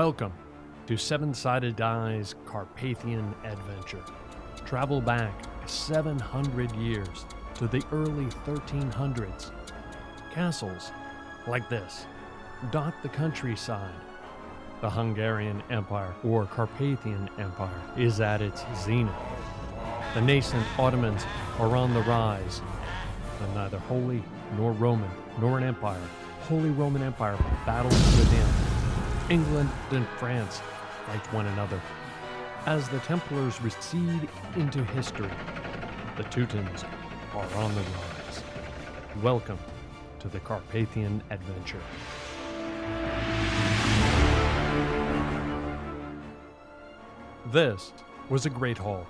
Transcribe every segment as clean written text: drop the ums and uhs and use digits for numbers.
Welcome to 7SD's Carpathian adventure. Travel back 700 years to the early 1300s. Castles like this dot the countryside. The Hungarian Empire, or Carpathian Empire, is at its zenith. The nascent Ottomans are on the rise, and neither Holy nor Roman nor an empire, Holy Roman Empire, battles within. England and France fight one another. As the Templars recede into history, the Teutons are on the rise. Welcome to the Carpathian adventure. This was a great hall.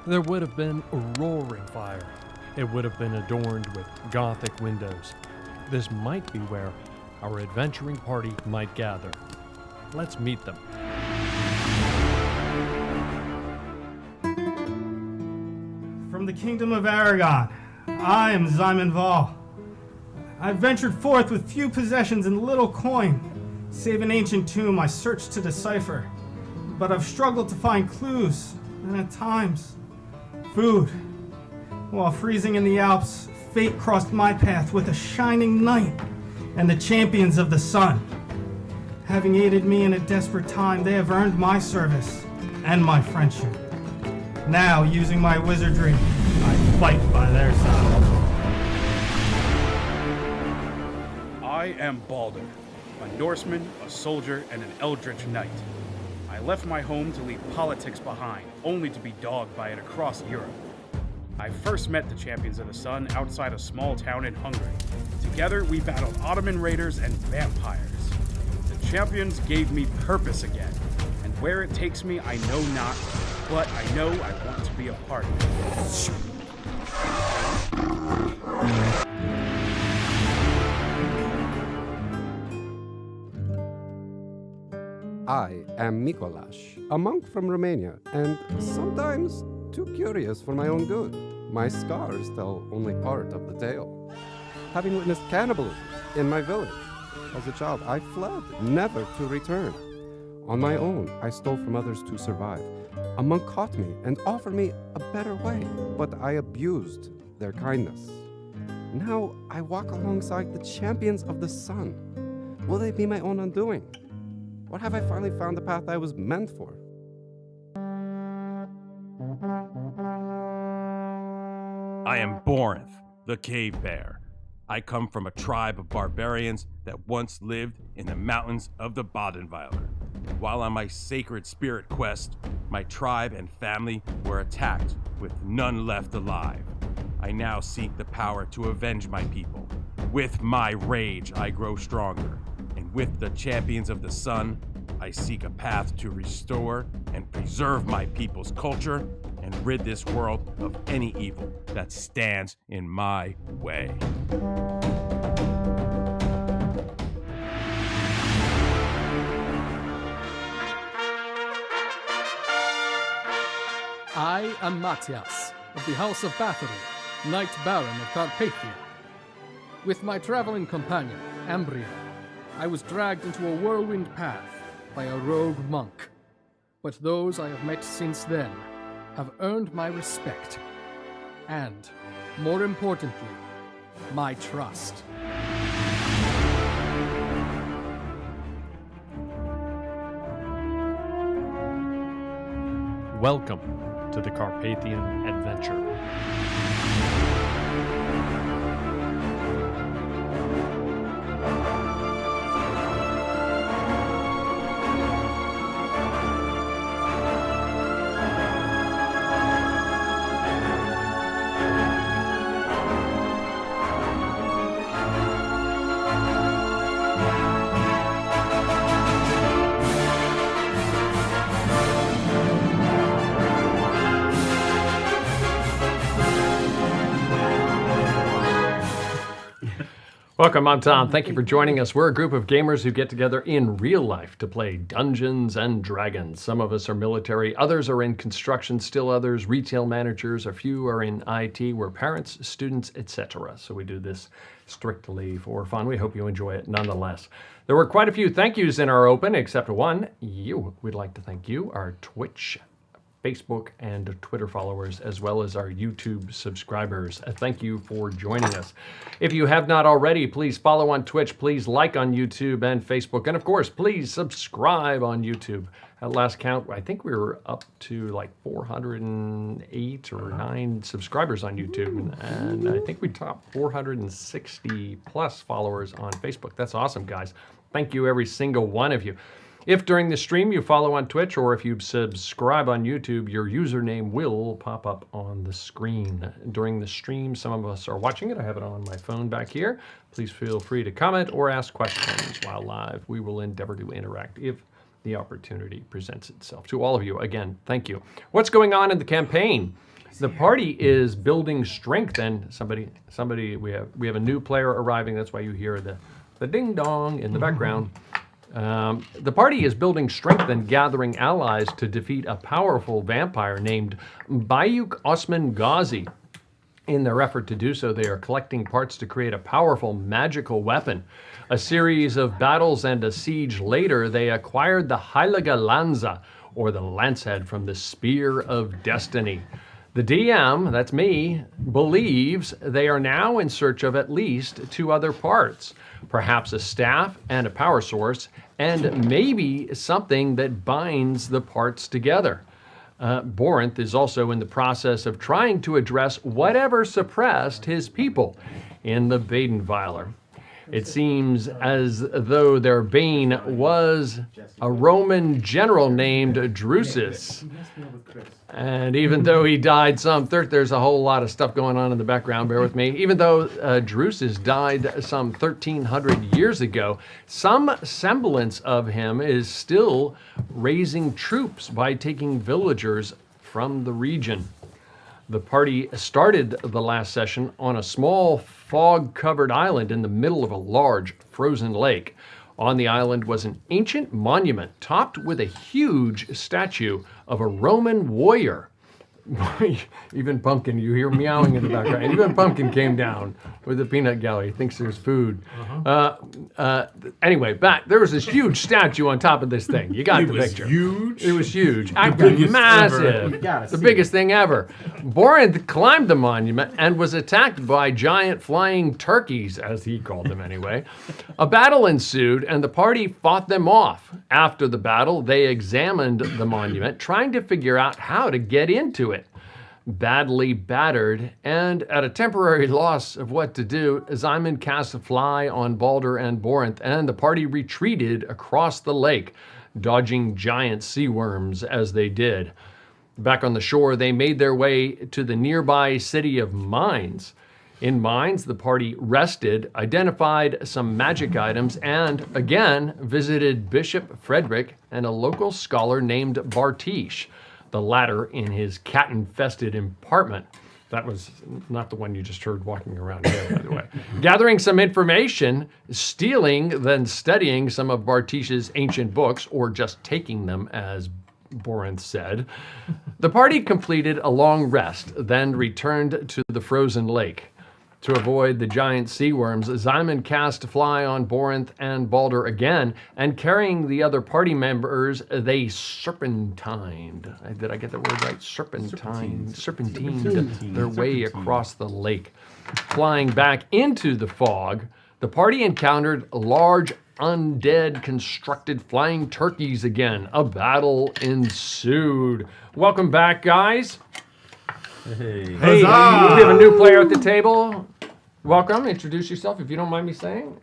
There would have been a roaring fire. It would have been adorned with Gothic windows. This might be where our adventuring party might gather. Let's meet them. From the kingdom of Aragon, I am Zyman Val. I ventured forth with few possessions and little coin, save an ancient tomb I searched to decipher. But I've struggled to find clues, and at times, food. While freezing in the Alps, fate crossed my path with a shining knight and the champions of the sun. Having aided me in a desperate time, they have earned my service and my friendship. Now, using my wizardry, I fight by their side. I am Balder, a Norseman, a soldier, and an eldritch knight. I left my home to leave politics behind, only to be dogged by it across Europe. I first met the Champions of the Sun outside a small town in Hungary. Together, we battled Ottoman raiders and vampires. The Champions gave me purpose again, and where it takes me, I know not, but I know I want to be a part of it. I am Mikolash, a monk from Romania, and sometimes too curious for my own good. My scars tell only part of the tale. Having witnessed cannibalism in my village, as a child I fled, never to return. On my own, I stole from others to survive. A monk caught me and offered me a better way, but I abused their kindness. Now I walk alongside the champions of the sun. Will they be my own undoing? Or have I finally found the path I was meant for? I am Borinth, the cave bear. I come from a tribe of barbarians that once lived in the mountains of the Badenweiler. While on my sacred spirit quest, my tribe and family were attacked with none left alive. I now seek the power to avenge my people. With my rage, I grow stronger. And with the champions of the sun, I seek a path to restore and preserve my people's culture and rid this world of any evil that stands in my way. I am Matthias, of the House of Bathory, Knight Baron of Carpathia. With my traveling companion, Ambria, I was dragged into a whirlwind path by a rogue monk. But those I have met since then have earned my respect. And, more importantly, my trust. Welcome to the Carpathian adventure. Welcome, I'm Tom. Thank you for joining us. We're a group of gamers who get together in real life to play Dungeons and Dragons. Some of us are military, others are in construction, still others retail managers, a few are in IT. We're parents, students, etc. So we do this strictly for fun. We hope you enjoy it nonetheless. There were quite a few thank yous in our open, except one, you. We'd like to thank you, our Twitch, Facebook, and Twitter followers, as well as our YouTube subscribers. Thank you for joining us. If you have not already, please follow on Twitch, please like on YouTube and Facebook, and of course, please subscribe on YouTube. At last count, I think we were up to like 408 or 9 subscribers on YouTube, and I think we topped 460 plus followers on Facebook. That's awesome, guys. Thank you, every single one of you. If during the stream you follow on Twitch or if you subscribe on YouTube, your username will pop up on the screen. During the stream, some of us are watching it. I have it on my phone back here. Please feel free to comment or ask questions while live. We will endeavor to interact if the opportunity presents itself. To all of you, again, thank you. What's going on in the campaign? The party is building strength, and we have a new player arriving. That's why you hear the ding dong in the background. The party is building strength and gathering allies to defeat a powerful vampire named Bayuk Osman Ghazi. In their effort to do so, they are collecting parts to create a powerful magical weapon. A series of battles and a siege later, they acquired the Heilige Lanza, or the Lancehead from the Spear of Destiny. The DM, that's me, believes they are now in search of at least 2 other parts. Perhaps a staff and a power source, and maybe something that binds the parts together. Borinth is also in the process of trying to address whatever suppressed his people in the Badenweiler. It seems as though their bane was a Roman general named Drusus. And even though he died there's a whole lot of stuff going on in the background, bear with me. Even though Drusus died some 1,300 years ago, some semblance of him is still raising troops by taking villagers from the region. The party started the last session on a small fog-covered island in the middle of a large frozen lake. On the island was an ancient monument topped with a huge statue of a Roman warrior. Even Pumpkin, you hear meowing in the background. Even Pumpkin came down with the peanut gallery. He thinks there's food. Anyway, there was this huge statue on top of this thing. You got the picture. It was huge. Massive. The biggest thing ever. Borinth climbed the monument and was attacked by giant flying turkeys, as he called them anyway. A battle ensued, and the party fought them off. After the battle, they examined the monument, trying to figure out how to get into it. Badly battered and at a temporary loss of what to do, Simon cast a fly on Balder and Borinth, and the party retreated across the lake, dodging giant sea worms as they did. Back on the shore, they made their way to the nearby city of Mines. In Mines, the party rested, identified some magic items, and again visited Bishop Frederick and a local scholar named Bartiche, the latter in his cat-infested apartment. That was not the one you just heard walking around here, by the way. Gathering some information, stealing, then studying some of Bartiche's ancient books, or just taking them, as Borinth said. The party completed a long rest, then returned to the frozen lake. To avoid the giant sea worms, Simon cast a fly on Borinth and Balder again, and carrying the other party members, they serpentined. Did I get that word right? Serpentined their way across the lake. Flying back into the fog, the party encountered large undead constructed flying turkeys again. A battle ensued. Welcome back, guys. Hey, we have a new player at the table. Welcome. Introduce yourself if you don't mind me saying.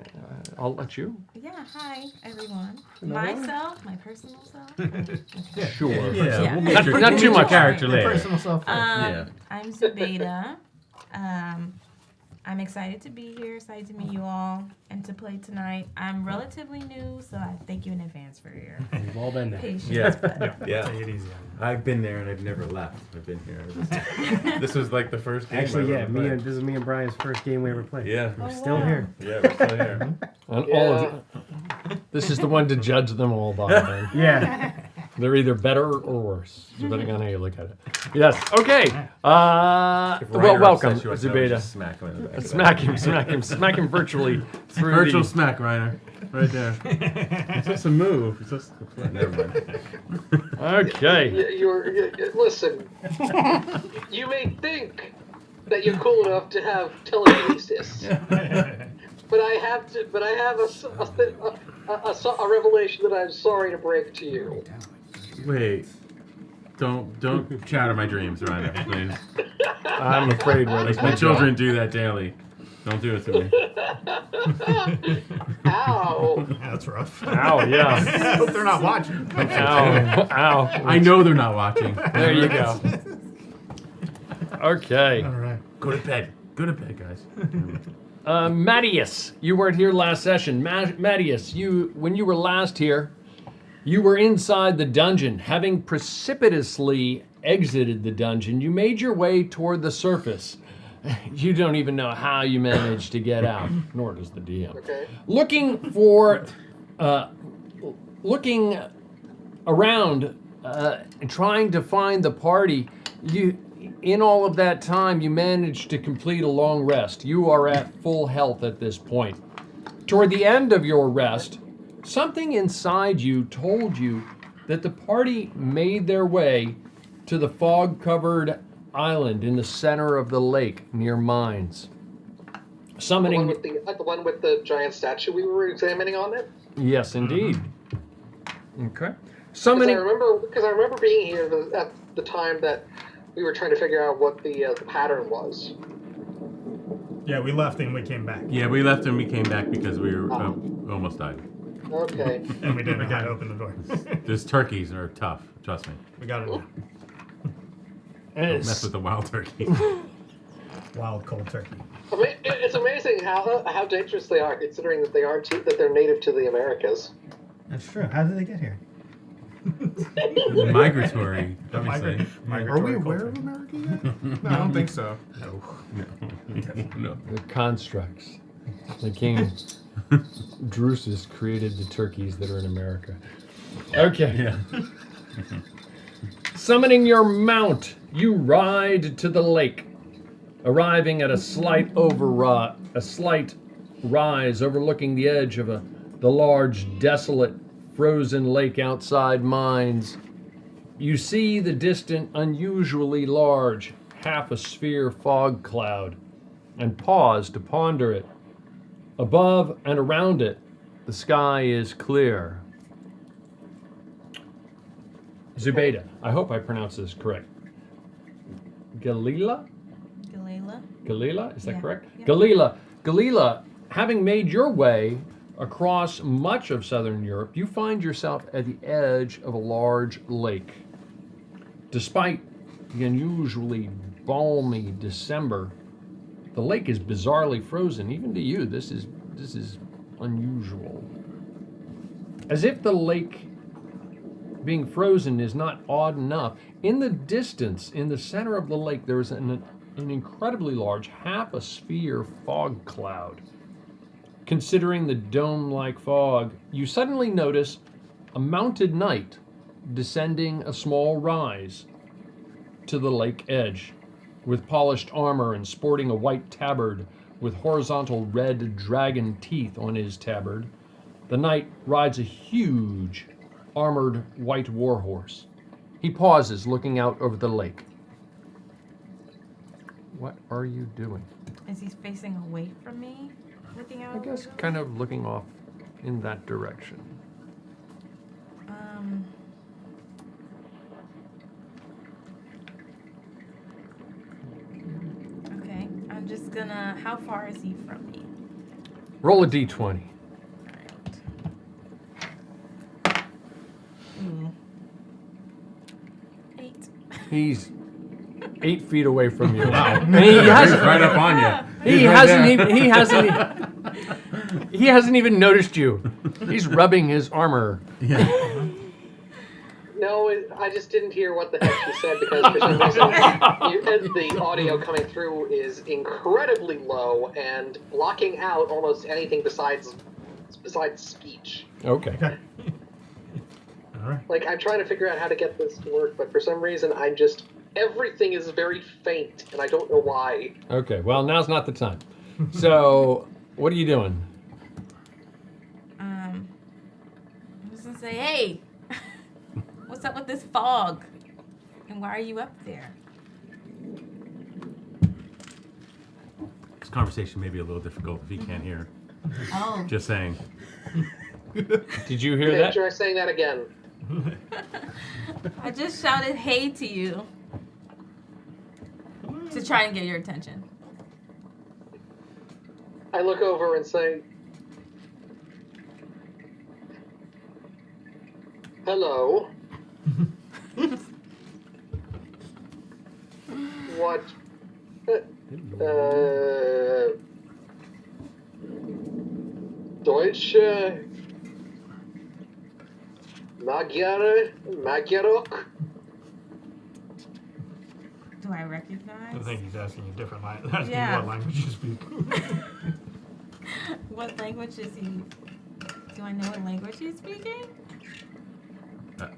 I'll let you. Yeah, hi, everyone. Myself, my personal self. Sure. Yeah, we'll Not too much character Your later. personal self. I'm Zubaida. I'm excited to be here, excited to meet you all, and to play tonight. I'm relatively new, so I thank you in advance for your We've all been there. patience. Yeah. But Yeah. Take it easy. I've been there and I've never left. I've been here. This was like the first game. Actually, I yeah, ever played. this is me and Brian's first game we ever played. Yeah. We're Oh, still wow. here. Yeah, we're still here. And all of you. This is the one to judge them all by. Then. Yeah. They're either better or worse, depending on how you look at it. Yes. Okay. If Well, Ryder welcome, upsets you, I can always Zubaida. just smack him in the back of the Smack him virtually through Virtual the. smack, Reiner. Right there. You're supposed to move. You're supposed to... Never mind. Okay. Listen, you may think that you're cool enough to have telekinesis, but I have a revelation that I'm sorry to break to you. Wait. Don't shatter my dreams, Reiner, please. I'm afraid we're Like my children do that daily. Don't do it to me. Ow! That's rough. Ow, yeah. Hope they're not watching. Ow, ow. I know they're not watching. There you go. Okay. All right. Go to bed. Go to bed, guys. Mattias, you weren't here last session. Mattias, when you were last here, you were inside the dungeon. Having precipitously exited the dungeon, you made your way toward the surface. You don't even know how you managed to get out, nor does the DM. Okay. Looking around and trying to find the party, in all of that time, you managed to complete a long rest. You are at full health at this point. Toward the end of your rest, something inside you told you that the party made their way to the fog-covered island in the center of the lake near Mines. Summoning... The one with the giant statue we were examining on it? Yes, indeed. Okay. Because I remember being here at the time that we were trying to figure out what the pattern was. Yeah, we left and we came back. Yeah, we left and we came back because we were almost died. Okay. And we didn't know how to open the door. Those turkeys are tough. Trust me. We got it now. And Don't it's- mess with the wild turkey. Wild cold turkey. I mean, it's amazing how dangerous they are, considering that they're native to the Americas. That's true. How did they get here? Migratory, obviously. Are we aware of America yet? No, I don't think so. No. The constructs. The king Drusus created the turkeys that are in America. Okay. Yeah. Summoning your mount, you ride to the lake, arriving at a slight rise overlooking the edge of the large, desolate, frozen lake outside Mines. You see the distant, unusually large, half-a-sphere fog cloud, and pause to ponder it. Above and around it, the sky is clear. Zubaida, I hope I pronounced this correct. Galila? Galila. Galila, is that Yeah. correct? Yeah. Galila, having made your way across much of southern Europe, you find yourself at the edge of a large lake. Despite the unusually balmy December, the lake is bizarrely frozen. Even to you, this is unusual. As if the lake being frozen is not odd enough, in the distance, in the center of the lake, there is an incredibly large half-a-sphere fog cloud. Considering the dome-like fog, you suddenly notice a mounted knight descending a small rise to the lake edge, with polished armor and sporting a white tabard with horizontal red dragon teeth on his tabard. The knight rides a huge, armored white warhorse. He pauses, looking out over the lake. What are you doing? Is he facing away from me? Looking out? I guess kind of looking off in that direction. Okay. I'm just gonna. How far is he from me? Roll a d20. Ooh. 8. He's 8 feet away from you. Wow. And he He's hasn't, right up on you. He hasn't even noticed you. He's rubbing his armor. No, I just didn't hear what the heck she said because for some reason the audio coming through is incredibly low and blocking out almost anything besides speech. Okay. All right. Like, I'm trying to figure out how to get this to work, but for some reason everything is very faint, and I don't know why. Okay, well, now's not the time. So, what are you doing? I'm just gonna say, hey, what's up with this fog? And why are you up there? This conversation may be a little difficult if he can't hear. Oh. Just saying. Did you hear Okay, that? try saying that again. I just shouted hey to you to try and get your attention. I look over and say, hello. What? Deutsch? Magyarok? Do I recognize? I think he's asking you different language. Asking Yeah. you what language you speak. What language is he? Do I know what language he's speaking? I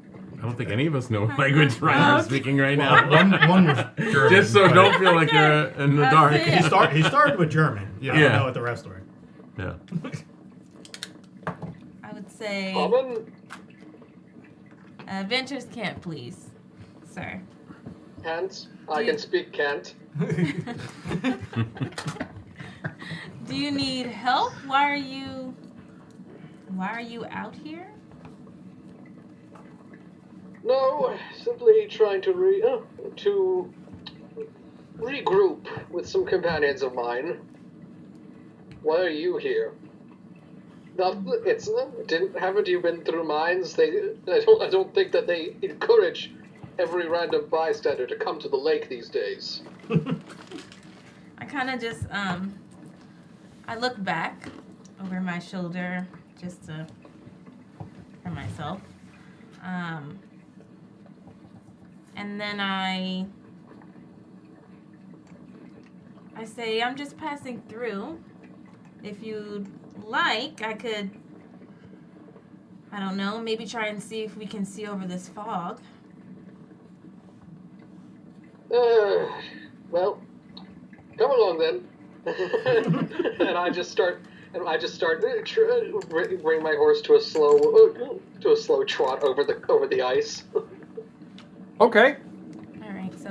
don't think any of us know what language Ryan is speaking right now. One was German. Just so don't feel like you're in the dark. He started with German. Yeah, I don't know what the rest were. Yeah. I would say Ventures Camp, please, sir. Can't. I can speak can't. Do you need help? Why are you out here? No, simply trying to regroup with some companions of mine. Why are you here? Haven't you been through mines? I don't think that they encourage every random bystander to come to the lake these days. I kind of just I look back over my shoulder just for myself. And then I say, I'm just passing through. If you'd like, I could, I don't know, maybe try and see if we can see over this fog. Well, come along then. And I just start bring my horse to a slow trot over the ice. Okay. All right, so,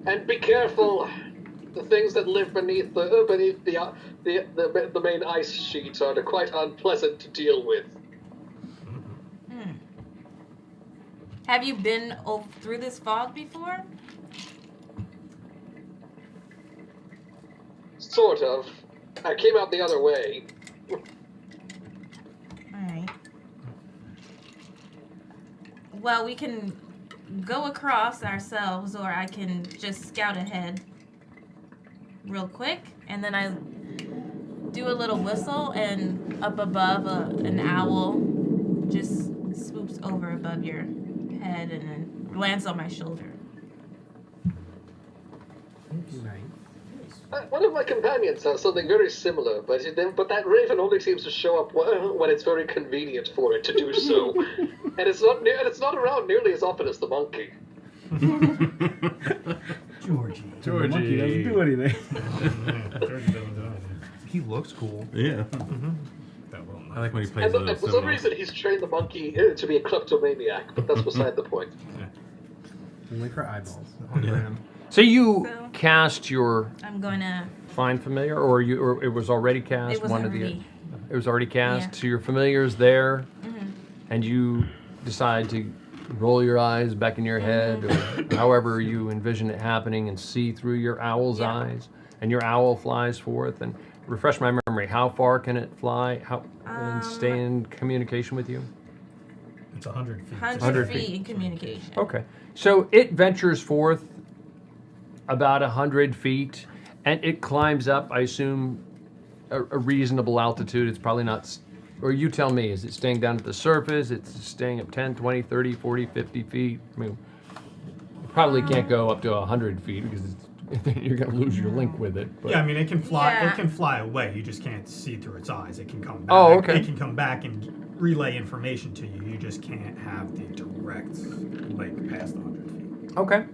and be careful. The things that live beneath the main ice sheets are quite unpleasant to deal with. Have you been through this fog before? Sort of. I came out the other way. Alright. Well, we can go across ourselves, or I can just scout ahead real quick, and then I do a little whistle, and up above an owl just swoops over above your head and then lands on my shoulder. One of my companions has something very similar, but that raven only seems to show up when it's very convenient for it to do so, and it's not around nearly as often as the monkey. Georgie Georgie doesn't do anything. Georgie doesn't do anything. He looks cool. Yeah. I like when he plays And for some reason, he's trained the monkey to be a kleptomaniac, but that's beside the point. Only for eyeballs. Yeah. So you cast your I'm going to... Find Familiar, or it was already cast? It was already. It was already cast, Yeah. so your familiar's there, Mm-hmm. and you decide to roll your eyes back in your head, or however you envision it happening, and see through your owl's eyes, and your owl flies forth, and refresh my memory, how far can it fly and stay in communication with you? It's 100 feet. 100 feet in communication. Okay, so it ventures forth about 100 feet, and it climbs up, I assume, a reasonable altitude. It's probably not, or you tell me, is it staying down at the surface? It's staying up 10, 20, 30, 40, 50 feet? I mean, you probably can't go up to 100 feet because you're going to lose your link with it. But. Yeah, I mean, it can fly. Yeah. It can fly away. You just can't see through its eyes. It can come back. Oh, okay. It can come back and relay information to you. You just can't have the direct link past 100 feet. Okay.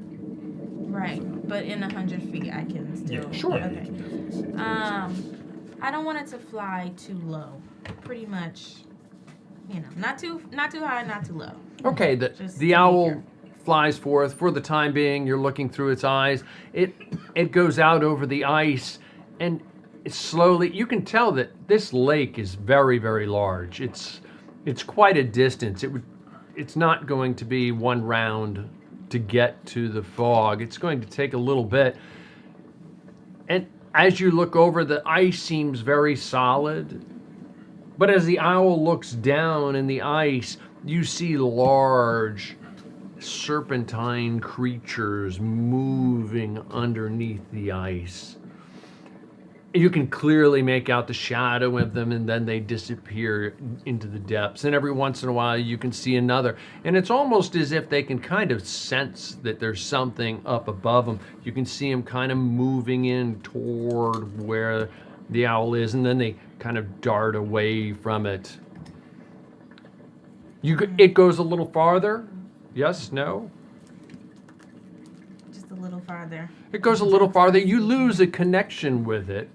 Right, but in 100 feet, I can still. Yeah, sure. Yeah, you Okay. can definitely see. I don't want it to fly too low. Pretty much, not too high, not too low. Okay, Just the to be owl careful. flies forth. For the time being, you're looking through its eyes. It goes out over the ice, and it's slowly. You can tell that this lake is very, very large. It's quite a distance. It's not going to be one round to get to the fog. It's going to take a little bit. And as you look over, the ice seems very solid. But as the owl looks down in the ice, you see large serpentine creatures moving underneath the ice. You can clearly make out the shadow of them, and then they disappear into the depths. And every once in a while, you can see another. And it's almost as if they can kind of sense that there's something up above them. You can see them kind of moving in toward where the owl is, and then they kind of dart away from it. It goes a little farther. Yes, no? Just a little farther. It goes a little farther. You lose a connection with it.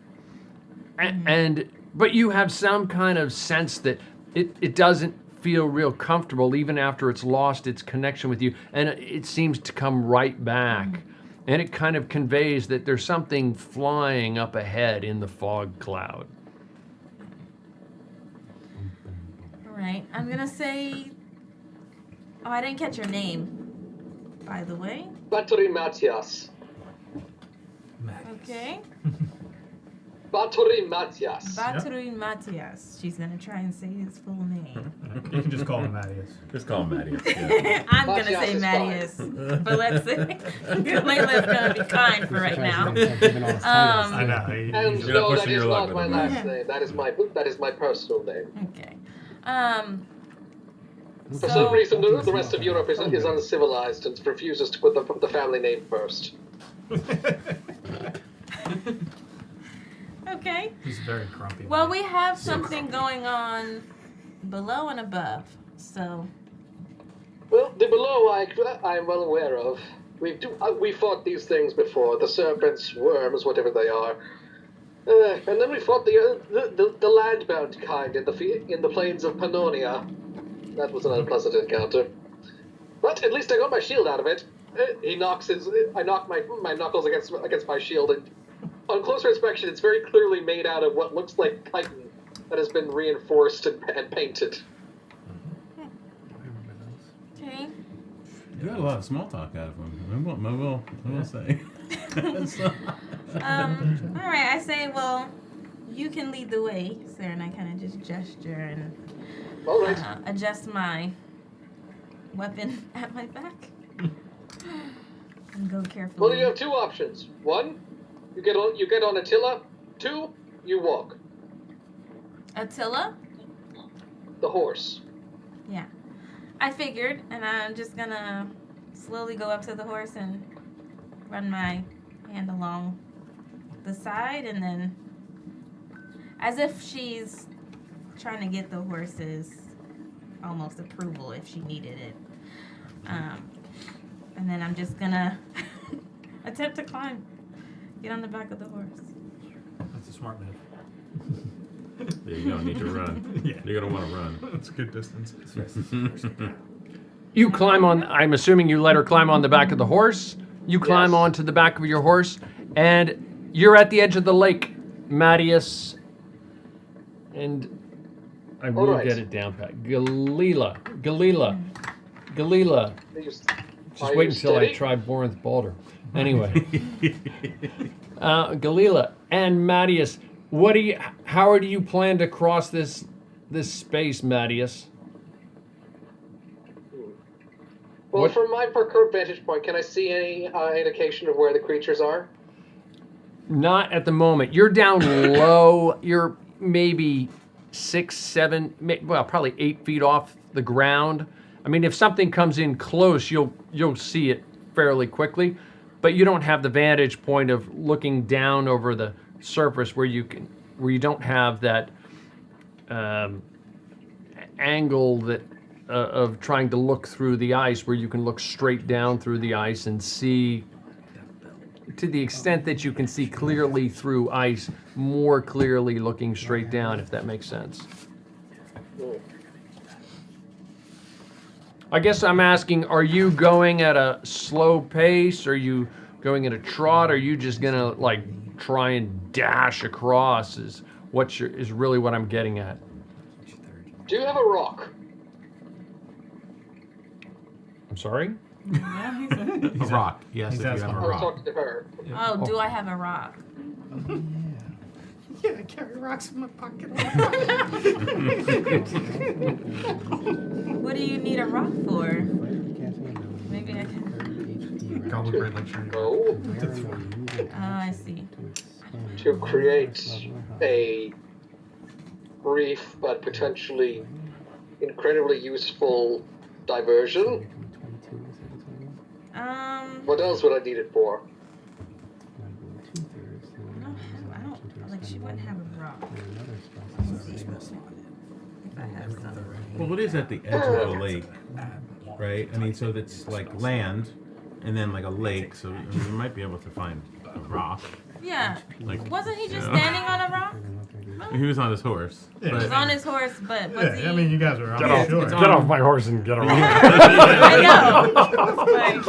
But you have some kind of sense that it doesn't feel real comfortable even after it's lost its connection with you, and it seems to come right back. And it kind of conveys that there's something flying up ahead in the fog cloud. All right, I'm gonna say. Oh, I didn't catch your name, by the way. Battery Matias. Okay. Battery Matias. Battery Matias. She's gonna try and say his full name. You can just call him Mattias. Just call him Mattias. Yeah. I'm gonna Matias say is Mattias, but let's see. Layla's gonna be kind for right now. I know. And You're not no, that pushing is your luck not my with him, last name. That is my personal name. Okay. For some reason, the rest of Europe is uncivilized and refuses to put the family name first. Okay. He's very grumpy. Well, we have something going on below and above, so. Well, the below I'm well aware of. We fought these things before, the serpents, worms, whatever they are. And then we fought the land-bound kind in the plains of Pannonia. That was an unpleasant encounter. But at least I got my shield out of it. I knocked my knuckles against my shield, and on closer inspection, it's very clearly made out of what looks like chitin that has been reinforced and painted. Okay. You got a lot of small talk out of him. I will say. All right, I say, well, you can lead the way, sir, and I kind of just gesture and All right. Adjust my weapon at my back and go carefully. Well, you have two options. One, you get on Attila. Two, you walk. Attila? The horse. Yeah. I figured, and I'm just gonna slowly go up to the horse and run my hand along the side, and then as if she's trying to get the horse's almost approval if she needed it. And then I'm just gonna attempt to climb. Get on the back of the horse. That's a smart move. There you go. Need to run. Yeah. You're gonna want to run. That's a good distance. You climb on, I'm assuming you let her climb on the back of the horse. You climb Yes. onto the back of your horse, and you're at the edge of the lake, Mattias. And I will right. get it down pat. Galila. Just wait until I try Borinth Balder. Anyway. Galila and Mattias, how do you plan to cross this space, Mattias? Well, from my current vantage point, can I see any indication of where the creatures are? Not at the moment. You're down low. You're maybe 6, 7, probably 8 feet off the ground. I mean, if something comes in close, you'll see it fairly quickly, but you don't have the vantage point of looking down over the surface where you don't have that angle that of trying to look through the ice, where you can look straight down through the ice and see, to the extent that you can see clearly through ice, more clearly looking straight down, if that makes sense. I guess I'm asking, are you going at a slow pace? Are you going at a trot? Are you just gonna like try and dash across? Is really what I'm getting at. Do you have a rock? I'm sorry? A rock. Yes, if you have a I was rock. talking to her. Oh, do I have a rock? Yeah, I carry rocks in my pocket. What do you need a rock for? Maybe I can. Goblin bread like shiny. Oh, Oh, I see. to create a brief but potentially incredibly useful diversion. What else would I need it for? I don't like. She wouldn't have a rock. If I have some. Well, what is at the edge of the lake, right? I mean, so that's like land, and then like a lake. So I mean, you might be able to find a rock. Yeah. Like, Wasn't he just you know. standing on a rock? He was on his horse. Yeah. He was on his horse, but was he? I mean, you guys are Get off, sure. get off my horse and get around. I know. Like,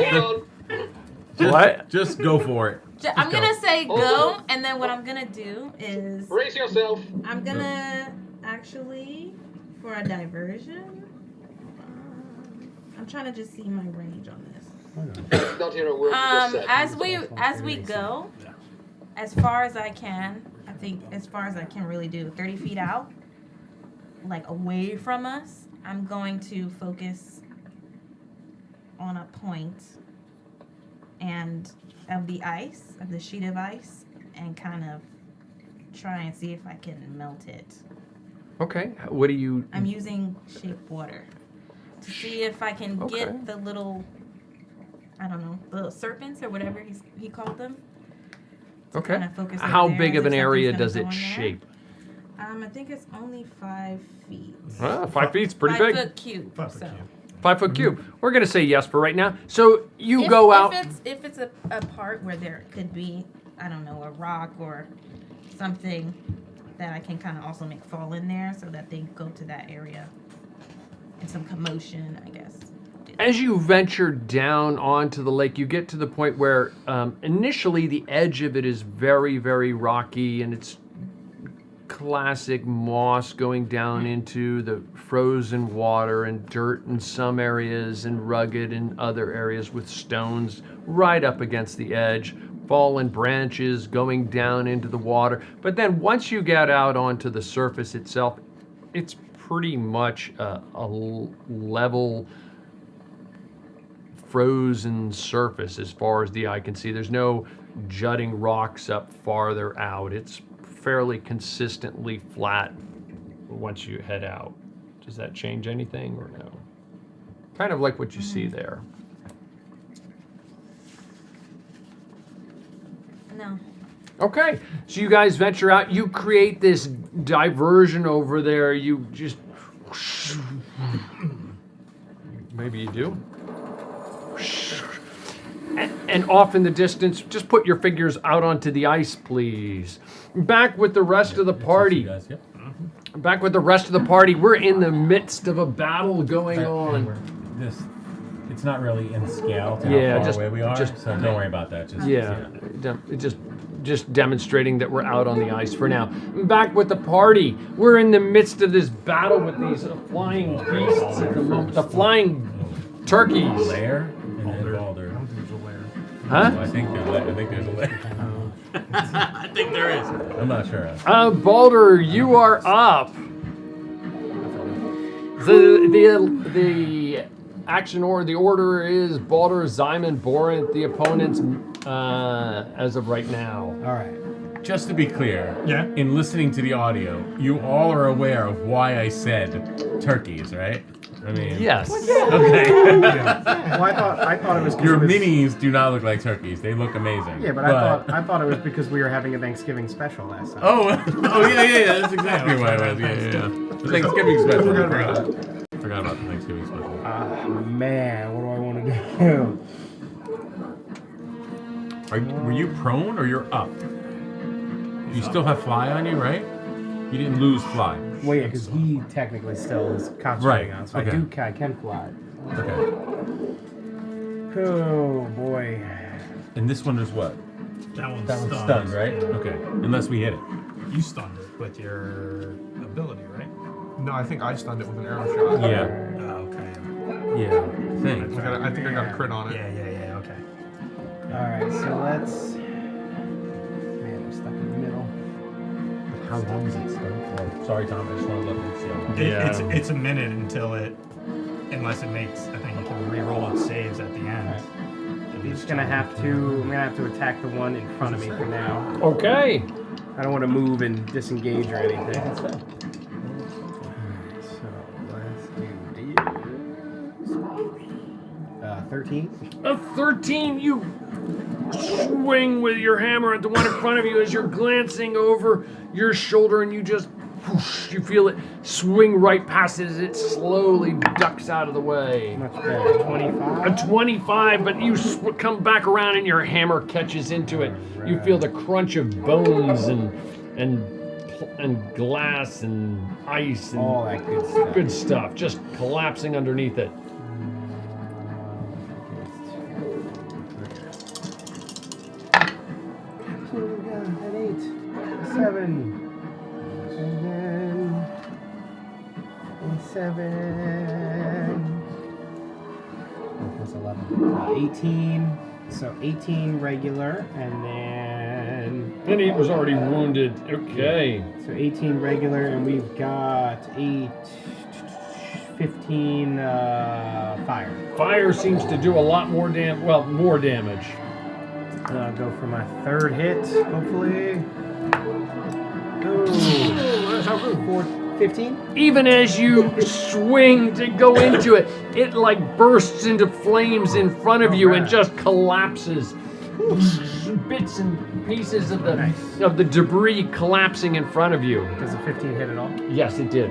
Hold on. What? Just go for it. I'm gonna say go, and then what I'm gonna do is Brace yourself. I'm gonna actually, for a diversion, I'm trying to just see my range on this. Not hear a word you just said. As we go, as far as I can, I think as far as I can really do, 30 feet out, like away from us, I'm going to focus on a point and of the ice, of the sheet of ice, and kind of try and see if I can melt it. Okay. What do you? I'm using shape water to see if I can get the little, I don't know, little serpents or whatever he called them. Okay. Kind of focus How over there big as of an if area something's does gonna it go in there. shape? I think it's only 5 feet. 5 feet's pretty 5 big. foot cube. 5 foot so. cube. 5 foot cube. We're gonna say yes for right now. So you go out. If it's a part where there could be, I don't know, a rock or something that I can kind of also make fall in there so that they go to that area. And some commotion, I guess. As you venture down onto the lake, you get to the point where initially the edge of it is very, very rocky, and it's classic moss going down into the frozen water and dirt in some areas and rugged in other areas with stones right up against the edge, fallen branches going down into the water. But then once you get out onto the surface itself, it's pretty much a level frozen surface as far as the eye can see. There's no jutting rocks up farther out. It's fairly consistently flat once you head out. Does that change anything or no? Kind of like what you see there. No. Okay, so you guys venture out. You create this diversion over there. You just... Maybe you do. And off in the distance, just put your figures out onto the ice, please. Back with the rest of the party. Back with the rest of the party. We're in the midst of a battle going on. It's not really in scale to Yeah, how far just- away we are, just- so don't worry about that. Just, Just demonstrating that we're out on the ice for now. Back with the party. We're in the midst of this battle with these flying beasts at the moment. The flying turkeys. Lair and then Balder. Huh? I think there's a lair. I think there is. I'm not sure. Balder, you are up. The action order. The order is Baldur, Simon, Borinth, the opponents as of right now. All right. Just to be clear, Yeah. in listening to the audio, you all are aware of why I said turkeys, right? I mean, Yes. Okay. Well, I thought it was 'cause Your it was, minis do not look like turkeys. They look amazing. Yeah, but I thought it was because we were having a Thanksgiving special last time. Oh, yeah. That's exactly why it was. Yeah. The Thanksgiving special. Forgot about the Thanksgiving special. Man, what do I want to do? Were you prone or you're up? You still have fly on you, right? You didn't lose fly. Well, yeah, because he technically still is concentrating Right, on, so okay. I can fly. Okay. Oh boy. And this one is what? That one's That one's stunned. stunned, right? Okay. Unless we hit it. You stunned it with your ability, right? No, I think I stunned it with an arrow shot. Yeah. Oh, okay. Yeah. Thanks. I think I got a crit on it. Yeah, okay. Alright, so let's. Man, I'm stuck in the middle. How long is it stunned for? Sorry, Tom. I just want to look and see how long. It's a minute until unless it makes, I think you can re-roll its saves at the end. I'm gonna have to attack the one in front of me for now. Okay. I don't want to move and disengage or anything. So let's do this. 13. A 13, you swing with your hammer at the one in front of you as you're glancing over your shoulder, and you just whoosh, you feel it swing right past it as it slowly ducks out of the way. Much better. 25. A 25, but you come back around and your hammer catches into it. You feel the crunch of bones and glass and ice and all that good stuff. Good stuff, just collapsing underneath it. So we got an 8, 7, and then a 7. Plus 11. 18. So 18 regular, and then. And he was already wounded. Okay. So 18 regular, and we've got 15 fire. Fire seems to do a lot more more damage. I'll go for my third hit, hopefully. Ooh. 15? Even as you swing to go into it, it like bursts into flames in front of you and just collapses. Bits and pieces of the debris collapsing in front of you. Does a 15 hit at all? Yes, it did.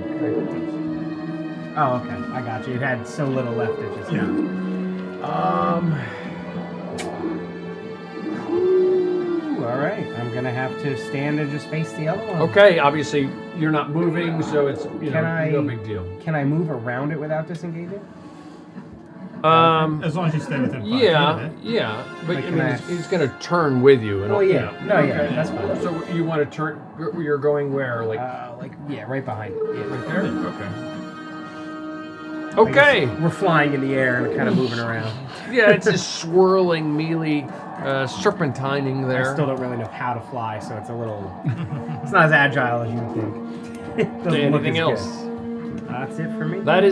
Oh, okay. I got you. It had so little left. It just all right. I'm gonna have to stand and just face the other one. Okay. Obviously, you're not moving, so it's no big deal. Can I move around it without disengaging? As long as you stay within 5 feet of it. Yeah. But Like, I can mean, I- he's going to turn with you. And Oh yeah. No, Okay. yeah. That's fine. So you want to turn? You're going where? Like right behind it. Yeah, right there. Okay. Okay. We're flying in the air and kind of moving around. Yeah, it's just swirling, mealy, serpentining there. I still don't really know how to fly, so it's a little. It's not as agile as you would think. Doesn't look Anything as else? good. That's it for me. That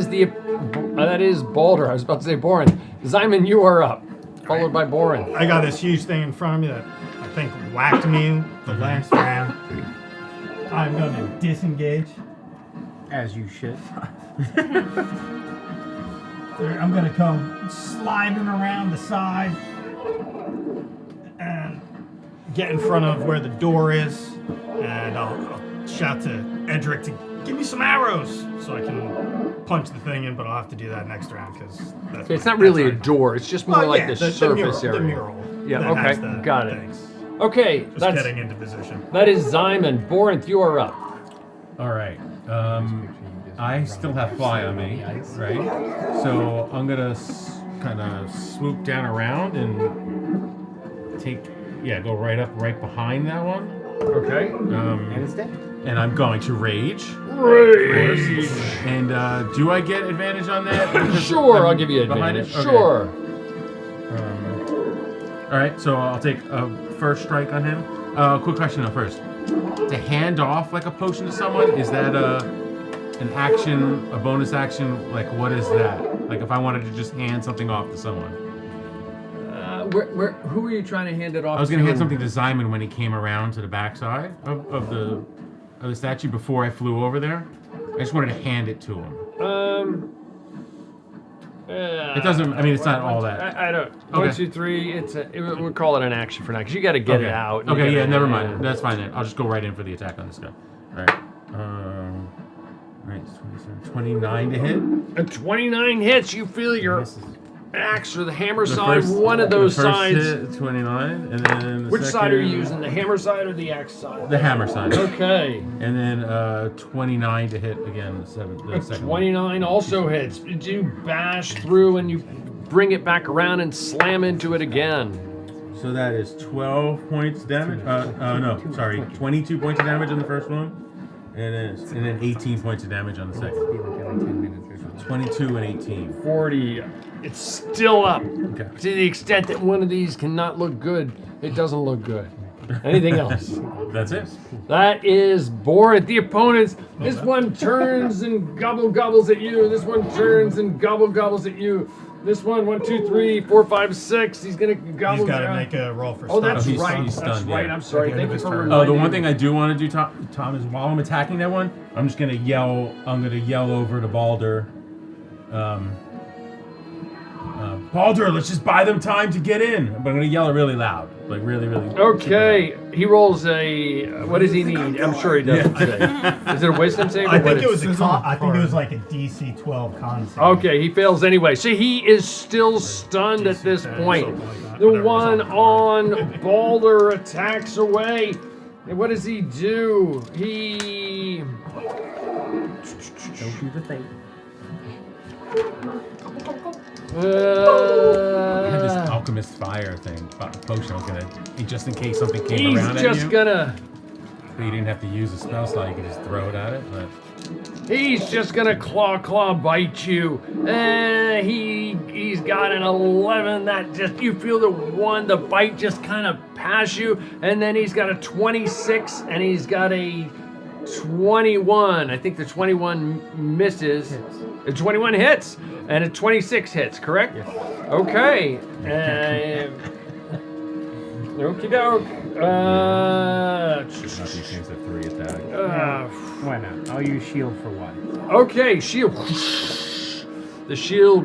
is Baldur. I was about to say Borin. Simon, you are up, followed by Borin. I got this huge thing in front of me that I think whacked me the last round. I'm going to disengage. As you should. I'm going to come sliding around the side and get in front of where the door is, and I'll shout to Edric to give me some arrows so I can punch the thing in, but I'll have to do that next round because It's not really a door. It's just more like the surface area. The mural. Yeah. that has Okay. the Got it. things. Okay. Just That's getting into position. that is Simon. Borinth, you are up. All right. I still have fly on me, right? So I'm gonna kind of swoop down around and go right behind that one. Okay. And it's dead. And I'm going to rage. Rage. And do I get advantage on that? Because Sure, I'm I'll give you behind advantage. it? Okay. Sure. All right, so I'll take a first strike on him. Quick question though first. To hand off like a potion to someone, is that an action, a bonus action, like what is that? Like if I wanted to just hand something off to someone. Who are you trying to hand it off to? I was going to hand something to Simon when he came around to the backside of the statue before I flew over there. I just wanted to hand it to him. It doesn't. I mean, it's not all that. I don't. Okay. 1, 2, 3. We'll call it an action for now because you got to get it out. Okay, yeah, never mind. That's fine then. I'll just go right in for the attack on this guy. All right. Right, 29 to hit. A 29 hits. You feel your axe or the hammer side. One of those sides. Hit, 29, and then the Which second, side are you using? The hammer side or the axe side? The hammer side. Okay. And then 29 to hit again. The second 29 also hits. You bash through and you bring it back around and slam into it again. So that is 12 points damage. No, sorry, 22 points of damage on the first one, and then 18 points of damage on the second. 22 and 18. 40. It's still up. Okay. To the extent that one of these cannot look good, it doesn't look good. Anything else? That's it. That is Borat. The opponents. This one turns and gobbles at you. This one turns and gobbles at you. This one, 1, 2, 3, 4, 5, 6. He's gonna gobble. He's got to make a roll for Oh, stun. that's right. He's That's stunned, right. yeah. I'm sorry. Okay, Thank you his for turn. reminding Oh, the me. one thing I do want to do, Tom, is while I'm attacking that one, I'm just gonna yell. I'm gonna yell over to Baldur. Baldur, let's just buy them time to get in. But I'm gonna yell it really loud, like really. Okay, he rolls a. What does he need? I'm sure he doesn't say. Is it a wisdom save? I think it was I think it was like a DC 12 con save. Okay, he fails anyway. So he is still stunned at this point. The one on Baldur attacks away. And what does he do? He. Don't do the thing. I had this alchemist fire thing, potion. I was gonna, just in case something came around at you. He's just gonna. But you didn't have to use a spell slot. You could just throw it at it. But He's just gonna claw bite you. He's got an 11. That just, you feel the bite just kind of pass you, and then he's got a 26 and he's got a 21. I think the 21 misses. The 21 hits and a 26 hits. Correct? Yes. Okay. Okie doke. nothing changed at 3 attack. Why not? I'll use shield for 1. Okay, shield. The shield.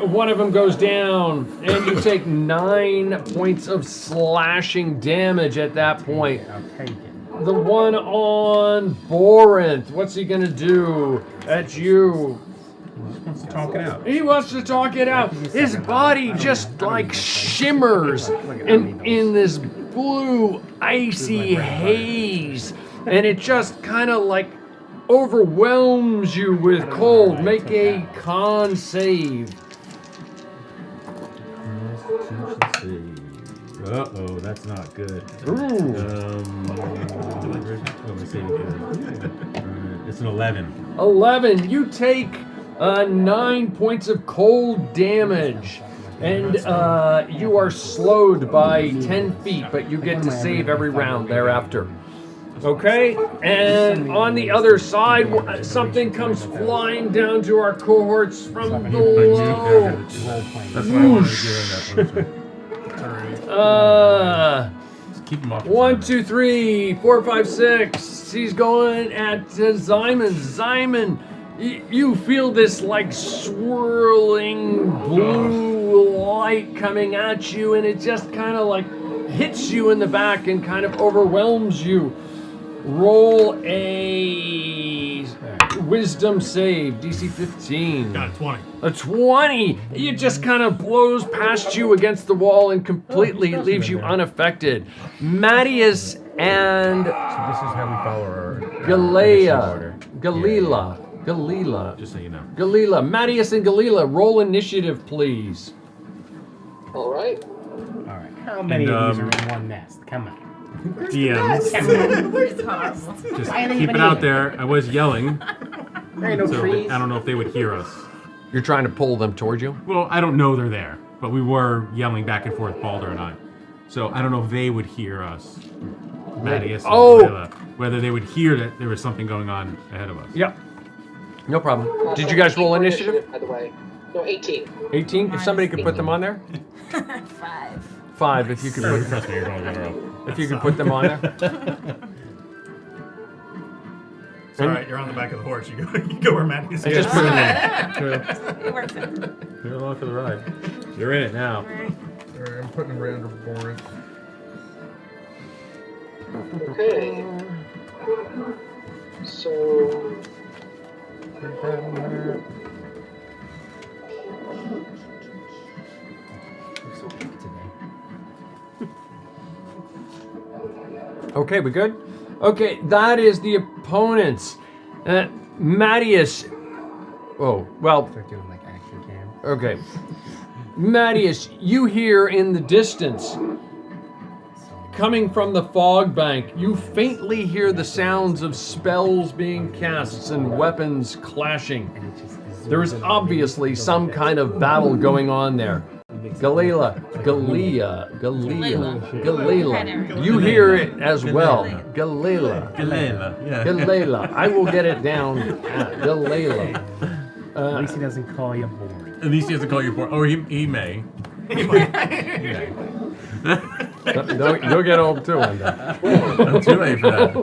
One of them goes down, and you take 9 points of slashing damage at that point. I'll take it. The one on Borinth, what's he gonna do at you? He just wants to talk it out. He wants to talk it out. His body just like shimmers in this blue, icy haze, and it just kind of like overwhelms you with cold. Make a con save. Uh-oh, that's not good. Ooh. It's an 11. 11. You take 9 points of cold damage, and you are slowed by 10 feet, but you get to save every round thereafter. Okay, and on the other side, something comes flying down to our cohorts from below. That's what I wanted to do in that punishment. Just keep him off. 1, 2, 3, 4, 5, 6. He's going at Simon. Simon, you feel this like swirling blue light coming at you, and it just kind of like hits you in the back and kind of overwhelms you. Roll a wisdom save, DC 15. Got a 20. A 20! It just kind of blows past you against the wall and completely leaves you unaffected. Mattias and So this is how we follow our Galila. Just so you know. Galila. Mattias and Galila, roll initiative, please. All right. All right. How many of these are in one nest? Come on. DMs. Just keep it out there. I was yelling. There ain't no So trees. I don't know if they would hear us. You're trying to pull them towards you? Well, I don't know they're there, but we were yelling back and forth, Baldur and I. So I don't know if they would hear us, Mattias and Oh! Gorilla, whether they would hear that there was something going on ahead of us. Yep. No problem. Did you guys roll initiative? By the way. No, 18. 18? If somebody could put them on there? 5. 5, if you could put, Trust me, you're going to go. if you could put them on there. It's alright, you're on the back of the horse. You go where Matt is. I just put them in. It works out. You're along for the ride. You're in it now. Alright, I'm putting them right under Boris. Okay. So. So quick today. Okay, we good? Okay, that is the opponents. Mattias. Oh, well, Start doing like action cam. okay. Mattias, you hear in the distance, coming from the fog bank, you faintly hear the sounds of spells being cast and weapons clashing. There is obviously some kind of battle going on there. Galila. You hear it as well. Galila. Yeah. Galila. I will get it down. Galila. At least he doesn't call you bored. At least he doesn't call you bored. Or he may. You'll get old too one day. I'm too late for that.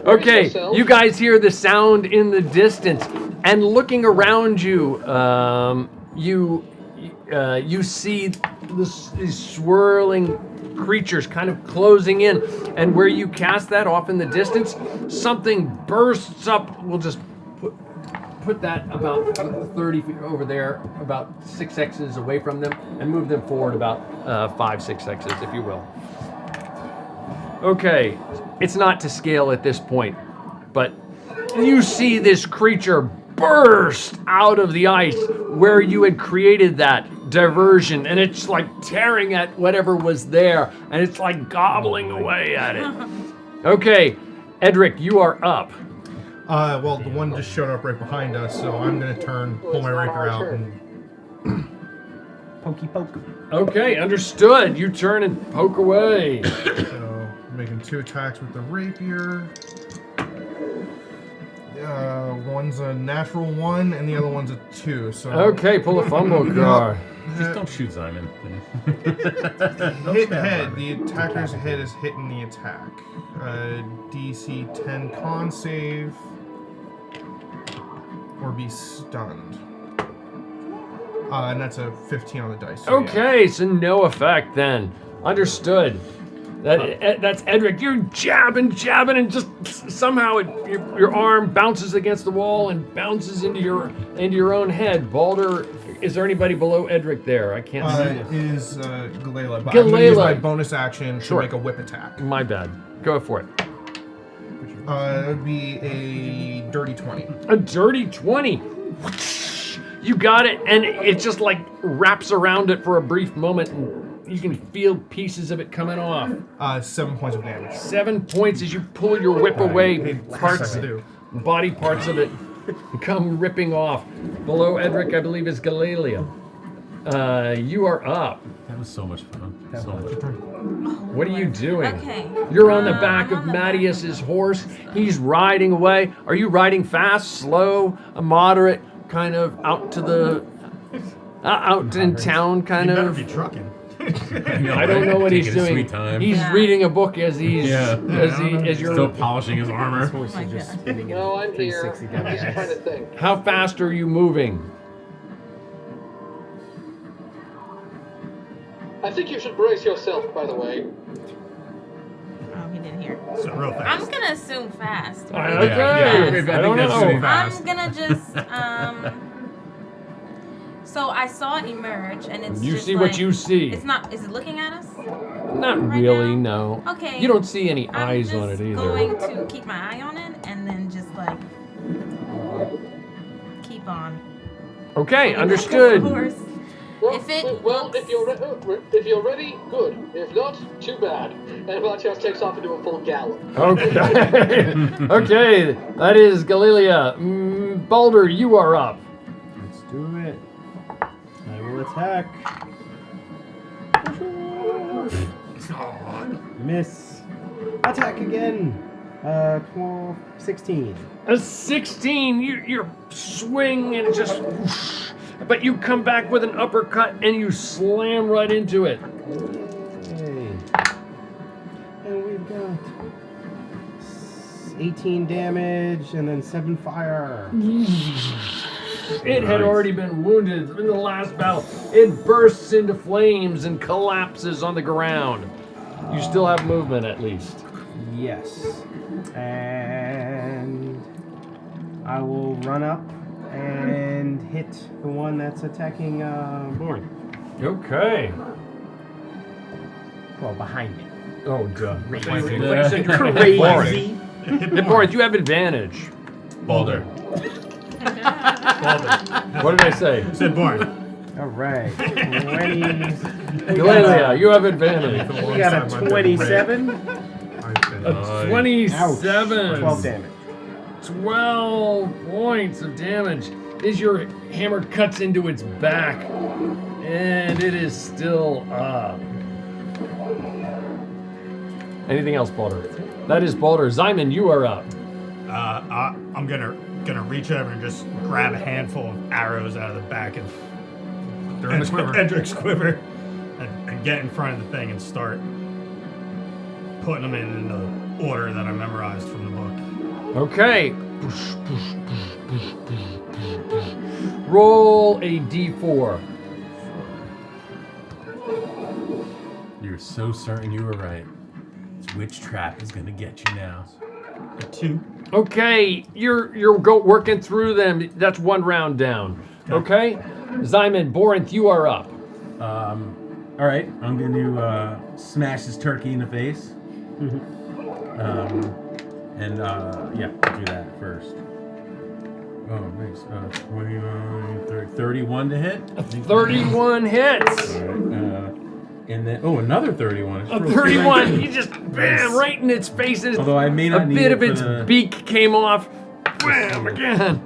Okay, you guys hear the sound in the distance, and looking around you, you see these swirling creatures kind of closing in, and where you cast that off in the distance, something bursts up. We'll just put that about 30 feet over there, about 6 X's away from them, and move them forward about 5, 6 X's, if you will. Okay, it's not to scale at this point, but you see this creature burst out of the ice where you had created that diversion, and it's like tearing at whatever was there, and it's like gobbling away at it. Okay, Edric, you are up. Well, the one just showed up right behind us, so I'm gonna pull my rapier out, and Pokey poke. Okay, understood. You turn and poke away. so I'm making 2 attacks with the rapier. One's a natural 1, and the other one's a 2. So Okay, pull a fumble card. Just don't shoot Simon. hit head. The attacker's head is hitting the attack. DC 10 con save, or be stunned. And that's a 15 on the dice. So Okay, so no effect then. Understood. That's Edric. You're jabbing, and just somehow your arm bounces against the wall and bounces into your own head. Balder, is there anybody below Edric there? I can't see. It is Galila, but Galila. I'm going to use my bonus action to Sure. make a whip attack. My bad. Go for it. It would be a dirty 20. A dirty 20. You got it, and it just like wraps around it for a brief moment, and you can feel pieces of it coming off. 7 points of damage. 7 points as you pull your whip away. Parts, I do. body parts of it come ripping off. Below Edric, I believe, is Galalia. You are up. That was so much fun. So much fun. What are you doing? Okay. You're on the back I'm of on the back. Mattias's horse. He's riding away. Are you riding fast, slow, a moderate, kind of out to the out in town, kind You better of? be trucking. I don't know what he's Taking his doing. sweet time. He's Yeah. reading a book as he's as you're. Still polishing his armor. Horse is just spinning in No, I'm here. 360 I'm down just the trying to ice. think. How fast are you moving? I think you should brace yourself, by the way. Oh, he didn't hear. So real I'm fast. gonna assume fast. Okay. Yeah, I think don't that's know. pretty fast. I'm gonna just So I saw it emerge, and it's You just see like, what you see. It's not. Is it looking at us? Not right really, now? no. Okay. You don't see any I'm eyes just on it either. going to keep my eye on it, and then just like keep on. Okay, Of understood. course. Well, If it well, looks- if you're ready, good. If not, too bad. And Matthias takes off into a full gallop. Okay. Okay, that is Galilia. Balder, you are up. Let's do it. I will attack. Miss. Attack again. 12, 16. A 16. You swing and it just. Whoosh, but you come back with an uppercut and you slam right into it. Okay. And we've got 18 damage and then 7 fire. It had already been wounded in the last battle. It bursts into flames and collapses on the ground. You still have movement at least. Yes. And I will run up and hit the one that's attacking Born. Okay. Well, behind me. Oh, duh. Crazy. Hey, Boris, you have advantage. Balder. What did I say? Said Born. All right. 20. Galilea, you have advantage. We got a 27. A 27. 12 damage. 12 points of damage as your hammer cuts into its back. And it is still up. Anything else, Balder? That is Balder. Zyman, you are up. I'm gonna reach over and just grab a handful of arrows out of the back of Edric's quiver and get in front of the thing and start putting them in the order that I memorized from the book. Okay. Roll a d4. You're so certain you were right. This witch trap is gonna get you now. A 2. Okay, you're working through them. That's one round down. Okay? Zyman, Borinth, you are up. All right, I'm going to smash this turkey in the face. Yeah, I'll do that first. Oh, nice. 29, 30, 31 to hit. 31 hits. And then, another 31. A 31. You just bam right in its face. Although I may not a need bit it of for its the- beak came off. Bam again.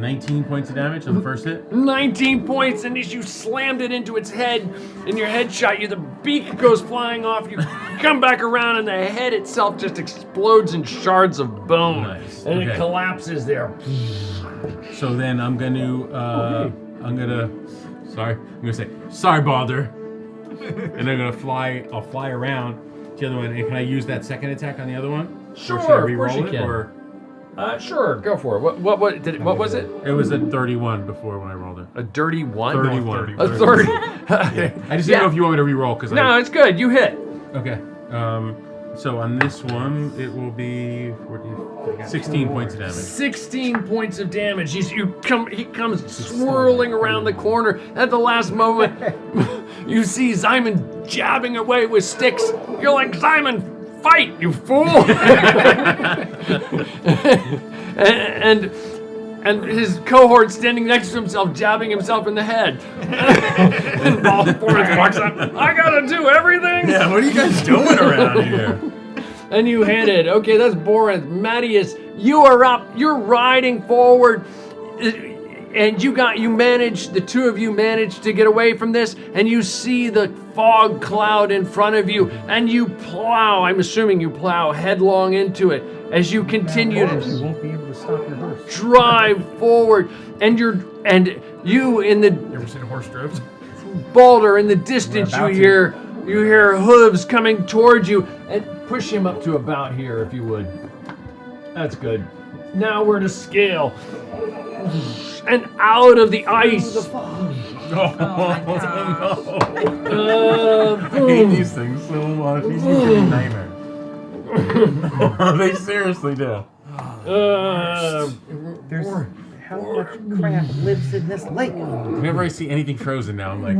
19 points of damage on the first hit. 19 points, and as you slammed it into its head, and your head shot you, the beak goes flying off. You come back around, and the head itself just explodes in shards of bone, Nice. and it Okay. collapses there. So then I'm gonna say, sorry, Balder. And I'm gonna fly, I'll fly around to the other one. And can I use that second attack on the other one? Sure, Or should I of course reroll you it, can. Or? Sure, go for it. What was it? It was a 31 before when I rolled it. A dirty one? 31. A 30. Yeah. I just didn't know if you want me to reroll because No, it's good. You hit. Okay. So on this one, it will be 16 points of damage. 16 points of damage. He comes swirling around the corner. At the last moment, you see Zyman jabbing away with sticks. You're like, Zyman, fight, you fool! and his cohort standing next to himself, jabbing himself in the head. And Borinth walks up. I gotta do everything. Yeah, what are you guys doing around here? And you hit it. Okay, that's Borinth. Mattias, you are up. You're riding forward. And the two of you managed to get away from this, and you see the fog cloud in front of you, and you plow, I'm assuming you plow headlong into it as you continue to You won't be able to stop your horse. drive forward, and you in the You ever seen a horse drift? Balder in the distance, We're you about hear hooves coming towards you, and push him up to about here if you would. That's good. Now we're to scale. And out of the ice. I hate Boom. these things so much. These give me nightmares. They seriously do. There's how much crap lives in this lake? Whenever I see anything frozen now, I'm like,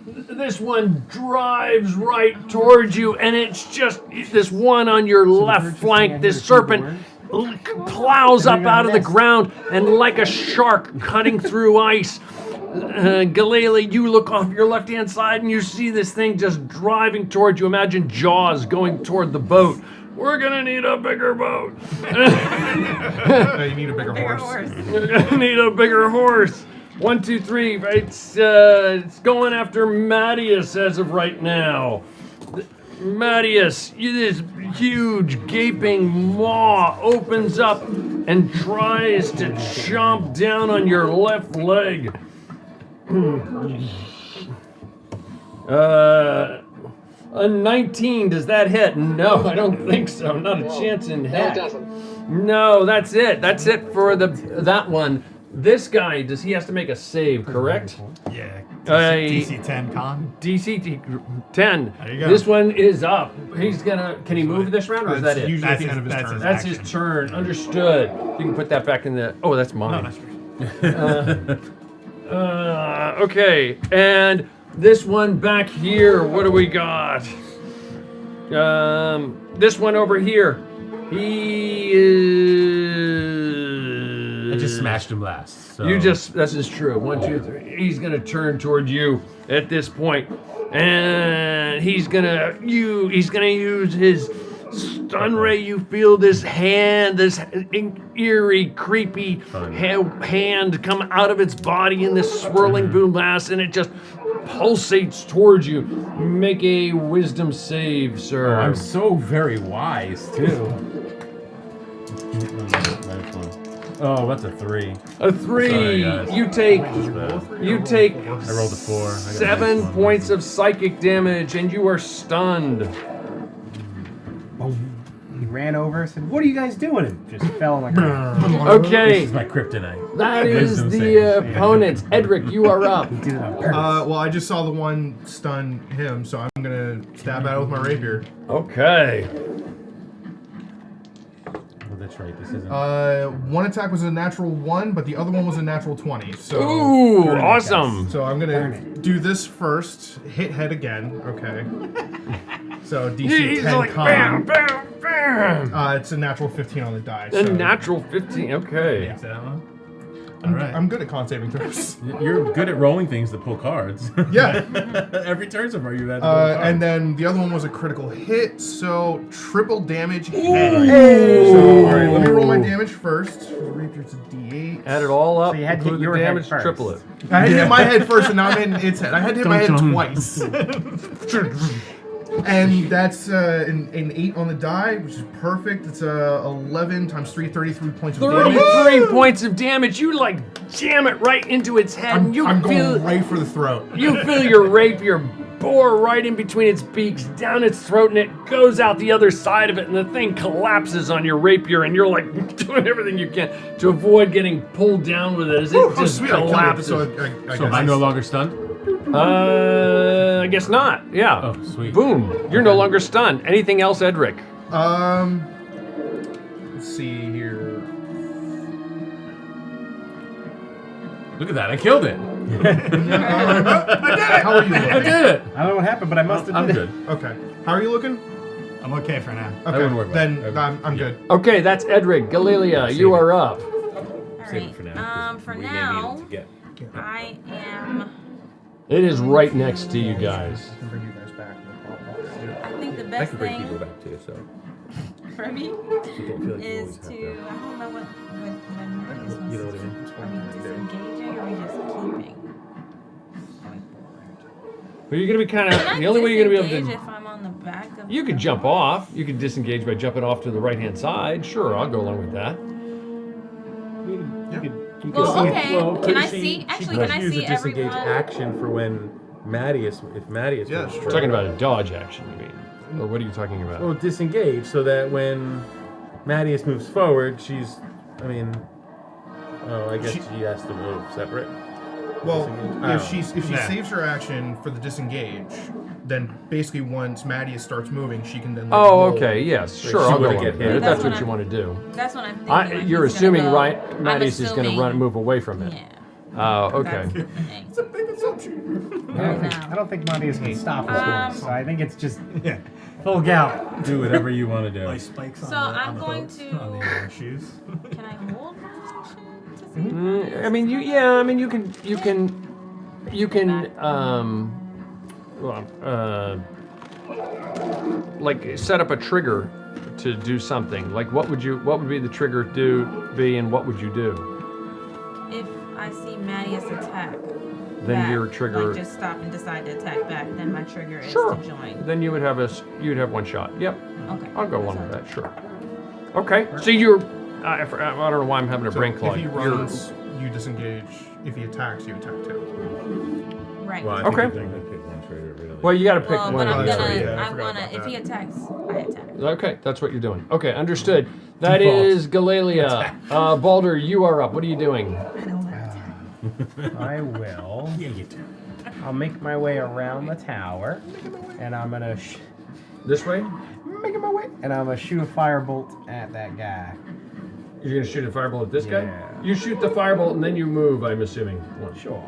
This one drives right towards you, and it's just this one on your left flank, this serpent, plows up out of the ground and like a shark cutting through ice. Galele, you look off your left-hand side and you see this thing just driving towards you. Imagine Jaws going toward the boat. We're gonna need a bigger boat. You need a bigger horse. We're gonna need a bigger horse. 1, 2, 3. It's going after Mattias as of right now. Mattias, this huge gaping maw opens up and tries to chomp down on your left leg. A 19, does that hit? No, I don't think so. Not a chance in heck. No, it doesn't. No, that's it. That's it for that one. This guy, does he has to make a save, correct? Yeah. DC 10 con. DC 10. There you go. This one is up. He's gonna. Can he move this round, or is that it? Usually at the end of his turn. That's his turn. Understood. You can put that back in the. Oh, that's mine. No, that's Okay, and this one back here. What do we got? This one over here. He is. I just smashed him last. So. This is true. 1, 2, 3. He's gonna turn toward you at this point, and he's gonna use his stun ray. You feel this hand, this eerie, creepy hand come out of its body in this swirling boom blast, and it just pulsates towards you. Make a wisdom save, sir. I'm so very wise too. Oh, that's a 3. A 3. Sorry, guys. You take I rolled a 4. 7 points of psychic damage, and you are stunned. He ran over and said, "What are you guys doing?" And just fell on the ground. Okay. This is my kryptonite. That is Wisdom the save. opponent. Edric, you are up. He did it on purpose. Well, I just saw the one stun him, so I'm gonna stab at it with my rapier. Okay. Oh, that's right. This isn't. One attack was a natural 1, but the other one was a natural 20. So Ooh, awesome. So I'm gonna do this first. Hit head again. Okay. So DC He's 10 like, con. bam, bam, bam. It's a natural 15 on the die. A so natural 15. Okay. I'm good at con saving throws. You're good at rolling things to pull cards. Yeah. Every turn so far you've had to roll cards. And then the other one was a critical hit, so triple damage head. Ooh. So, all right, let me roll my damage first. For the rapier, it's a D8. Add it all up. So you had to hit include your the head damage, first. triple it. I had to hit my head first, and now I'm hitting its head. I had to hit my head twice. And that's an 8 on the die, which is perfect. It's 11 times 3, 33 points of damage. 33 points of damage. You like jam it right into its head. I'm, and you I'm feel going right for the throat. You feel your rapier bore right in between its beaks, down its throat, and it goes out the other side of it, and the thing collapses on your rapier, and you're like doing everything you can to avoid getting pulled down with it as it just Sweet, I killed it, collapses. so I So am I no longer stunned? I guess not. Yeah. Oh, sweet. Boom. You're no longer stunned. Anything else, Edric? Let's see here. Look at that! I killed it. How are you looking? I did it. I don't know what happened, but I must have I'm did good. Okay. How are you looking? I'm okay for now. Okay. wouldn't worry about then it. I'm good. Okay, that's Edric. Galilia, you are up. Alright, for now. for We may now, need to get. I am. It is right next to you guys. I can bring you guys back. No problem. I think the I best can bring thing people back too. So for me you don't feel like you is always have to. to. I don't know what Marius wants You know what I to mean? do. Are we disengaging or are we just keeping? Going forward. Well, you're gonna be kind Can of I the only way you're gonna be able disengage to. if I'm on the back of? You could jump off. You could disengage by jumping off to the right-hand side. Sure, I'll go along with that. Well, okay. Can I see? Actually, can I use see a disengage everyone? action for when Mattias, if Mattias Yeah, goes sure. You're talking about a dodge action, you mean? Or what are you talking about? Well, disengage so that when Mattias moves forward, she's. I mean, oh, I guess she has to move separate. Well, Disengage. if she Yeah. saves her action for the disengage, then basically once Mattias starts moving, she can then. Oh, roll. okay, yes, So sure, she I'll go wouldn't along get with that. hit. If That's that's what what you I'm- want to do. That's what I'm thinking. like You're he's gonna assuming, go. right? I'm Mattias is going to assuming- move away from it. Yeah. Oh, okay. That's the thing. It's a big assumption. I don't think Monty is going to stop us, so I think it's just Yeah. full gallop. Do whatever you want to do. Like spikes on So the, I'm on the going boats, to- on the shoes. Can I hold my action to see? I mean, you can, like set up a trigger to do something. Like, what would be the trigger be, and what would you do? If I see Mattias attack. Then back, your trigger. Like just stop and decide to attack back. Then my trigger is Sure. to join. Then you would have one shot. Yep. Okay. I'll go along with that. Sure. Okay. So you're. I don't know why I'm having a brain clog. If he runs, you disengage. If he attacks, you attack too. Right. Well, I Okay. think you pick one trigger, really. Well, you got to pick Well, one. but I'm of the gonna. three. Yeah, I I forgot wanna. about If he that. attacks, I attack. Okay, that's what you're doing. Okay, understood. That Default. is Galalia. Balder, you are up. What are you doing? I will. Yeah, you do. I'll make my way around the tower, and I'm gonna This way? making my way, and I'm gonna shoot a firebolt at that guy. You're gonna shoot a firebolt at this Yeah. guy? You shoot the firebolt and then you move, I'm assuming. One, Sure.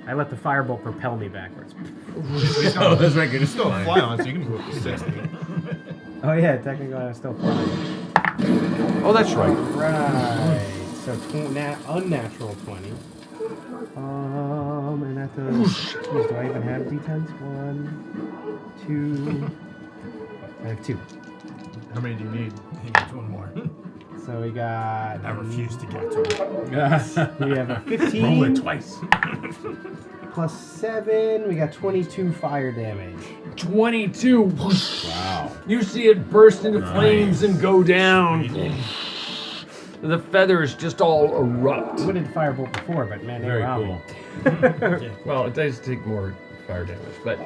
I let the firebolt propel me backwards. Oh, that's right. Good. You still fly on, so you can move up to 60. Oh yeah, technically I'm still flying. Oh, that's right. Right. So unnatural 20. And at the geez, do I even have d10s? 1, 2. I have 2. How many do you need? He needs one more. So we got. I refuse to get to it. We have a 15. Roll it twice. Plus 7. We got 22 fire damage. 22. Wow. You see it burst into flames and go down. The feathers just all erupt. I did firebolt before, but man, they Very were on cool. me. Well, it does take more fire damage, but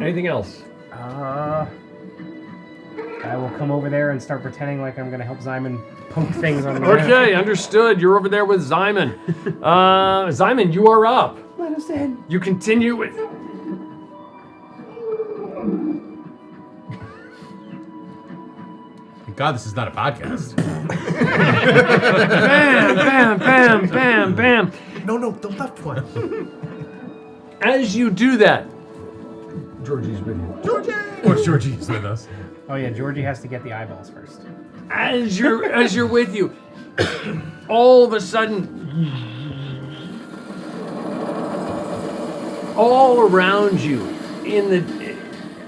anything else? I will come over there and start pretending like I'm gonna help Zymon poke things on the Okay, understood. You're over there with Zymon. Zymon, you are up. Let us in. You continue with. Thank God this is not a podcast. Bam, bam, bam, bam, bam. No, the left one. As you do that, Georgie's with you. Of course, Georgie's with us. Oh yeah, Georgie has to get the eyeballs first. As you're with you, all of a sudden, all around you,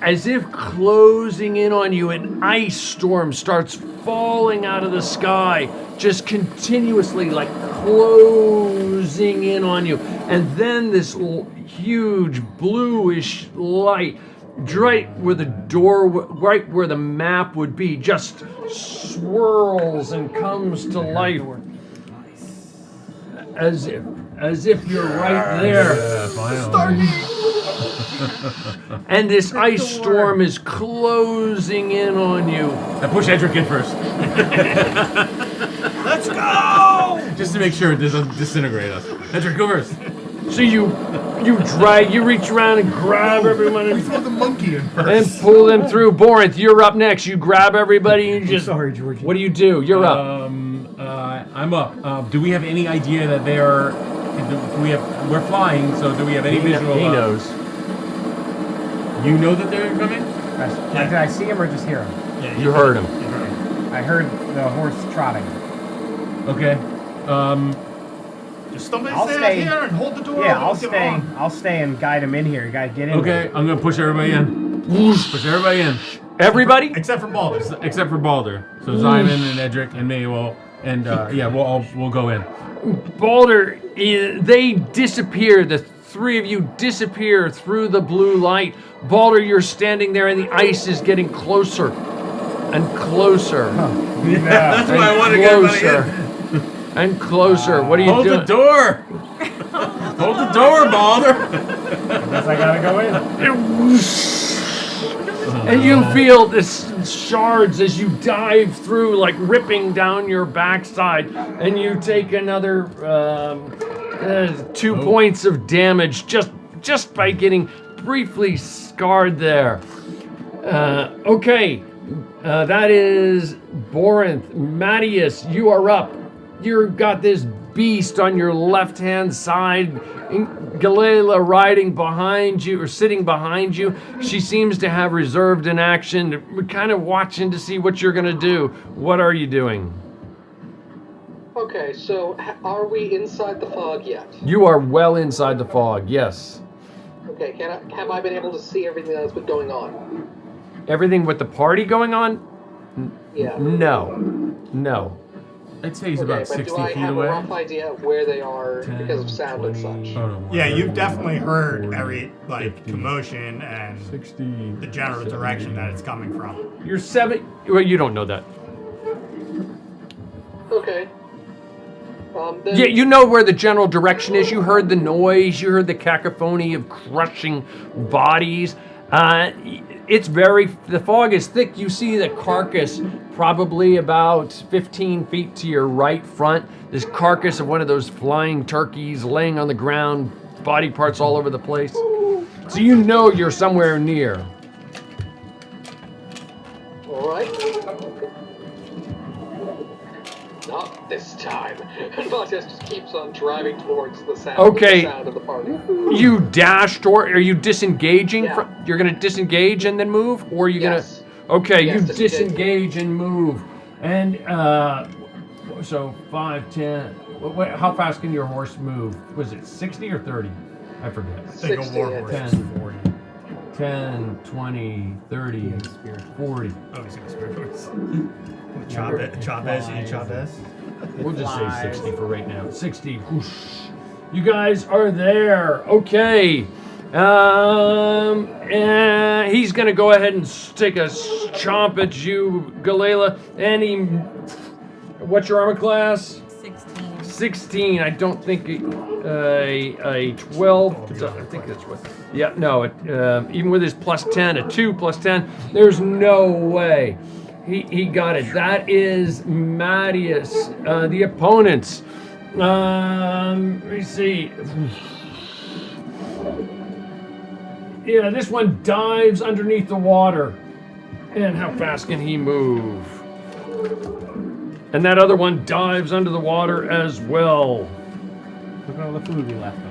as if closing in on you, an ice storm starts falling out of the sky, just continuously like closing in on you, and then this huge bluish light. Right where the door, right where the map would be, just swirls and comes to life, as if you're right there. And this ice storm is closing in on you. Now push Edric in first. Let's go! Just to make sure it doesn't disintegrate us. Edric, go first. So you reach around and grab everyone We and throw the monkey in first. pull them through. Borinth, you're up next. You grab everybody and you just. Sorry, Georgie. What do you do? You're up. I'm up. Do we have any idea that they are? We're flying, so do we have any visual? He knows. You know that they're coming? Did I see him or just hear him? Yeah, You heard him. I heard the horse trotting. Okay. Just somebody I'll stay stay- out here and hold the door. Yeah, open. I'll Get stay. on. I'll stay and guide him in here. Guys, get in. Okay, I'm gonna push everybody in. Push everybody in, Everybody? Except for Baldur. except for Balder. So Simon and Edric and me will, and we'll go in. Balder, they disappear. The three of you disappear through the blue light. Balder, you're standing there and the ice is getting closer and closer. That's why I want to get everybody in. And closer. What are you Hold doing? the door. Hold the door, Balder. Guess I gotta go in. And you feel this shards as you dive through, like ripping down your backside, and you take another 2 points of damage just by getting briefly scarred there. Okay, that is Borinth. Mattias, you are up. You've got this beast on your left-hand side. Galila riding behind you, or sitting behind you. She seems to have reserved an action. We're kind of watching to see what you're going to do. What are you doing? Okay, so are we inside the fog yet? You are well inside the fog, yes. Okay, have I been able to see everything that's been going on? Everything with the party going on? Yeah. No. I'd say he's Okay, about but 60 do I feet have away. a rough idea of where they are 10, because of sound 20. and such? Oh, no, Yeah, you've 40, definitely heard 40, every 50, commotion and 60, the general 70. direction that it's coming from. You're 7. Well, you don't know that. Okay. Then, Yeah, you know where the general direction is. You heard the noise. You heard the cacophony of crushing bodies. The fog is thick. You see the carcass probably about 15 feet to your right front. This carcass of one of those flying turkeys laying on the ground, body parts all over the place. So you know you're somewhere near. all right. Not this time. And Martes just keeps on driving towards the sound, Okay. the sound of the party. You dash toward. Are you disengaging? Yeah. You're gonna disengage and then move, or are you Yes. gonna? Okay, Yes, you disengage. disengage and move, and so 5, 10. How fast can your horse move? Was it 60 or 30? I forget. I think a 60, war I horse think. is 40. 10, 20, 30, 40. Oh, he's got a spirit horse. Chavez, you Chavez. We'll just say 60 for right now. 60. Whoosh. You guys are there. Okay. He's going to go ahead and take a chomp at you, Galila. And he... What's your armor class? 16. 16. I don't think a 12. I think that's what. Yeah, no. Even with his plus 10, a 2 plus 10, there's no way. He got it. That is Mattias, the opponents. Let me see. Yeah, this one dives underneath the water. And how fast can he move? And that other one dives under the water as well. Look at all the food we left them.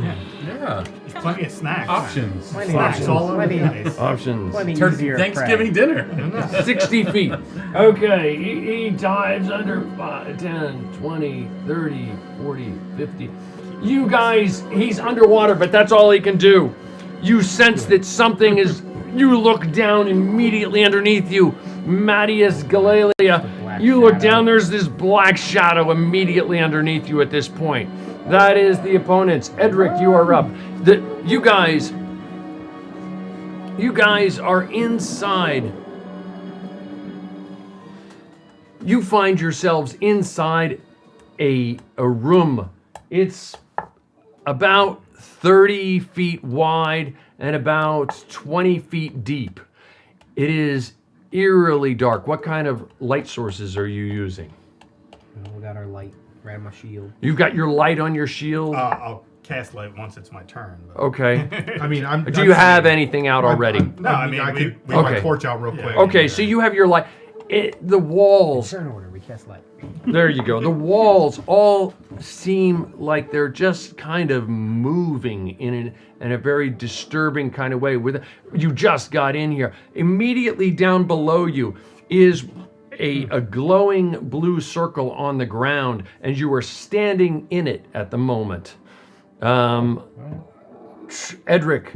Yeah. There's plenty of snacks. Options. Snacks all over the place. Options. Turkey easier Thanksgiving dinner. 60 feet. Okay, he dives under 5, 10, 20, 30, 40, 50. You guys, he's underwater, but that's all he can do. You sense that something is... You look down immediately underneath you. Mattias Galalia. You look down, there's this black shadow immediately underneath you at this point. That is the opponents. Edric, you are up. You guys are inside. You find yourselves inside a room. It's about 30 feet wide and about 20 feet deep. It is eerily dark. What kind of light sources are you using? We got our light right on my shield. You've got your light on your shield? I'll cast light once it's my turn. But... Okay. I mean, Do you have anything out already? No, I mean, I we could have my Okay. torch out real quick. Okay, so you have your light. The walls, Turn order, we cast light. there you go. The walls all seem like they're just kind of moving in a very disturbing kind of way. You just got in here. Immediately down below you is a glowing blue circle on the ground, and you are standing in it at the moment. Edric,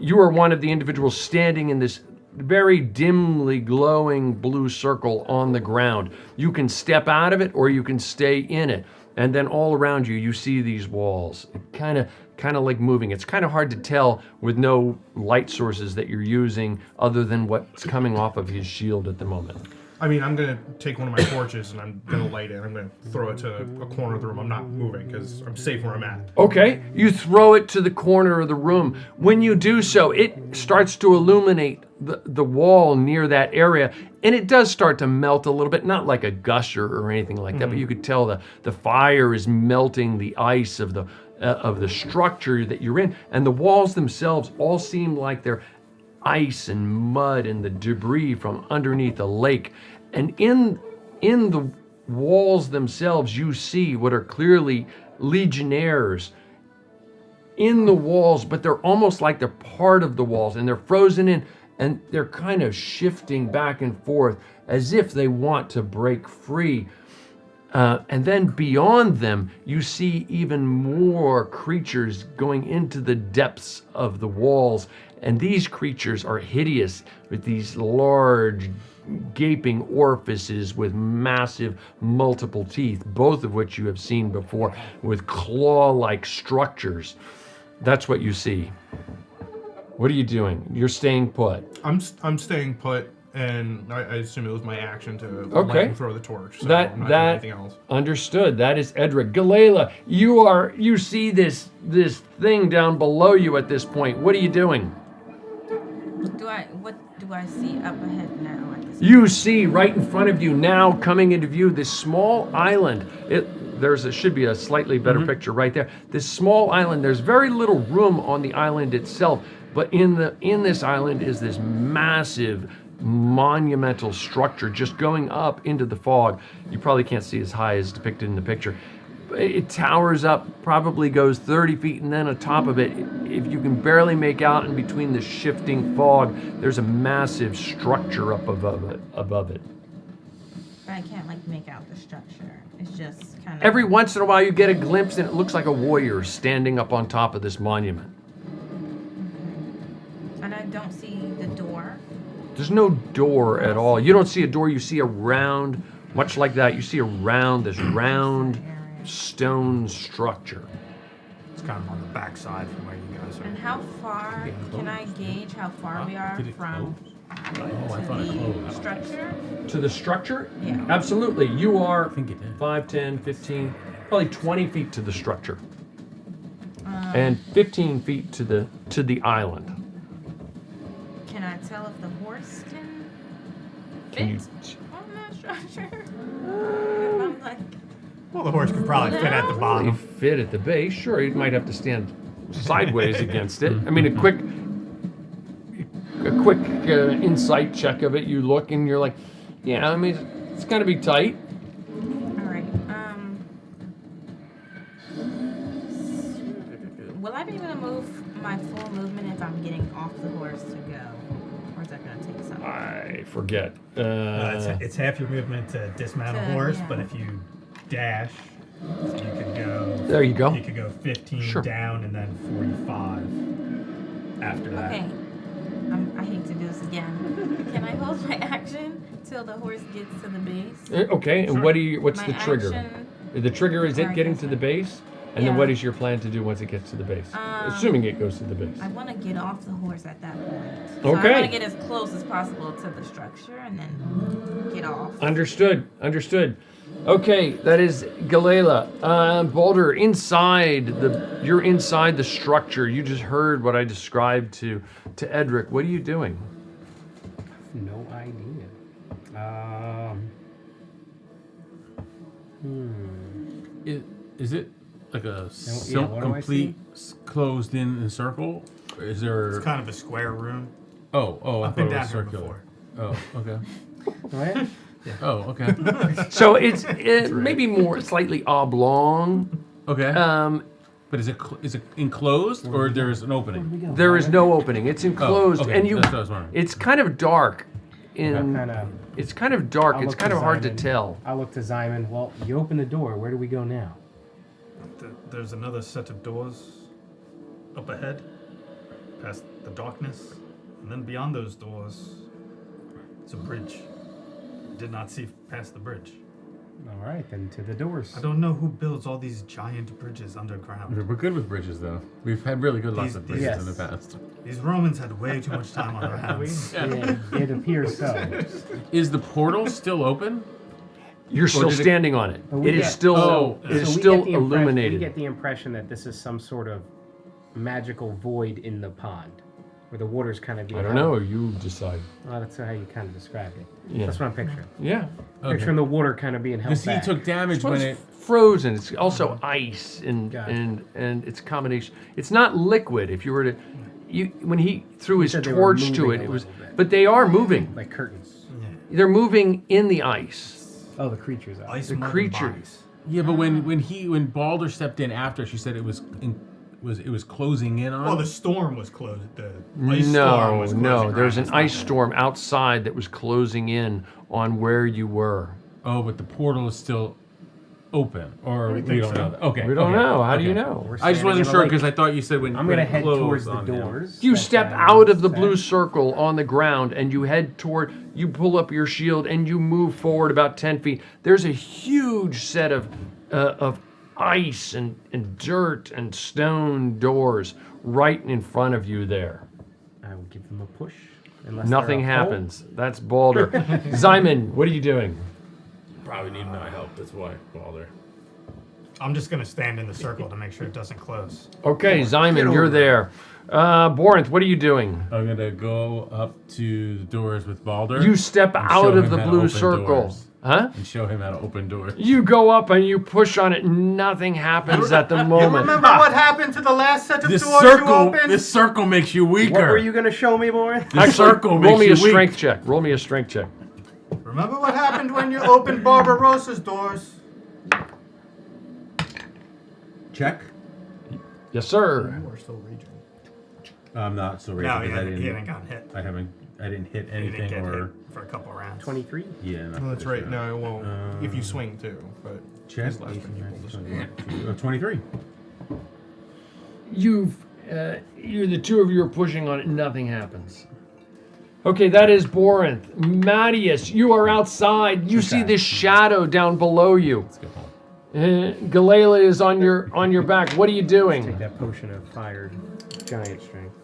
you are one of the individuals standing in this very dimly glowing blue circle on the ground. You can step out of it or you can stay in it. And then all around you, you see these walls. Kind of like moving. It's kind of hard to tell with no light sources that you're using other than what's coming off of his shield at the moment. I mean, I'm gonna take one of my torches and I'm gonna light it. I'm gonna throw it to a corner of the room. I'm not moving because I'm safe where I'm at. Okay, you throw it to the corner of the room. When you do so, it starts to illuminate the wall near that area, and it does start to melt a little bit, not like a gusher or anything like that, but you could tell the fire is melting the ice of the structure that you're in, and the walls themselves all seem like they're ice and mud and the debris from underneath a lake. And in the walls themselves, you see what are clearly legionnaires in the walls, but they're almost like they're part of the walls, and they're frozen in, and they're kind of shifting back and forth as if they want to break free. And then beyond them, you see even more creatures going into the depths of the walls. And these creatures are hideous with these large, gaping orifices with massive multiple teeth, both of which you have seen before, with claw-like structures. That's what you see. What are you doing? You're staying put. I'm staying put, and I assume it was my action to Okay. let him throw the torch. So That I'm not doing anything else. understood. That is Edric. Galela, you see this thing down below you at this point. What are you doing? What do I see up ahead now at this You see right in front of you now, coming into view, this small island. Should be a slightly better picture right there. This small island. There's very little room on the island itself, but in this island is this massive, monumental structure just going up into the fog. You probably can't see as high as depicted in the picture. It towers up, probably goes 30 feet, and then on top of it, if you can barely make out in between the shifting fog, there's a massive structure up above it. But I can't make out the structure. It's just kind of. Every once in a while, you get a glimpse, and it looks like a warrior standing up on top of this monument. And I don't see the door. There's no door at all. You don't see a door. You see a round, much like that. You see this round stone structure. It's kind of on the backside from where you guys are. And how far can I gauge how far we are from the structure? To the structure? Yeah. Absolutely. You are 5, 10, 15, probably 20 feet to the structure. And 15 feet to the island. Can I tell if the horse can Can fit on that structure? If I'm like, Well, the horse could probably fit at the You bottom. fit at the base. Sure, you might have to stand sideways against it. I mean, a quick insight check of it. You look and you're like, yeah. I mean, it's gonna be tight. all right. Will I be able to move my full movement if I'm getting off the horse to go, or is that gonna take some? I forget. It's half your movement to dismount a horse, yeah. but if you dash, you could go. There you go. You could go 15 Sure. down and then 45 after that. Okay. I hate to do this again. Can I hold my action till the horse gets to the base? Okay, and what's My the trigger? action- The trigger is it Sorry, getting yes, to the sir. base? And then Yeah. what is your plan to do once it gets to the base? Assuming it goes to the base. I want to get off the horse at that point. So I Okay. want to get as close as possible to the structure and then get off. Understood. Okay, that is Galela. Baldur, you're inside the structure. You just heard what I described to Edric. What are you doing? No idea. Is it like a what do I see? closed in circle? Or is there? It's kind of a square room. I I've thought been it down was here circular. before. Oh, okay. Right? Oh, okay. So it's maybe more slightly oblong. Okay. But is it enclosed or there's an opening? There is no opening. It's enclosed, okay. and That's what I was wondering. it's kind of dark. Kinda- It's kind of dark. I'll It's look kind to of hard to Simon. tell. I look to Simon. Well, you open the door. Where do we go now? There's another set of doors up ahead, past the darkness, and then beyond those doors, it's a bridge. Did not see past the bridge. All right, then to the doors. I don't know who builds all these giant bridges underground. We're good with bridges, though. We've had really good lots of bridges Yes. in the past. These Romans had way too much time on their hands. Yeah, it appears so. Is the portal still open? You're still did it- standing on it. But we It is get- still Oh. it is So we still get the impression- illuminated. We get the impression that this is some sort of magical void in the pond, where the water's kind of being. I don't know. You decide. Well, that's how you kind of described it. Yeah. That's what I'm picturing. Yeah. Picturing the water kind of being held Because he back. took damage Well, when it's it. frozen. It's also ice and Got it. and it's a combination. It's not liquid. If you were to, when he threw his said they were torch to moving it, a it was. little bit. But they are moving. like curtains. They're moving in the ice. Oh, the creatures. Are. Ice The mud and creatures. bodies. Yeah, but when Baldur stepped in after, she said it was closing in on. Well, the storm was closed. The ice storm No, was no. closing There's around an us. ice storm outside that was closing in on where you were. Oh, but the portal is still open, or we think don't so. know that? Okay. We don't okay, know. How do you okay. know? I just wasn't sure because I thought you said when I'm when gonna it head closed towards the on him. doors. You that step I out of the set. blue circle on the ground and you head toward, you pull up your shield and you move forward about 10 feet. There's a huge set of ice and dirt and stone doors right in front of you there. I will give them a push. unless Nothing they're a pole. happens. That's Balder. Zyman, what are you doing? Probably need my help. That's why, Balder. I'm just gonna stand in the circle to make sure it doesn't close. Okay, Zyman, you're there. Borinth, what are you doing? I'm gonna go up to the doors with Balder. You step and out show of him the how to blue open circle. doors. Huh? And show him how to open doors. You go up and you push on it. Nothing happens at the You moment. remember what happened to the last set of This doors you circle, opened? this circle makes you weaker. What were you gonna show me, boy? This circle roll makes me you a strength weak. check. Roll me a strength check. Remember what happened when you opened Barbarossa's doors? Check. Yes, sir. We're still raging. I'm not so No, raging he because hasn't, he hasn't gotten hit. I didn't hit He didn't anything get or hit for a couple rounds. 23? yeah. not Well, that's this right. round. No, it won't. if you swing too, but Check. it's less than equal to swing. 23. You're the two of you are pushing on it. Nothing happens. Okay, that is Borinth. Mattias, you are outside. You see this shadow down below you. Let's go home. Galele is on your back. What are you doing? Take that potion of fire giant strength.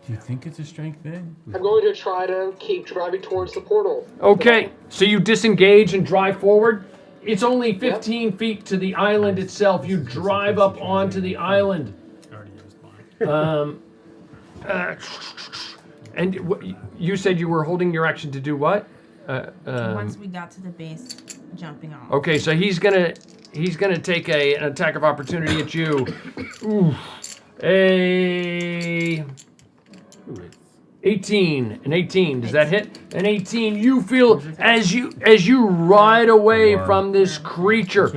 Do you think it's a strength thing? I'm going to try to keep driving towards the portal. Okay, so you disengage and drive forward. It's only 15 feet to the island itself. You drive up onto the island. And you said you were holding your action to do what? Once we got to the base, jumping off. Okay, so he's gonna take an attack of opportunity at you. Ooh, a 18. An 18. Does that hit? An 18. You feel as you ride away from this creature,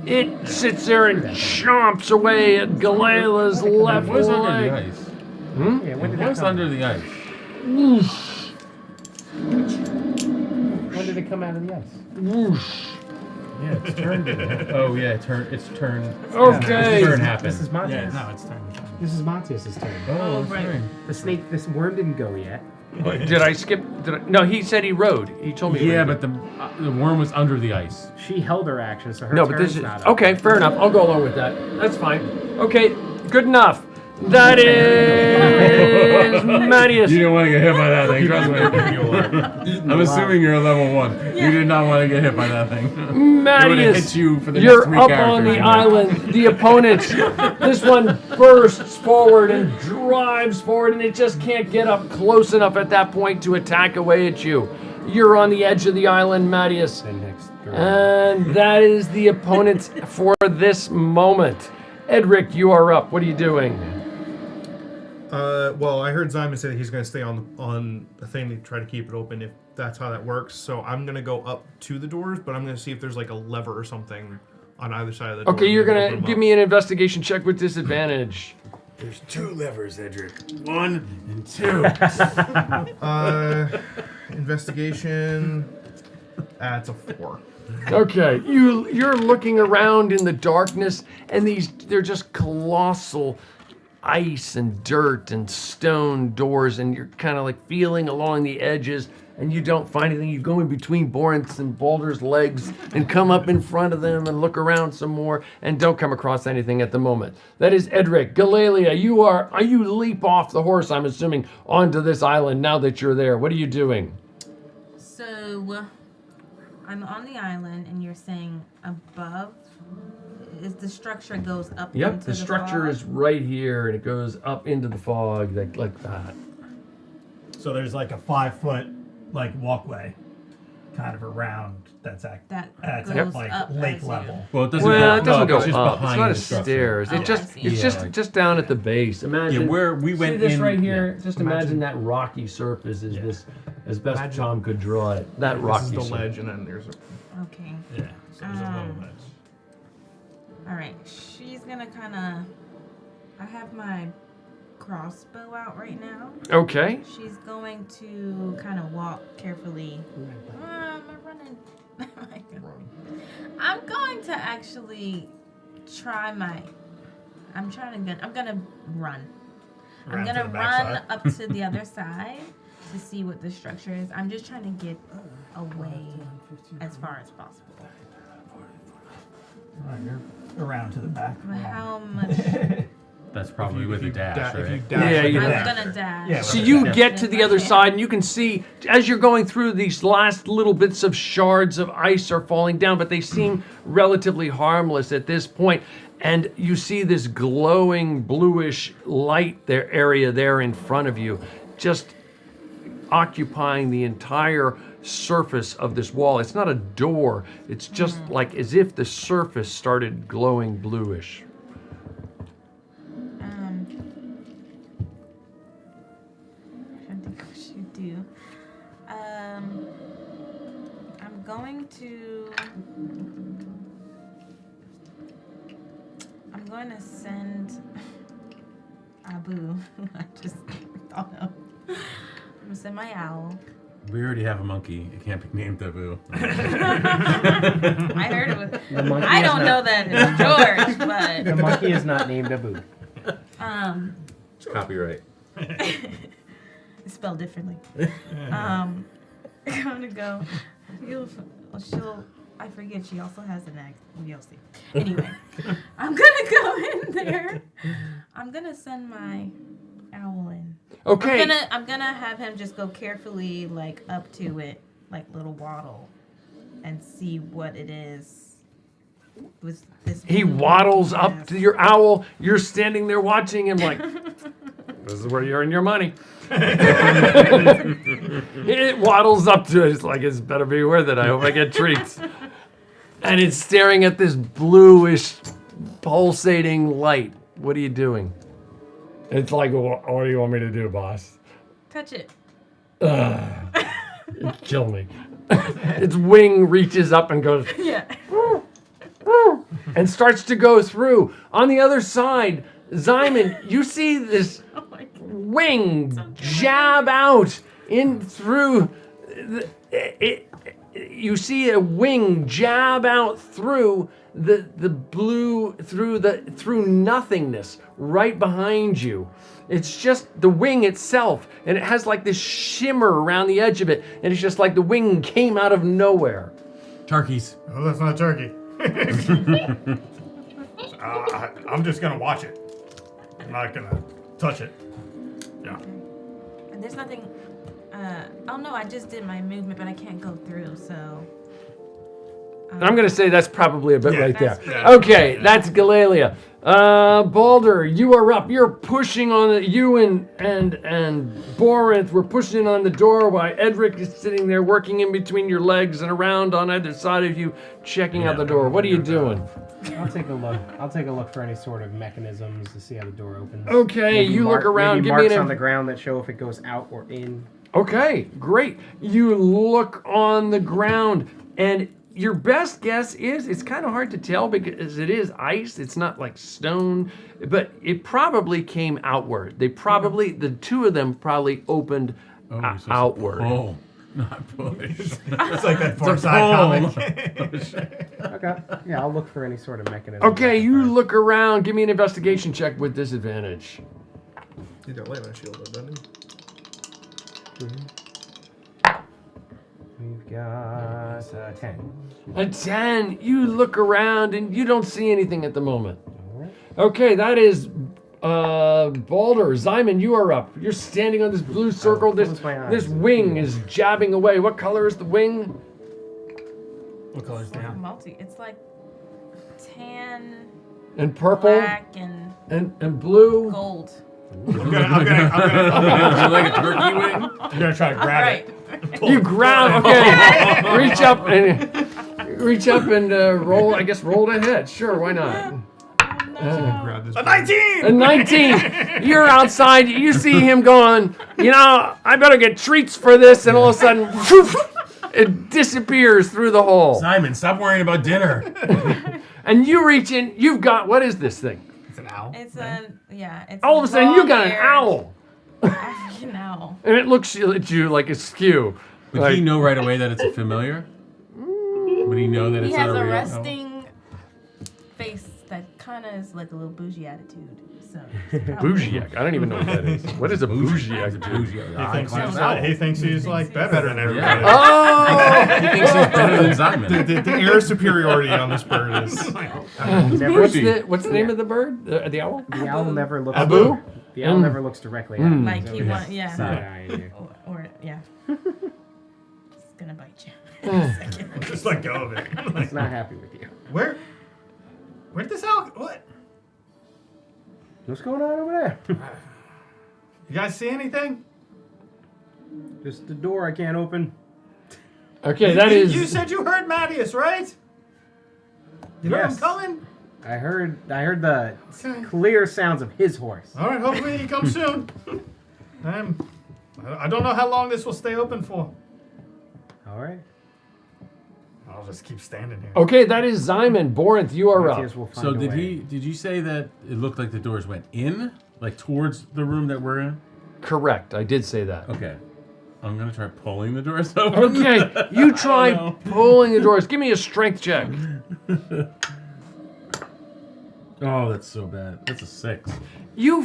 it sits there and chomps away at Galela's left It was under leg. the ice. Yeah, when did It it was come? under the ice. When did it come out of the ice? Whoosh. Yeah, it's turned. Oh yeah, it's turned. Okay. Its turn happened. This is Matthias. Yeah, no, it's time. This is Matthias's turn. Oh, it's right. turn. The snake, this worm didn't go yet. Did I skip? No, he said he rode. He told me. Yeah, when he but the worm was under the ice. She held her action, so her No, turn's but this is not up. okay. Fair enough. I'll go along with that. That's fine. Okay, good enough. That is Mattias. You didn't want to get hit by that thing. Trust me. I'm assuming you're a level 1. You did not want to get hit by that thing. It would have Mattias, hit you for the you're next 3 up characters. on the you know. island. The opponent, this one bursts forward and drives forward, and it just can't get up close enough at that point to attack away at you. You're on the edge of the island, Mattias. Then next turn. And that is the opponent for this moment. Edric, you are up. What are you doing? Well, I heard Zyman say that he's going to stay on the thing to try to keep it open if that's how that works. So I'm going to go up to the doors, but I'm going to see if there's like a lever or something on either side of the door. Okay, you're Maybe gonna open them give up. me an investigation check with disadvantage. There's 2 levers, Edric. 1 and 2. Investigation. It's a 4. Okay, you're looking around in the darkness, and they're just colossal ice and dirt and stone doors, and you're kind of like feeling along the edges, and you don't find anything. You go in between Borinth's and Balder's legs and come up in front of them and look around some more, and don't come across anything at the moment. That is Edric. Galalia, you leap off the horse, I'm assuming, onto this island now that you're there. What are you doing? So, I'm on the island, and you're saying above is the structure goes up. Yep, into the structure fog? is right here, and it goes up into the fog like that. So there's like a 5-foot like walkway, kind of around that's at goes like up lake as you- level. Well, it doesn't Well, it doesn't no, go it's just up. It's behind not the a structure. stairs. Oh, I see. It's just down at the base. Imagine. Yeah, where we went see this in. right here. yeah. Just imagine that rocky surface is this, as best Tom could draw it. That This rocky is the surface. ledge, and then there's a. Okay. Yeah. So there's a little bit. All right. She's gonna kind of. I have my crossbow out right now. Okay. She's going to kind of walk carefully. I'm running. I'm going to actually try my. I'm gonna run. I'm gonna run up to the other side to see what the structure is. I'm just trying to get away as far as possible. You're around to the back. But how much? That's probably with a dash, right? I'm gonna dash. Yeah, so you get to the other side, and you can see, as you're going through, these last little bits of shards of ice are falling down, but they seem relatively harmless at this point. And you see this glowing bluish light area there in front of you, just occupying the entire surface of this wall. It's not a door, it's just like as if the surface started glowing bluish. I think what should do. I'm going to send Abu. I just thought of. I'm gonna send my owl. We already have a monkey. It can't be named Abu. I heard it was. I don't know that it's George, but The monkey is not named Abu. It's copyright. It's spelled differently. I'm gonna go. I forget she also has an egg. You'll see. Anyway, I'm gonna go in there. I'm gonna send my owl in. Okay. I'm gonna have him just go carefully, like up to it, like little waddle, and see what it is. With this. He waddles up to your owl. You're standing there watching him like, this is where you earn your money. It waddles up to it. It's like, it's better be worth it. I hope I get treats. And it's staring at this bluish, pulsating light. What are you doing? It's like, what do you want me to do, boss? Touch it. Kill me. Its wing reaches up and goes, Yeah. and starts to go through. On the other side, Simon, you see this wing jab out in through. You see a wing jab out through the blue, through nothingness right behind you. It's just the wing itself, and it has like this shimmer around the edge of it, and it's just like the wing came out of nowhere. Turkeys. Oh, that's not a turkey. I'm just gonna watch it. I'm not gonna touch it. Yeah. And there's nothing. Oh no, I just did my movement, but I can't go through, so. I'm gonna say that's probably a bit right there. That's Okay, that's Galalia. Balder, you are up. You're pushing on you and Borinth. We're pushing on the door while Edric is sitting there working in between your legs and around on either side of you, checking out the door. What are you doing? I'll take a look. I'll take a look for any sort of mechanisms to see how the door opens. Okay, you look around. Maybe Give me marks an on the ground that show if it goes out or in. Okay, great. You look on the ground, and your best guess is it's kind of hard to tell because it is ice. It's not like stone, but it probably came outward. The two of them probably opened outward. Oh, not push. It's like that Far Side comic. Okay. Yeah, I'll look for any sort of mechanism. Okay, you look around. Give me an investigation check with disadvantage. You got light on shield, though, doesn't he? We've got 10. A 10. You look around and you don't see anything at the moment. Okay, that is Balder. Simon, you are up. You're standing on this blue circle. This wing is jabbing away. What color is the wing? What color is that? It's like tan, And purple. black, and blue. gold. I'm gonna like a turkey wing? I'm gonna try to grab it. You grab. Okay. reach up and roll. I guess roll to hit. Sure, why not? A 19! A 19. You're outside. You see him going, I better get treats for this. And all of a sudden, it disappears through the hole. Simon, stop worrying about dinner. And you reach in. You've got, what is this thing? It's an owl. It's all of a sudden, you got an owl. African owl. And it looks at you like a skew. Would he know right away that it's a familiar? Would he know that He it's has not a real? resting face that kind of is like a little bougie attitude. So Bougie-iac. I don't even know what that is. What is a bougie-iac? He thinks he's like better than everybody. Oh! He thinks he's better than Simon. The air superiority on this bird is. What's the name of the bird? The owl? The owl never looks. Abu? The owl never looks directly at you. like he wants, yeah. Side-eyeing you. Or yeah. It's gonna bite you. in a second. Just let go of it. He's not happy with you. Where'd this owl? What? What's going on over there? You guys see anything? Just the door I can't open. Okay, that is. You said you heard Mattias, right? You heard him Yes. coming? I heard the clear sounds of his horse. All right, hopefully he comes soon. I don't know how long this will stay open for. All right. I'll just keep standing here. Okay, that is Zyman. Borinth, you are up. Matthias will find So a way. did you say that it looked like the doors went in, like towards the room that we're in? Correct, I did say that. Okay. I'm gonna try pulling the doors open. Okay, you try pulling the doors. Give me a strength check. Oh, that's so bad. That's a 6. You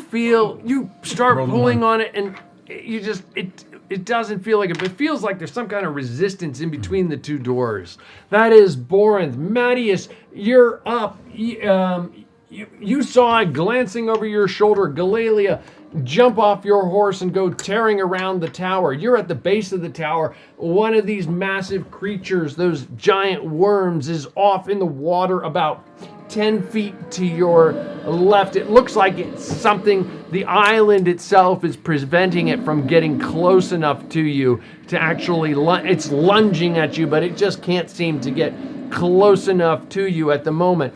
start Roll pulling one. on it, and you just it doesn't feel like it, but it feels like there's some kind of resistance in between the two doors. That is Borinth. Mattias, you're up. You saw glancing over your shoulder Galalia jump off your horse and go tearing around the tower. You're at the base of the tower. One of these massive creatures, those giant worms, is off in the water about 10 feet to your left. It looks like it's something, the island itself is preventing it from getting close enough to you to actually, it's lunging at you, but it just can't seem to get close enough to you at the moment.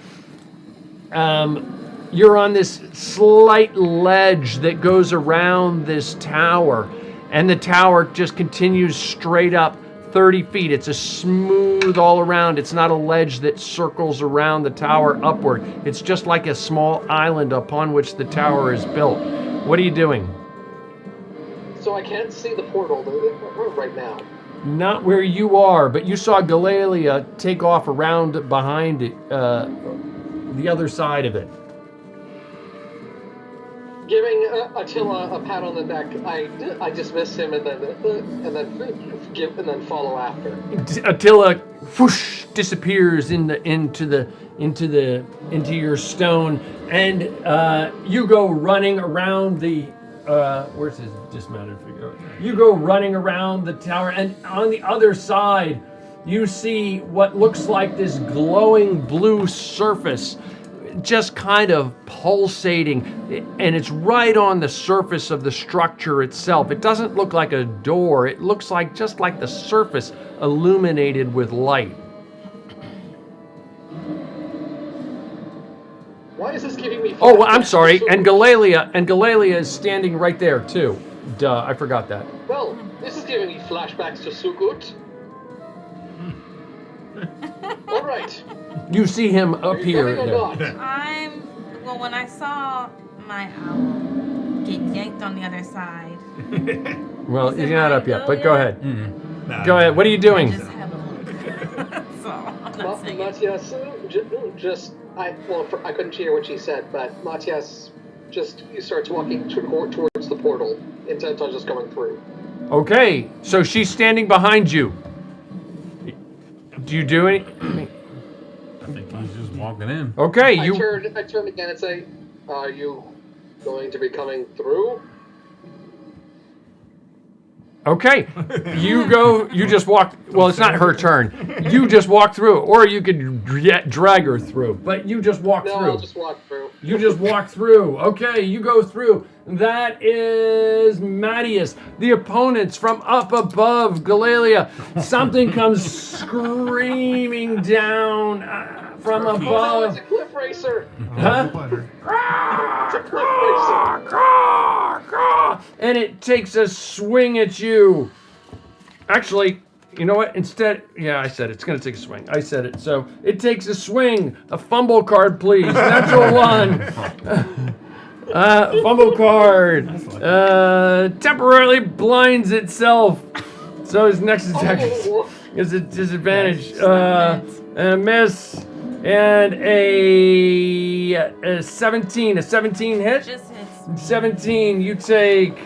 You're on this slight ledge that goes around this tower, and the tower just continues straight up 30 feet. It's a smooth all around. It's not a ledge that circles around the tower upward. It's just like a small island upon which the tower is built. What are you doing? So I can't see the portal right now. Not where you are, but you saw Galalia take off around behind it, the other side of it. Giving Attila a pat on the back, I dismiss him and then follow after. Attila whoosh, disappears into your stone, and you go running around the where's his dismounted figure? You go running around the tower, and on the other side you see what looks like this glowing blue surface just kind of pulsating, and it's right on the surface of the structure itself. It doesn't look like a door. It looks like just like the surface illuminated with light. Why is this giving me? Oh, I'm sorry. And Galalia is standing right there too. Duh, I forgot that. Well, this is giving me flashbacks to Sugut. All right. You see him up here. Well, when I saw my owl get yanked on the other side. Well, he's not up yet, but go ahead. Mm-hmm. Nah. Go ahead. What are you doing? Just have a look. That's all. I'm not saying it. Matthias, I couldn't hear what she said, but Matthias just starts walking towards the portal, intent on just going through. Okay, so she's standing behind you. Do you do any? I think he's just walking in. Okay, I turn again and say, "Are you going to be coming through?" Okay, you just walk, well, it's not her turn. You just walk through, or you could drag her through, but you just walk through. No, I'll just walk through. You just walk through. Okay, you go through. That is Mattias. The opponents from up above, Galalia. Something comes screaming down from Oh, above. it's a cliff racer. Huh? It's a cliff racer. And it takes a swing at you. Actually, you know what? Instead, yeah, I said it's going to take a swing. I said it. So it takes a swing. A fumble card, please. Natural one. Fumble card. Temporarily blinds itself. So his next attack is is a disadvantage. And a miss. And a 17. A 17 hit? Just hits. 17. You take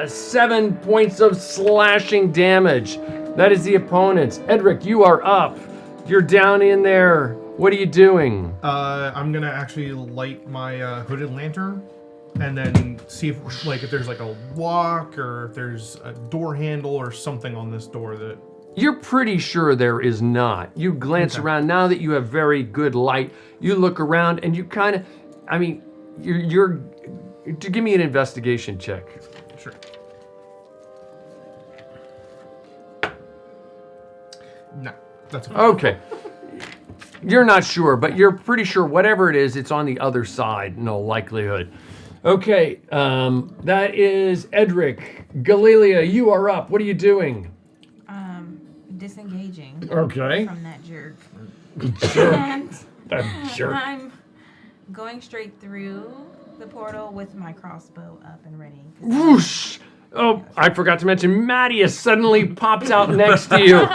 7 points of slashing damage. That is the opponent's. Edric, you are up. You're down in there. What are you doing? I'm gonna actually light my hooded lantern, and then see if there's like a lock or if there's a door handle or something on this door that. You're pretty sure there is not. You glance around now that you have very good light. You look around and you kind of, you're. Give me an investigation check. Sure. No, that's okay. You're not sure, but you're pretty sure whatever it is, it's on the other side, in all likelihood. Okay, that is Edric. Galilia, you are up. What are you doing? Disengaging. Okay. From that jerk. Jerk. That jerk. I'm going straight through the portal with my crossbow up and ready. Whoosh! Oh, I forgot to mention, Mattias suddenly pops out next to you.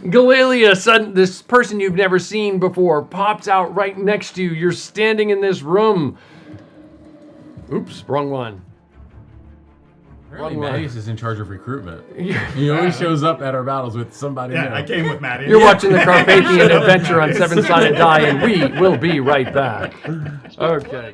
Galilia, this person you've never seen before, pops out right next to you. You're standing in this room. Oops, wrong one. Apparently Mattias is in charge of recruitment. He always shows up at our battles with somebody new. I came with Mattias. You're watching the Carpathian Adventure on 7-Sided Die, and we will be right back. Okay.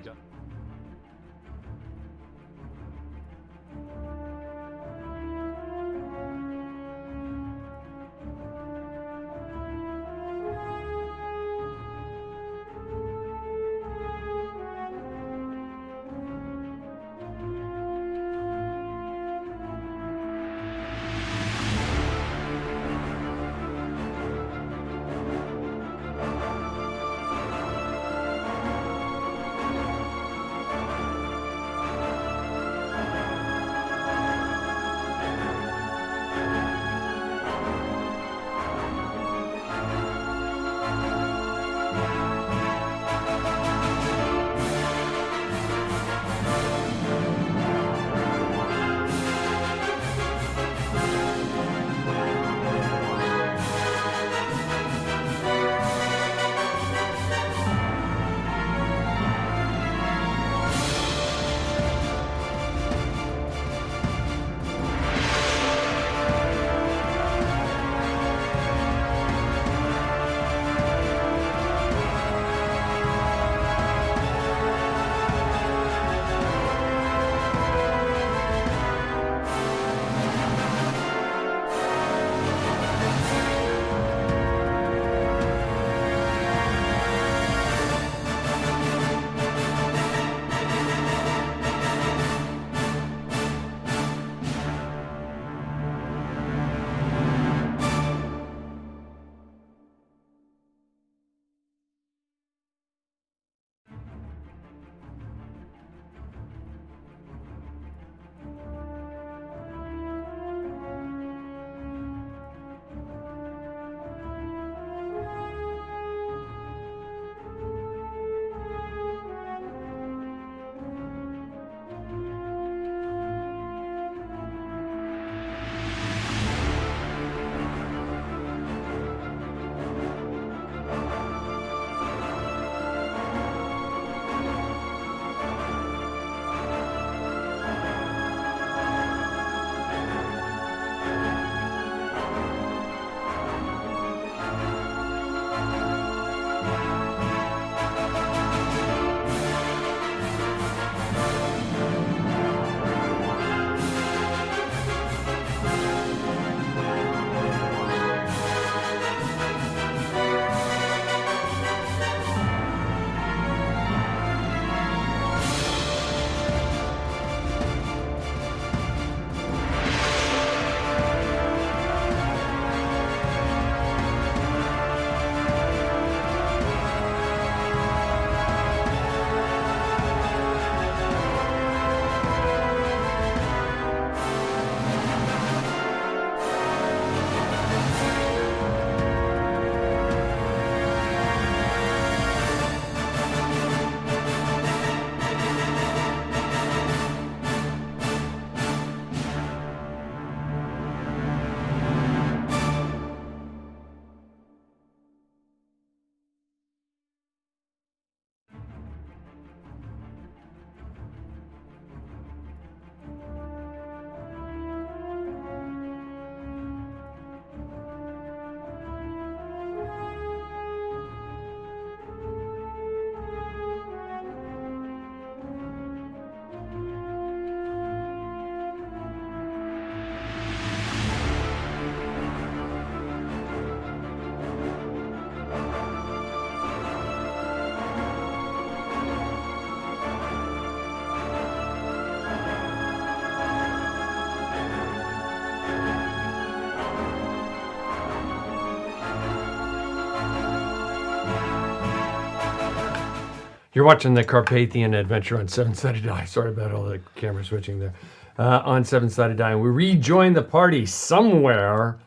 You're watching the Carpathian adventure on 7-Sided Die. Sorry about all the camera switching there. On 7-Sided Die. We rejoin the party somewhere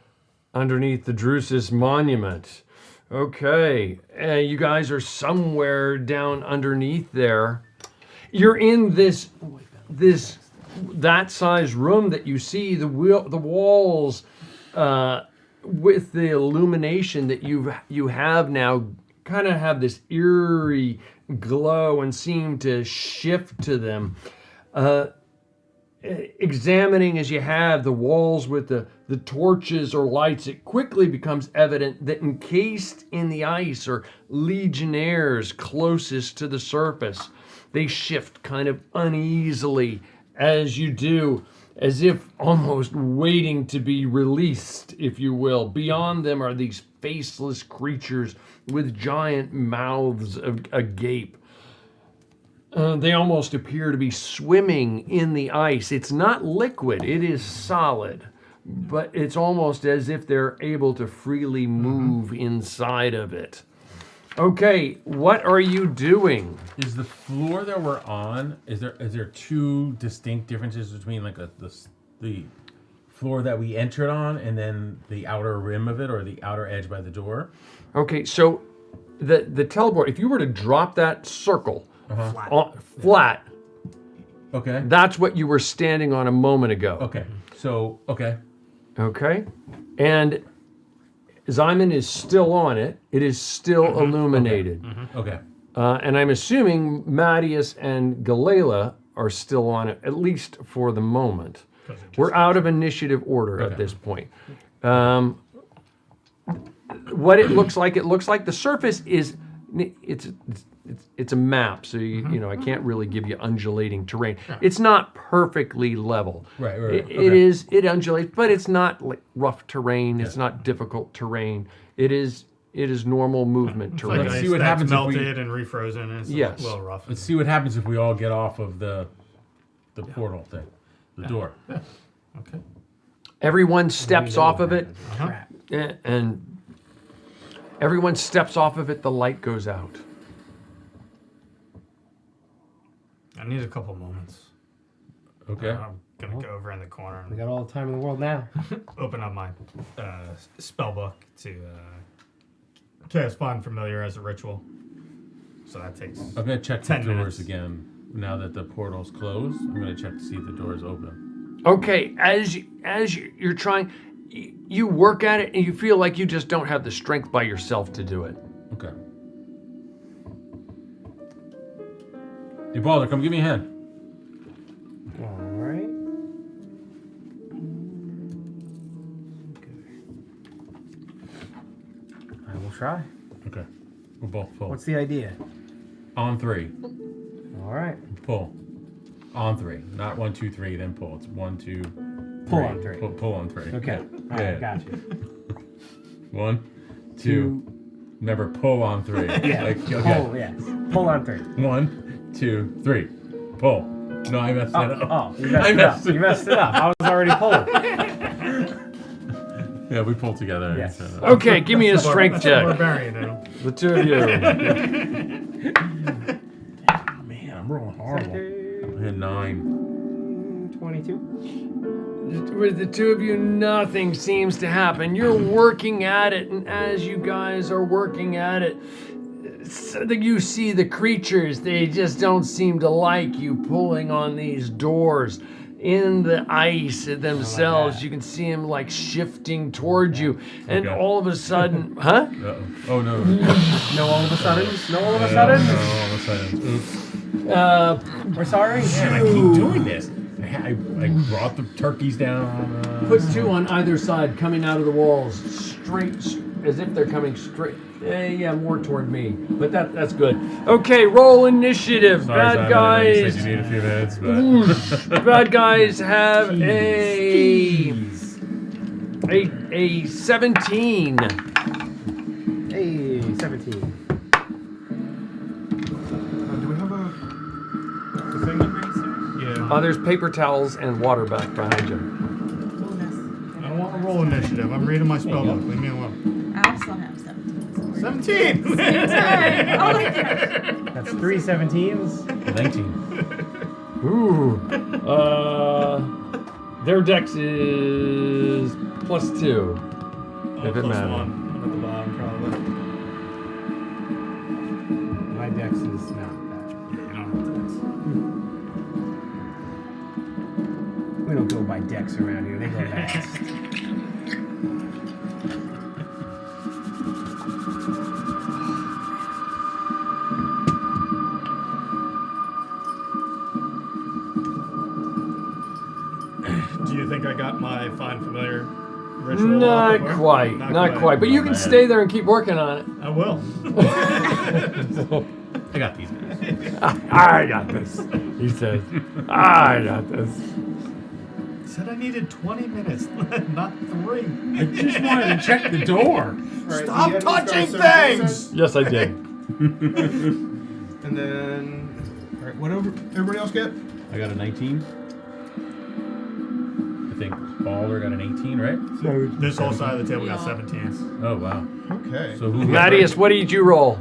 underneath the Drusus monument. Okay, you guys are somewhere down underneath there. You're in that size room that you see, the walls with the illumination that you have now kind of have this eerie glow and seem to shift to them. Examining as you have the walls with the torches or lights, it quickly becomes evident that encased in the ice are legionnaires closest to the surface. They shift kind of uneasily as you do, as if almost waiting to be released, if you will. Beyond them are these faceless creatures with giant mouths agape. They almost appear to be swimming in the ice. It's not liquid, it is solid, but it's almost as if they're able to freely move inside of it. Okay, what are you doing? Is the floor that we're on, is there two distinct differences between like the floor that we entered on and then the outer rim of it, or the outer edge by the door? Okay, so the teleport, if you were to drop that circle flat, okay, that's what you were standing on a moment ago. Okay, so, okay. Okay, and Zyman is still on it. It is still illuminated. Okay. And I'm assuming Mattias and Galila are still on it, at least for the moment. We're out of initiative order at this point. What it looks like the surface is, it's a map, so you know I can't really give you undulating terrain. It's not perfectly level. Right. It undulates, but it's not like rough terrain. It's not difficult terrain. It is normal movement terrain. Like Let's see what happens melted if we... and refrozen. And it's Yes. a little rough. Let's see what happens if we all get off of the portal thing, the door. Okay. Everyone steps off of it, and everyone steps off of it. The light goes out. I need a couple moments. Okay. I'm gonna go over in the corner We and got all the time in the world now. open up my spell book to cast Find Familiar as a ritual. So that takes. I'm gonna check the 10 doors minutes. again now that the portal's closed. I'm gonna check to see if the door is open. Okay, as you're trying, you work at it, and you feel like you just don't have the strength by yourself to do it. Okay. Hey, Balder, come give me a hand. All right. I will try. Okay. We'll both pull. What's the idea? On 3. All right. Pull. On 3. Not 1, 2, 3, then pull. It's 1, 2, 3. Pull on 3. Pull on 3. Okay. All right, got you. 1, 2. Never pull on 3. Yeah. Like, okay. Pull, yes. Pull on 3. 1, 2, 3. Pull. No, I messed it up. Oh, you messed it up. You messed it up. I was already pulling. Yeah, we pulled together. Yes. Okay, give me a strength check. Barbarian, I know. The two of you. Man, I'm rolling horrible. I had 9. 22. With the two of you, nothing seems to happen. You're working at it, and as you guys are working at it, so that you see the creatures, they just don't seem to like you pulling on these doors. In the ice themselves, you can see them like shifting towards you, and all of a sudden, huh? Uh-oh. Oh no. No, all of a sudden. No, all of a sudden. No, all of a sudden. Oops. We're sorry. Man, I keep doing this. I brought the turkeys down. Put 2 on either side, coming out of the walls, straight, as if they're coming straight. Yeah, more toward me, but that's good. Okay, roll initiative. Sorry, Bad Simon, guys. I know you said you need a few minutes, but Bad guys have a 17. Hey, 17. Do we have a thing you raised here? Yeah. There's paper towels and water back behind you. I don't want to roll initiative. I'm reading my spell book. Leave me alone. I also have 17. 17! Your turn. Oh my gosh. That's 3 17s. 19. Ooh. Their dex is +2. If it Plus matters. 1 at the bottom, probably. My dex is not that. Yeah, you don't have dex. We don't go by decks around here. They go fast. Do you think I got my Find Familiar ritual? Not off before? quite. Not quite. But you can stay there and keep working on it. I will. I got these guys. I got this. He says, I got this. Said I needed 20 minutes, not 3. I just wanted to check the door. Stop touching things! Yes, I did. And then, all right, whatever everybody else get? I got a 19. I think Baller got an 18, right? This whole side of the table got 17s. Oh, wow. Okay. So who? Mattias, what did you roll?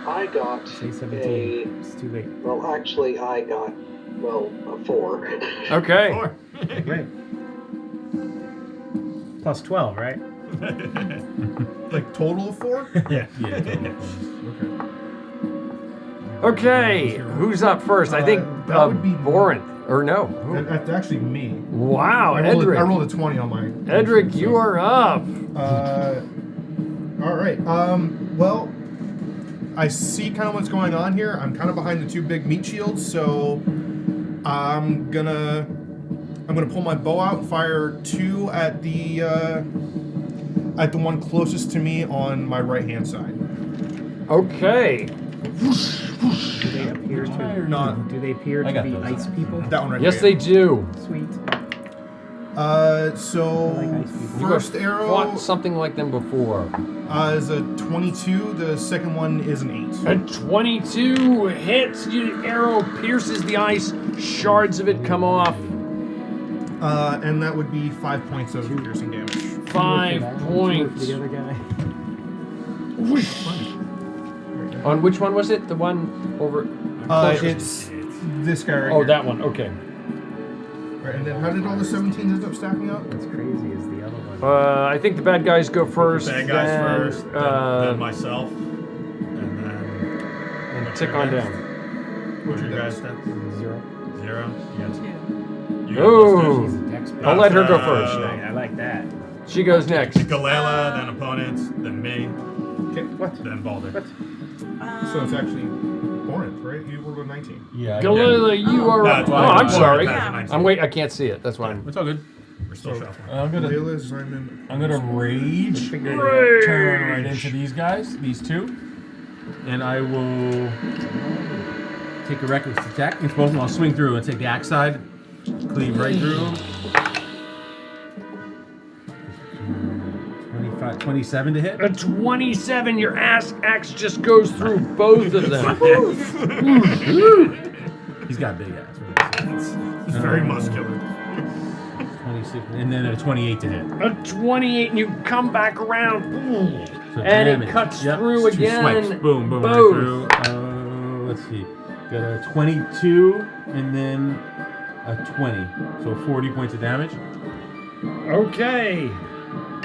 I got Say 17. It's too late. well, actually, I got, well, a 4. Okay. 4. Great. Plus 12, right? Like total of 4? Yeah. Yeah. Total. Okay. Who's up first? I think that would be Borinth. Or no. Who? That's actually me. Wow, I rolled Edric. I rolled a 20 on my. Edric, you are up. All right. Well, I see kind of what's going on here. I'm kind of behind the 2 big meat shields, so I'm gonna pull my bow out and fire 2 at the one closest to me on my right hand side. Okay. Do they appear to Not. Do they appear I to got be those. ice people? That one right Yes, there. they do. Sweet. So I like ice people. first You arrow fought something like them before. is a 22. The second one is an 8. A 22 hits. Your arrow pierces the ice. Shards of it come off. And that would be 5 points of piercing damage. 5 points. The other guy. On which one was it? The one over. closest? It's this guy right Oh, here. that one. Okay. Right, and then how did all the 17s end up stacking up? What's crazy is the other one. I think the bad guys go first. Bad guys then, first, then myself, and then. and tick on down. What's your guys' stats? 0. 0? Two. You Oh. She's a dex player. I'll let her go Uh, first. I like that. She goes next. Galela, then opponents, then me, Okay, what? then Balder. So it's actually Borinth, right? You rolled a 19. Yeah. Galila, you are. That's Oh, why I'm sorry. Yeah. I'm wait. I can't see it. That's why I'm. It's all good. We're still shuffling. I'm gonna Layla, Simon. rage. Rage. Turn right into these guys, these 2, and I will take a reckless attack. It's both of them. I'll swing through and take the axe side, cleave right through. 27 to hit. A 27. Your axe just goes through both of them. He's got a big ass. It's very muscular. 26, and then a 28 to hit. A 28, and you come back around. So And it damage. cuts Yep, through 2 again. Swipes. Boom, boom, Both. right through. Let's see. Got a 22 and then a 20. So 40 points of damage. Okay.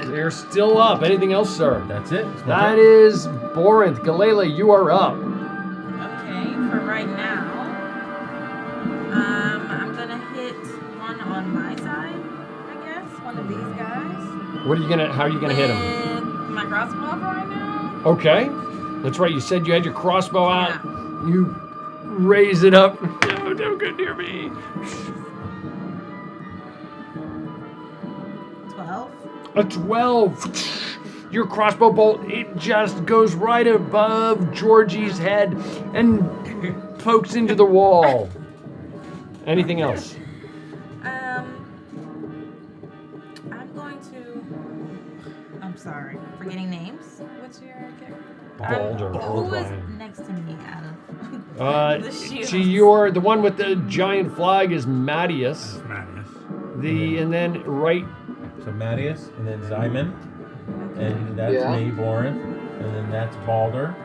They're still up. Anything else, sir? That's it. That's my That turn. is Borinth. Galila, you are up. Okay, for right now, I'm gonna hit one on my side, I guess. One of these guys. How are you gonna hit him? With my crossbow for right now. Okay. That's right. You said you had your crossbow out. Yeah. You raise it up. No, don't go near me. 12. A 12. Your crossbow bolt, it just goes right above Georgie's head and pokes into the wall. Anything else? I'm going to. I'm sorry, forgetting names. What's your character? Balder. Who was next to me out of the shield? The one with the giant flag is Mattias. Madness. And then right So Mattias, and then Zyman, and that's Yeah. me, Borin, and then that's Balder,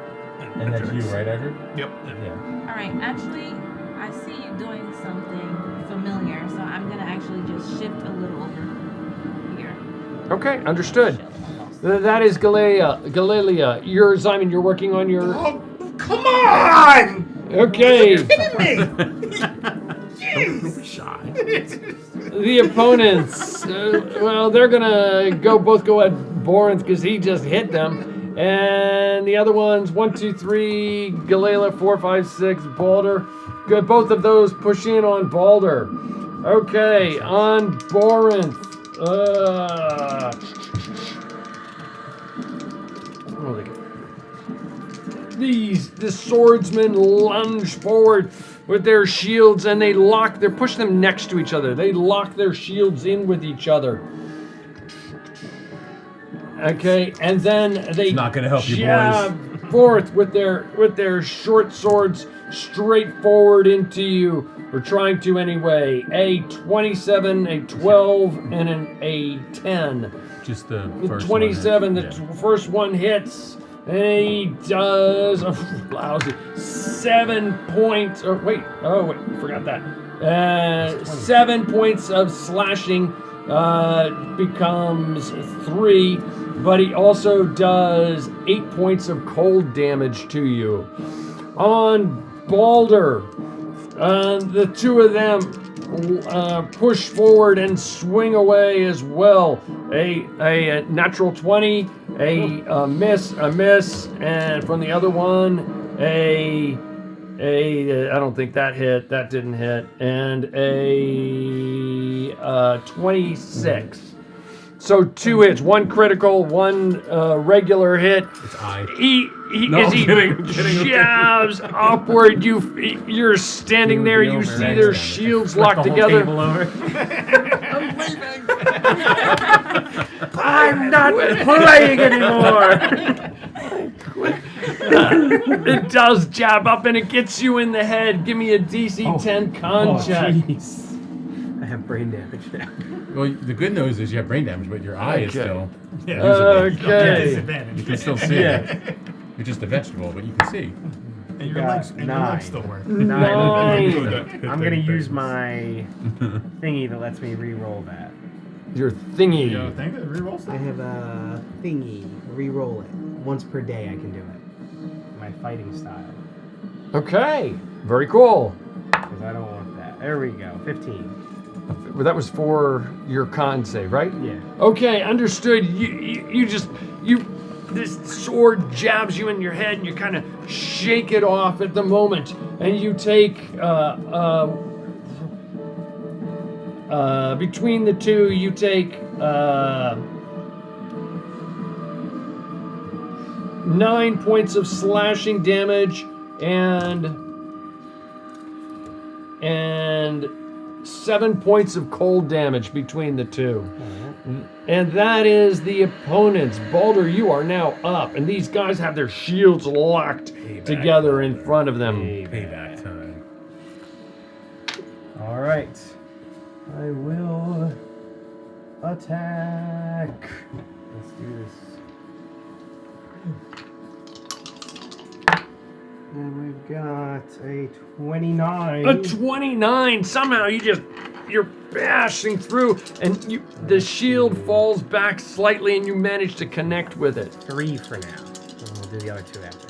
and that's you, right, Edgar? Yep. Yeah. All right, actually, I see you doing something familiar, so I'm gonna actually just shift a little over here. Okay, understood. That is Galilea. You're Simon. You're working on your. Oh, come on! Okay. Kidding me? The opponents. Well, they're gonna both go at Borinth because he just hit them, and the other ones 1, 2, 3. Galila 4, 5, 6. Balder. Good. Both of those push in on Balder. Okay, on Borinth. The swordsmen lunge forward with their shields and they push them next to each other. They lock their shields in with each other. Okay, and then they Not gonna help you, jab forth with their short swords straight forward into you. We're trying to anyway. A 27, a 12, and a 10. Just the first 27, one. the first one hits. And he does lousy 7 points. Forgot that. 7 points of slashing becomes 3, but he also does 8 points of cold damage to you. On Balder, the two of them push forward and swing away as well. A natural 20, a miss, and from the other one, I don't think that hit. That didn't hit, and a 26. So 2 hits, 1 critical, 1 regular hit. It's I. He jabs upward. You're standing there. You see their shields locked together. I'm leaving. I'm not playing anymore. It does jab up and it gets you in the head. Give me a DC 10 con check. Jeez. I have brain damage now. Well, the good news is you have brain damage, but your eye is still Okay. Disadvantage. You can still see. You're just a vegetable, but you can see. And your legs still work. 9. I'm gonna use my thingy that lets me re-roll that. Your thingy. You think that re-roll I stuff? have a thingy. Re-roll it once per day. I can do it. My fighting style. Okay. Very cool. Because I don't want that. There we go. 15. Well, that was for your con save, right? Yeah. Okay, understood. This sword jabs you in your head, and you kind of shake it off at the moment, and you take between the two, you take 9 points of slashing damage and 7 points of cold damage between the two. And that is the opponents. Balder, you are now up, and these guys have their shields locked together in front of them. Payback time. All right. I will attack. Let's do this. And we've got a 29. A 29. Somehow you're bashing through, and the shield falls back slightly, and you manage to connect with it. 3 for now. And we'll do the other 2 after.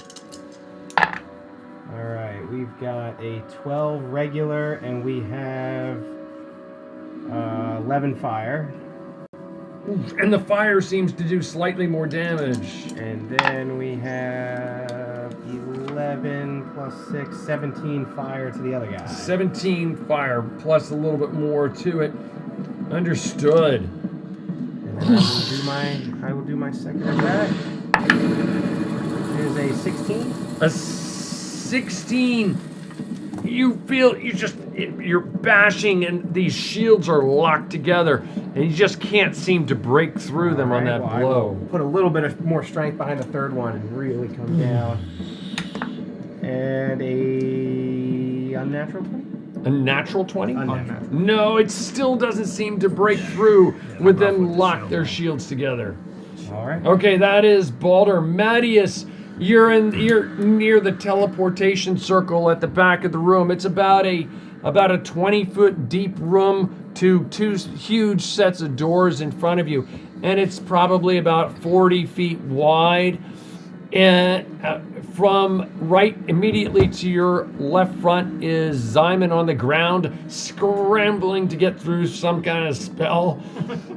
All right, we've got a 12 regular, and we have 11 fire. And the fire seems to do slightly more damage. And then we have 11 plus 6, 17 fire to the other guy. 17 fire plus a little bit more to it. Understood. And then I will do my second attack. It is a 16. A 16. You feel you're bashing, and these shields are locked together, and you just can't seem to break through them on that I blow. will put a little bit of more strength behind the third one and really come down. And a unnatural 20. A natural 20? Unnatural. No, it still doesn't seem to break through with them lock their shields together. All right. Okay, that is Balder. Mattias, you're near the teleportation circle at the back of the room. It's about a 20-foot deep room to two huge sets of doors in front of you, and it's probably about 40 feet wide. And from right immediately to your left front is Zyman on the ground, scrambling to get through some kind of spell.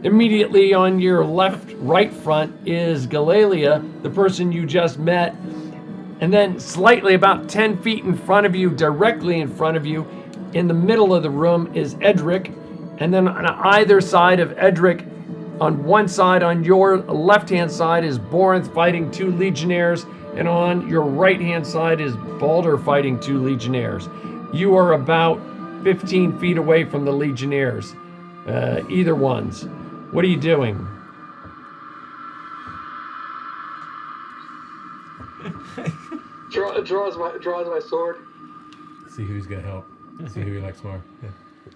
Immediately on your right front is Galalia, the person you just met. And then slightly about 10 feet in front of you, directly in front of you, in the middle of the room is Edric. And then on either side of Edric, on one side, on your left-hand side, is Borinth fighting 2 legionnaires, and on your right-hand side is Balder fighting 2 legionnaires. You are about 15 feet away from the legionnaires, either ones. What are you doing? Draws my sword. See who's got help. See who he likes more. Yeah.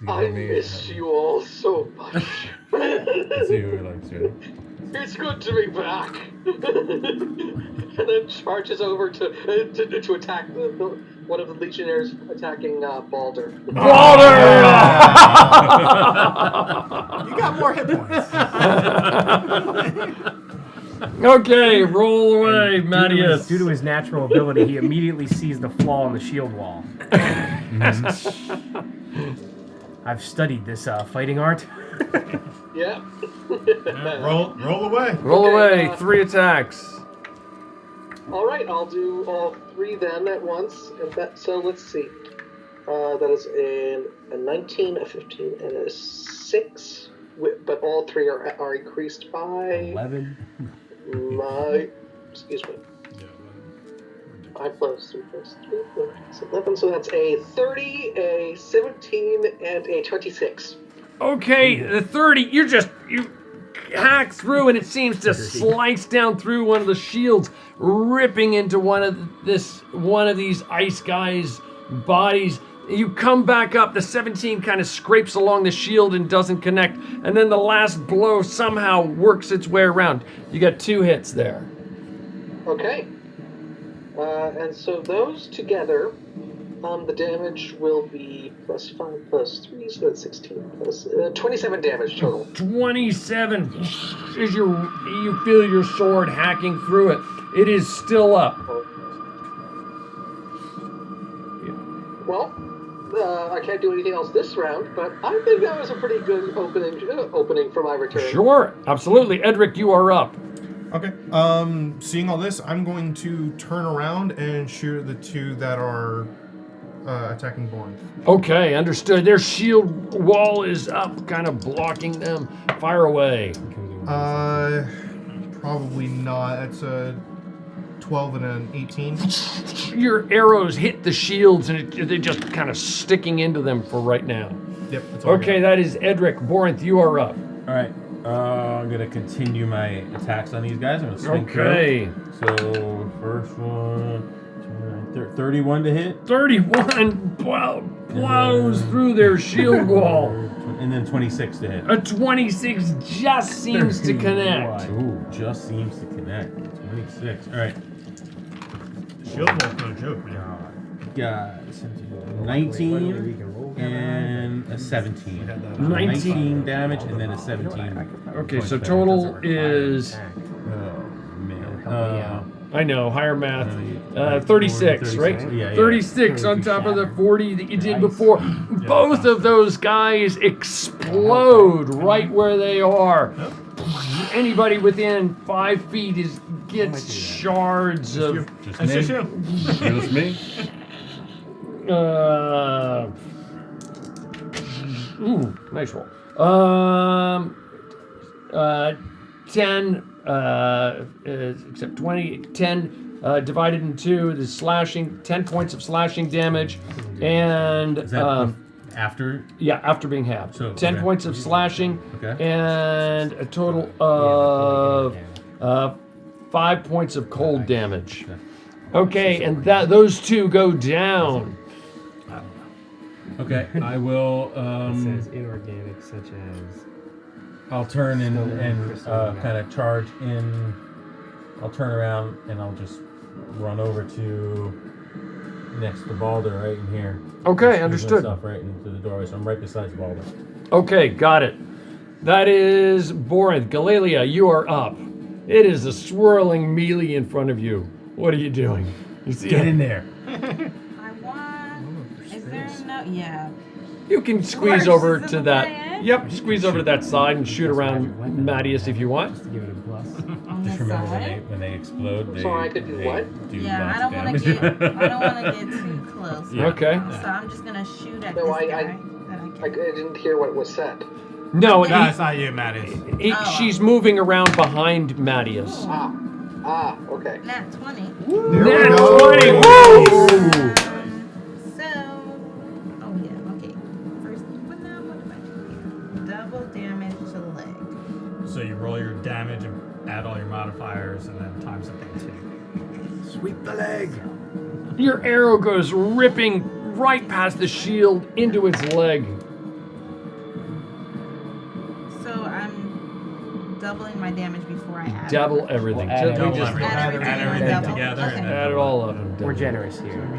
I miss you all so much. Let's see who he likes, right? It's good to be back. And then charges over to attack one of the legionnaires attacking Balder. Balder! You got more hit points. Okay, roll away, Mattias. Due to his natural ability, he immediately sees the flaw in the shield wall. I've studied this fighting art. Yeah. Roll away. Roll Okay, away, 3 attacks. All right, I'll do all 3 then at once. So let's see. That is a 19, a 15, and a 6. But all 3 are increased by 11. Excuse me. 5 plus 3 plus 3 plus 11, so that's a 30, a 17, and a 26. Okay, the 30, you hack through and it seems to slice down through one of the shields, ripping into one of these ice guys' bodies. You come back up, the 17 kind of scrapes along the shield and doesn't connect, and then the last blow somehow works its way around. You got 2 hits there. Okay. And so those together, the damage will be plus 5 plus 3, so that's 16 plus 27 damage total. 27 as you feel your sword hacking through it. It is still up. Well, I can't do anything else this round, but I think that was a pretty good opening for my return. Sure, absolutely. Edric, you are up. Okay. Seeing all this, I'm going to turn around and shoot the 2 that are attacking Bourne. Okay, understood. Their shield wall is up, kind of blocking them. Fire away. Probably not. It's a 12 and an 18. Your arrows hit the shields and they're just kind of sticking into them for right now. Yep. That's all Okay, that is Edric. Borinth, you are up. All right. I'm gonna continue my attacks on these guys. I'm gonna swing Okay. through. So first one, 31 to hit. 31 plows through their shield wall. And then 26 to hit. A 26 just seems to connect. Ooh, just seems to connect. 26. All right. Shield wall's no joke, man. Got 19 and a 17. 19 damage and then a 17. Okay, so total is... Oh, man. I know, higher math. 36, right? Yeah, 36 on top of the 40 that you did before. Both of those guys explode right where they are. Anybody within 5 feet gets shards of... Just you. Just me? Ooh, nice roll. 10, except 20, 10 divided in 2, the slashing, 10 points of slashing damage, and... Is that after? Yeah, after being halved. So, 10 okay. points of slashing, Okay. and a total of 5 points of cold damage. Okay, and those 2 go down. Okay, I will. It says inorganic, such as. I'll turn and crystal, kind of charge in. I'll turn around and I'll just run over to next to Balder, right in here. Okay, Squeeze understood. myself right into the doorway, so I'm right beside Balder. Okay, got it. That is Borinth. Galalia, you are up. It is a swirling melee in front of you. What are you doing? You see Get in there. I want. Is there no? Yeah. You can squeeze Worse, over is it to the that. way in? Yep, squeeze over to that side and shoot around Mattias if you want. Just to give it a plus. On Just the remember side. when they explode, they, So I could do they what? do Yeah, lots I don't of want damage. to get. I don't want to get too close. Yeah. Okay. So I'm just gonna shoot at No, this I guy that I I can. didn't hear what was said. No, No, it's not you, Mattis. Oh. she's moving around behind Mattias. Okay. Nat 20. There Nat we go. 20! Woo! So, oh yeah, okay. First, what do I do here? Double damage to the leg. So you roll your damage and add all your modifiers and then times it by 2. Sweep the leg. Your arrow goes ripping right past the shield into its leg. So I'm doubling my damage before I add. Double everything. Well, add So we everything. just Add everything Add and everything double. together Okay. and then add it all up. We're generous here.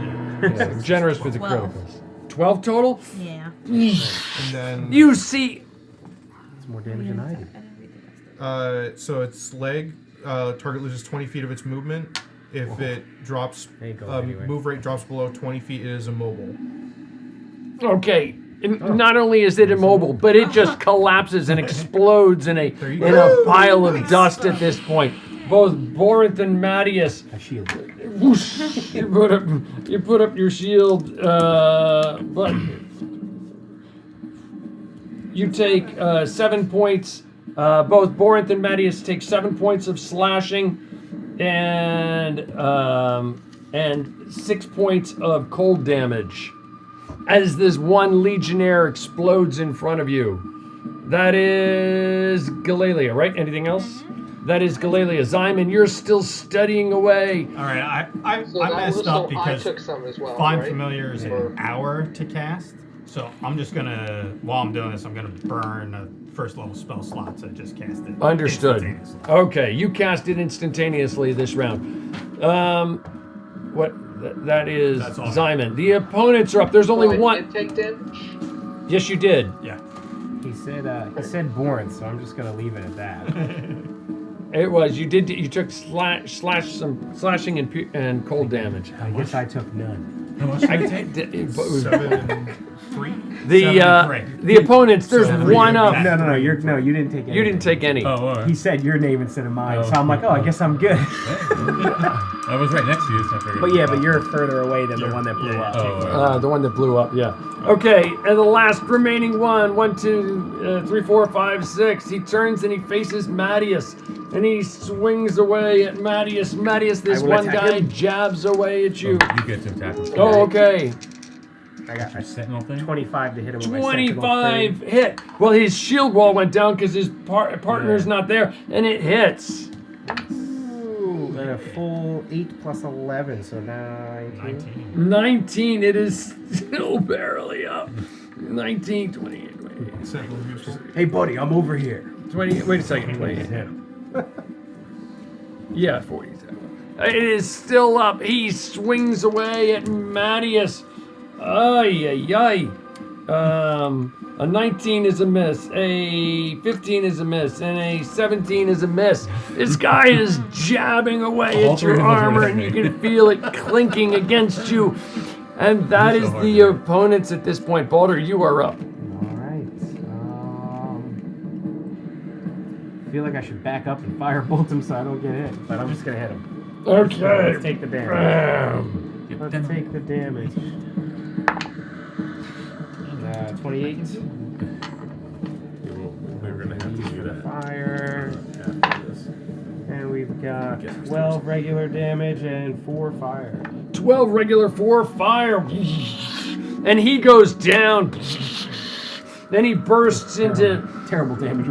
Yeah, generous with the 12. criticals. 12 total? Yeah. And then You see. It's more damage than I do. so its leg, target loses 20 feet of its movement. If it drops, Ain't going anywhere. move rate drops below 20 feet, it is immobile. Okay. Not only is it immobile, but it just collapses and explodes in a pile of dust at this point. Both Borinth and Mattias, A shield. whoosh, you put up your shield, but you take 7 points. Both Borinth and Mattias take 7 points of slashing, and 6 points of cold damage as this one legionnaire explodes in front of you. That is Galalia, right? Anything else? That is Galalia. Zyman, you're still studying away. All right, I So that messed was up so I because took some as well. Find right? Familiar is Or- an hour to cast. So I'm just gonna, while I'm doing this, I'm gonna burn a first level spell slot to just cast it. Understood. instantaneously. Okay, you cast it instantaneously this round. That is That's all. Zyman. The opponents are up. There's only So I one. did take damage? Yes, you did. Yeah. He said Borinth, so I'm just gonna leave it at that. It was. You did. You took some slashing and cold damage. I guess I took none. How much did I take? It was- 7 and 3. the opponents. There's So one up. No, you didn't take any. You didn't take any. Oh, all right. He said your name instead of mine, Oh. so I'm like, oh, I guess I'm good. I was right next to you, so I figured. But yeah, but you're further away than the one that blew yeah, up. Oh, all right. The one that blew up, yeah. Okay, and the last remaining one, 1, 2, 3, 4, 5, 6. He turns and he faces Mattias, and he swings away at Mattias. Mattias, this I will one attack guy him. jabs away at you. You get to attack him. Oh, okay. I got Your sentinel thing? 25 to hit him with my sentinel 25 thing. hit. Well, his shield wall went down because his partner's not there, and it hits. Ooh, and a full 8 plus 11, so 19. 19. It is still barely up. 19, 28, 28. Hey, buddy, I'm over here. 20, wait a second, 28. Yeah, 47. It is still up. He swings away at Mattias. Ay, ay, ay. A 19 is a miss. A 15 is a miss. And a 17 is a miss. This guy is jabbing away All at three your of those are armor, hitting and me. you can feel it clinking against you. And that You're is so the hard, opponents at this point. Balder, you are up. All right. I feel like I should back up and firebolt him so I don't get hit, but I'm just gonna hit him. Okay. Let's take the damage. Bam. Let's take the damage. 28. We were gonna have to do that. Fire. After this. And we've got 12 regular damage and 4 fire. 12 regular, 4 fire. And he goes down. Then he bursts into. Terrible damage.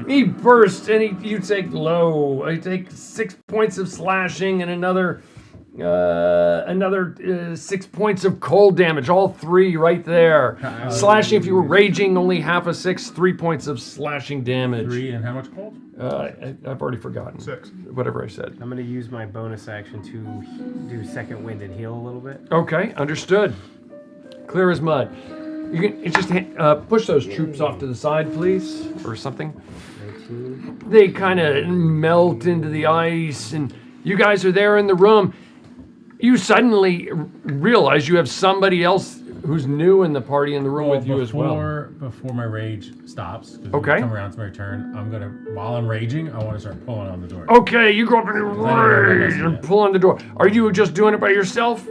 He bursts and you take low. I take 6 points of slashing and another Another 6 points of cold damage, all 3 right there. Slashing, if you were raging, only half a 6, 3 points of slashing damage. 3 and how much cold? I've already forgotten. 6. Whatever I said. I'm going to use my bonus action to do second wind and heal a little bit. Okay, understood. Clear as mud. You can just push those troops off to the side, please, or something. 19. They kind of melt into the ice, and you guys are there in the room. You suddenly realize you have somebody else who's new in the party in the room with you as well. Before my rage stops, because Okay. come around to my turn, while I'm raging, I want to start pulling on the door. Okay, you go up and rage and pull on the door. Are you just doing it by yourself?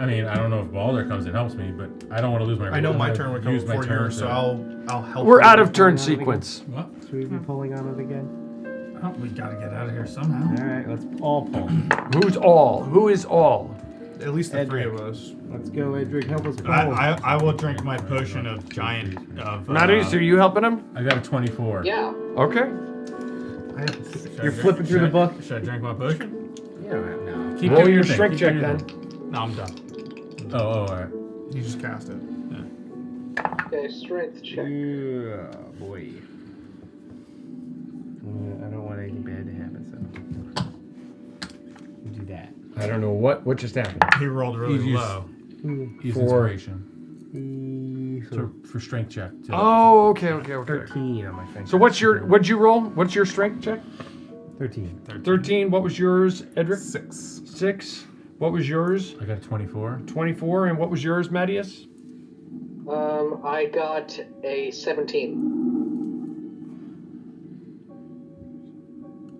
I mean, I don't know if Balder comes and helps me, but I don't want to lose my rage. I know I'm my gonna turn would come use my before turn yours, so to- I'll help. We're you. out of turn sequence. What? Should we be pulling on it again? Oh, we gotta get out of here somehow. All right, let's all pull. Who's all? Who is all? At least the 3 Edric. of us. Let's go, Edric. Help us pull. I will drink my potion of giant of. Marius, are you helping him? I got a 24. Yeah. Okay. You're flipping through the book. Should I drink my potion? You don't have no. Keep Roll doing your thing, strength keep check doing your then. thing. No, I'm done. Oh, all right. You just cast it. Okay, strength check. Yeah, boy. I don't want anything bad to happen, so we'll do that. I don't know what just happened. He rolled really Use- low. Use For- inspiration So for strength check. To, Oh, okay. 13 on my thing. So what'd you roll? What's your strength check? 13. 13. What was yours, Edric? 6. 6. What was yours? I got a 24. 24. And what was yours, Mattias? I got a 17.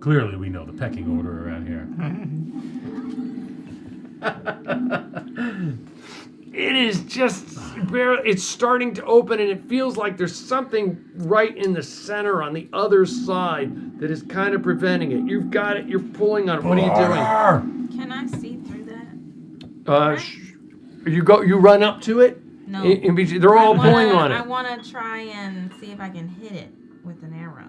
Clearly, we know the pecking order around here. It is just it's starting to open, and it feels like there's something right in the center on the other side that is kind of preventing it. You've got it. You're pulling on it. What are you doing? Can I see through that? You run up to it. No. They're all pulling on I it. want to try and see if I can hit it with an arrow.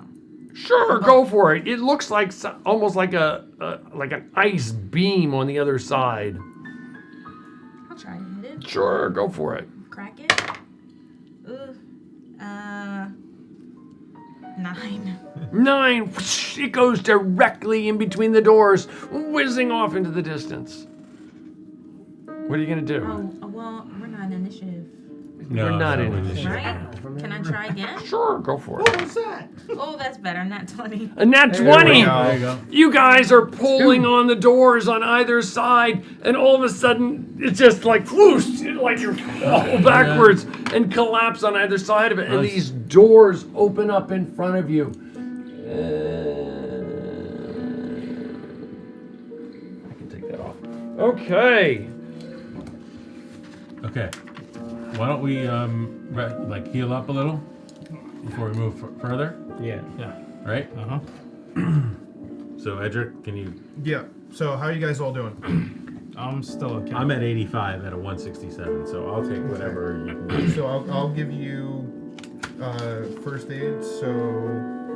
Sure, go for it. It looks like almost like like an ice beam on the other side. I'll try to hit it. Sure, go for it. Crack it. Ooh. 9. 9. It goes directly in between the doors, whizzing off into the distance. What are you gonna do? Oh, well, we're not in initiative. No, We're not in no, initiative. Right? Can I try again? Sure, go for it. What was that? Oh, that's better. Not 20. A nat There 20. we go. There you go. You guys are pulling on the doors on either side, and all of a sudden, it's just like whoosh, like you fall backwards and collapse on either side of it, and Nice. these doors open up in front of you. I can take that off. Okay. Okay. Why don't we heal up a little before we move further? Yeah. Yeah. Right? Uh-huh. So Edric, can you? Yeah. So how are you guys all doing? I'm still okay. I'm at 85 at a 167, so I'll take whatever you can give. So I'll give you first aid. So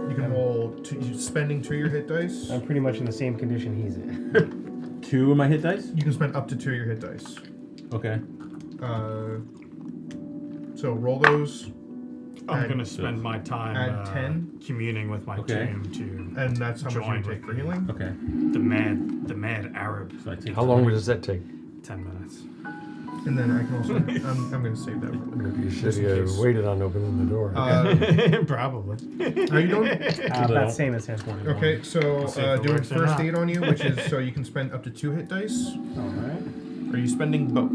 you can roll spending 2 of your hit dice. I'm pretty much in the same condition he's in. 2 of my hit dice? You can spend up to 2 of your hit dice. Okay. So roll those. I'm add- gonna spend my time add 10. communing with my Okay. team to And that's how much join you with take for the- healing. Okay. the mad Arab. So I take How long does that take? 10 minutes. And then I can also. I'm going to save that for later. You Just should in have case. waited on opening the door. Probably. How you doing? About the same as him. Okay, so see if it doing works or first not. aid on you, which is so you can spend up to 2 hit dice. Alright. Are you spending both?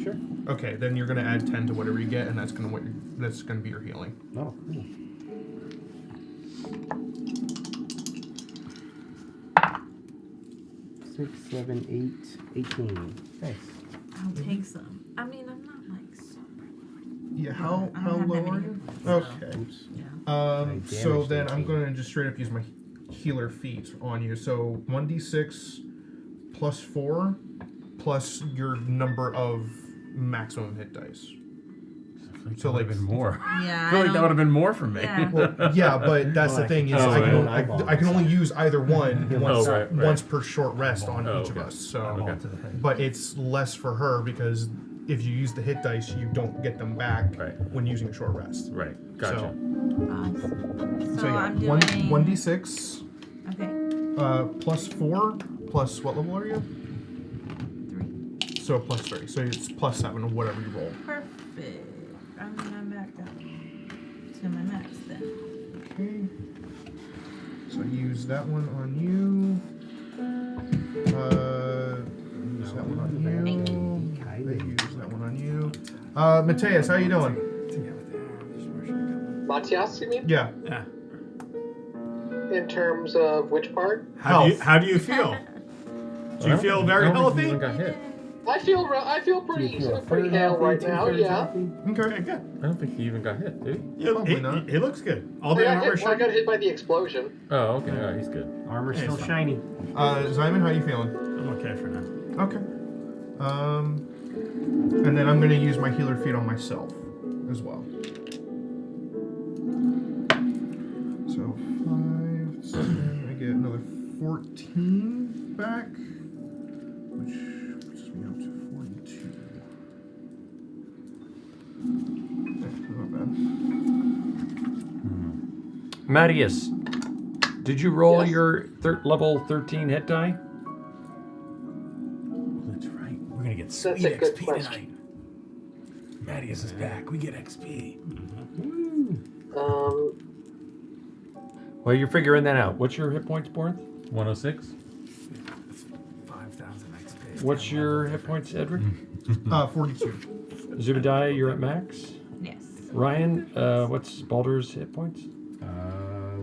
Sure. Okay, then you're gonna add 10 to whatever you get, and that's gonna be your healing. Oh, cool. Six, 7, 8, 18. Nice. I'll take some. I mean, I'm not like super. Yeah, I how don't have low that are many you? hit points, so, Okay. Oops. Yeah. So damage then I'm 18. gonna just straight up use my healer feat on you. So 1d6 plus 4 plus your number of maximum hit dice. So like been more. Yeah. I feel like that would have been more for me. Yeah. Well, yeah, but that's the thing is Oh, I can only use either one once, right. once per short rest on each of okay. us. So, Okay. but it's less for her because if you use the hit dice, you don't get them back when using a short rest. Right. Gotcha. So So yeah, I'm doing 1d6 Okay. plus 4 plus what level are you? 3. So plus 3. So it's plus 7 or whatever you roll. Perfect. I'm back up to my max then. Okay. So use that one on you. Use that one on you. Use that one on you. Mateus, how you doing? Matthias, you mean? Yeah. In terms of which part? How do you feel? Do you feel very healthy? I feel pretty hale right now. Yeah. Okay, good. I don't think he even got hit, did he? Probably not. It looks good. All I the got, armor hit, I got hit by the explosion. Oh, okay. All right, he's good. Armor's Yeah, still it's shiny. Simon, how you feeling? I'm okay for now. Okay. And then I'm gonna use my healer feat on myself as well. So 5, 7, I get another 14 back, which puts me up to 42. Not bad. Matthias, did you roll Yes. your level 13 hit die? That's right. We're gonna get That's sweet a good XP question. tonight. Mattias is back. We get XP. Well, you're figuring that out. What's your hit points, Borth? 106. 5,000 XP. What's your hit points, Edward? 42. Zubadiah, you're at max. Yes. Ryan, what's Balder's hit points?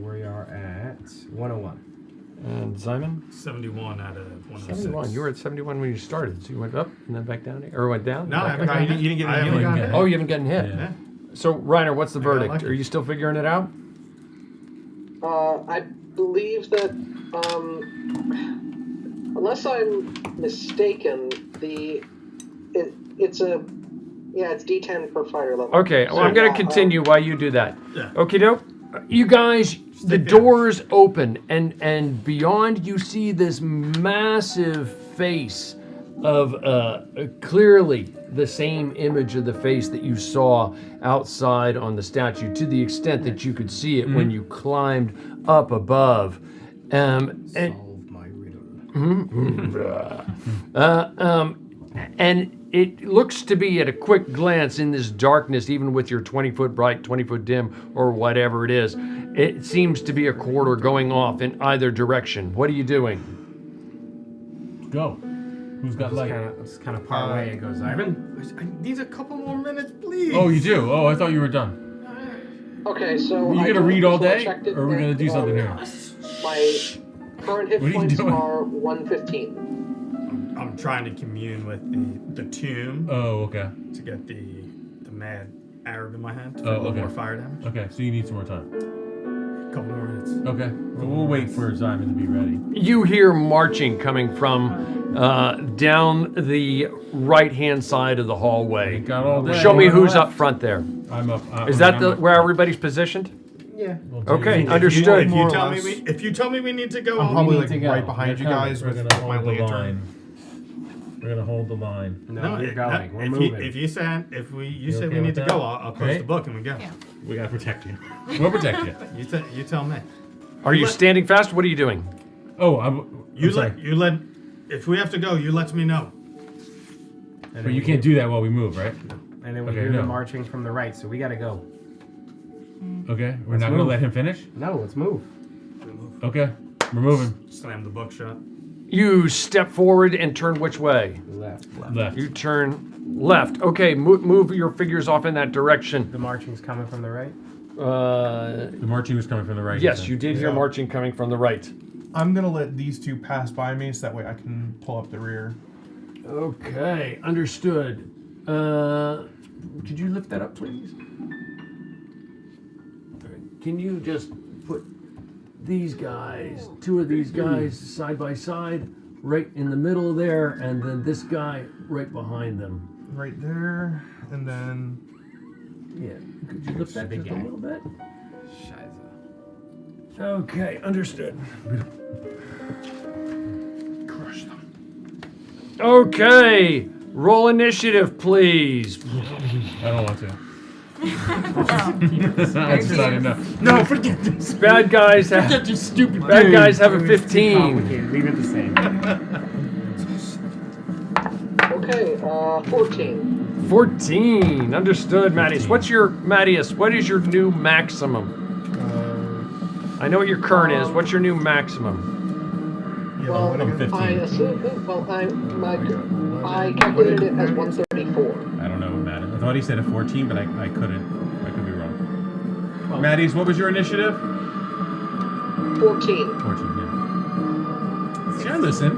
We are at 101. And Simon? 71 out of 106. 71. You were at 71 when you started, so you went up and then back down, or went down? No, I back haven't up? gotten hit. You didn't get I any haven't healing. gotten hit. Oh, you haven't gotten hit. Yeah. So, Reiner, what's the got verdict? lucky. Are you still figuring it out? I believe that, unless I'm mistaken, it's D10 per fighter level. Okay, well, I'm going to continue while you do that. Yeah. Okay, doke. You guys, the doors open, and beyond you see this massive face of clearly the same image of the face that you saw outside on the statue, to the extent that you could see it when you climbed up above. Solve my riddle. And it looks to be at a quick glance in this darkness, even with your 20-foot bright, 20-foot dim, or whatever it is, it seems to be a quarter going off in either direction. What are you doing? Go. Who's got light? It's kind of part way. It goes, Ivan. I need a couple more minutes, please. Oh, you do? Oh, I thought you were done. Okay, so Are you I gonna read all day, checked it, or are we gonna and, do something here? My current hit What are you points doing? are 115. I'm trying to commune with the tomb Oh, okay. to get the mad Arab in my hand for Oh, a little okay. more fire damage. Okay, so you need some more time. A couple more minutes. Okay, so we'll wait for Simon to be ready. You hear marching coming from down the right-hand side of the hallway. Got all day. Show me who's up front there. I'm up. Is that where everybody's positioned? Yeah. Okay, If understood. you More or tell me less. if you tell me we need to go, I'm I'll probably need like to go. right behind you guys We're with gonna my hold the lantern. line. We're gonna hold the line. No, you're going. We're if moving. you say you say okay we need with to that? go, I'll close Okay. the book and we go. Yeah. We gotta protect you. We'll protect you. You tell me. Are you standing fast? What are you doing? Oh, You let if we have to go, you let me know. But you can't do that while we move, right? And then we Okay, hear the no. marching from the right, so we gotta go. Okay, we're Let's not gonna move. let him finish. No, let's move. Okay, we're moving. Slam the book shut. You step forward and turn which way? Left. Left. You turn left. Okay, move your figures off in that direction. The marching's coming from the right. The marching was coming from the right. Yes, you did hear Yeah. marching coming from the right. I'm gonna let these two pass by me so that way I can pull up the rear. Okay, understood. Could you lift that up, please? Can you just put these guys, two of these guys side by side, right in the middle there, and then this guy right behind them? Right there, and then Yeah. Could you lift that Big just a guy. little bit? Scheiße. Okay, understood. Crush them. Okay, roll initiative, please. I don't want to. That's not enough. No, forget this. Bad guys have. Forget you stupid. Bad guys have a Too 15. complicated. Leave it the same. Okay, 14. 14. Understood, Mattias. What is your new maximum? I know what your current is. What's your new maximum? Well, I'm 15. I assume. Well, I calculated it as 134. I don't know what Matt. I thought he said a 14, but I couldn't. I could be wrong. Maddie's, what was your initiative? 14. 14, yeah. See, I listen.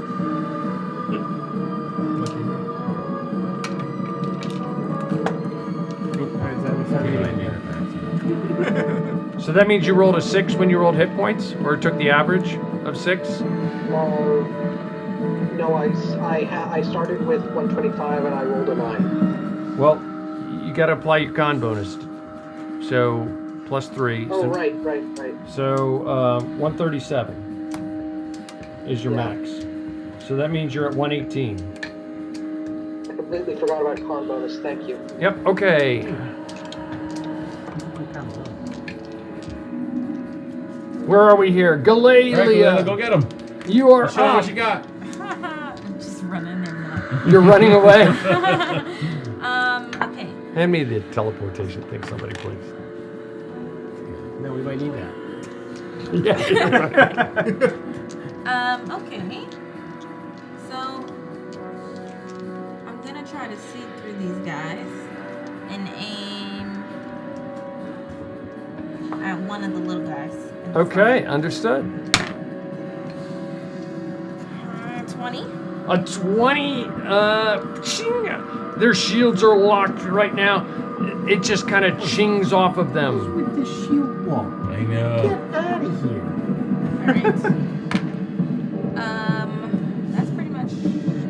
So that means you rolled a 6 when you rolled hit points, or took the average of 6? No, I started with 125 and I rolled a 9. Well, you got to apply your con bonus. So plus 3. Oh, so, right. So 137 is your max. So that means you're at 118. I completely forgot about con bonus. Thank you. Yep. Okay. Where are we here? Galalia. All right, Galila, go get him. You are Show 'em up. what you got. I'm just running in now. You're running away. Okay. Hand me the teleportation thing, somebody, please. No, we might need that. Yeah. You're right. Okay. So I'm gonna try to see through these guys and aim at one of the little guys. in the Okay, front. understood. 20. A 20. Ching. Their shields are locked right now. It just kind of chings off of them. With the shield wall. I know. Get out of here. Alright. That's pretty much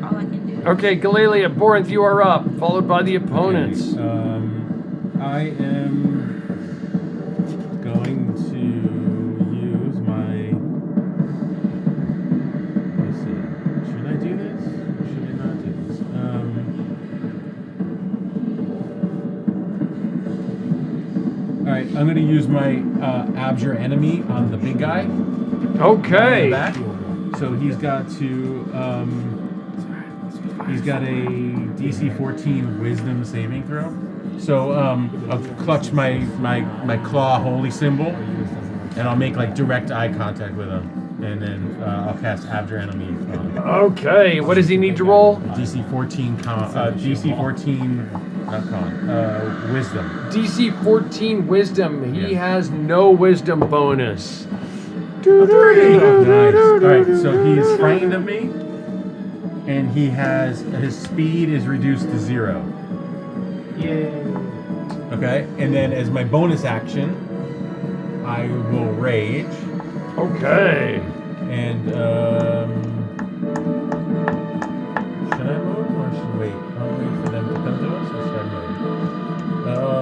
all I can do. Okay, Galalia, Borinth, you are up, followed by the opponents. I am going to use my. Let's see. Should I do this? Or should I not do this? All right, I'm going to use my Abjure enemy on the big guy. Okay. In the back. So he's got to. He's got a DC 14 Wisdom saving throw. So I'll clutch my claw holy symbol, and I'll make like direct eye contact with him, and then I'll cast Abjure enemy on him. Okay, what does he need to roll? DC 14 DC 14 not con Wisdom. DC 14 Wisdom. He has no Wisdom bonus. Nice. All right, so he's frightened of me, and his speed is reduced to 0. Yay. Okay, and then as my bonus action, I will rage. Okay. And should I move or should I wait? I'll wait for them to come to us, or should I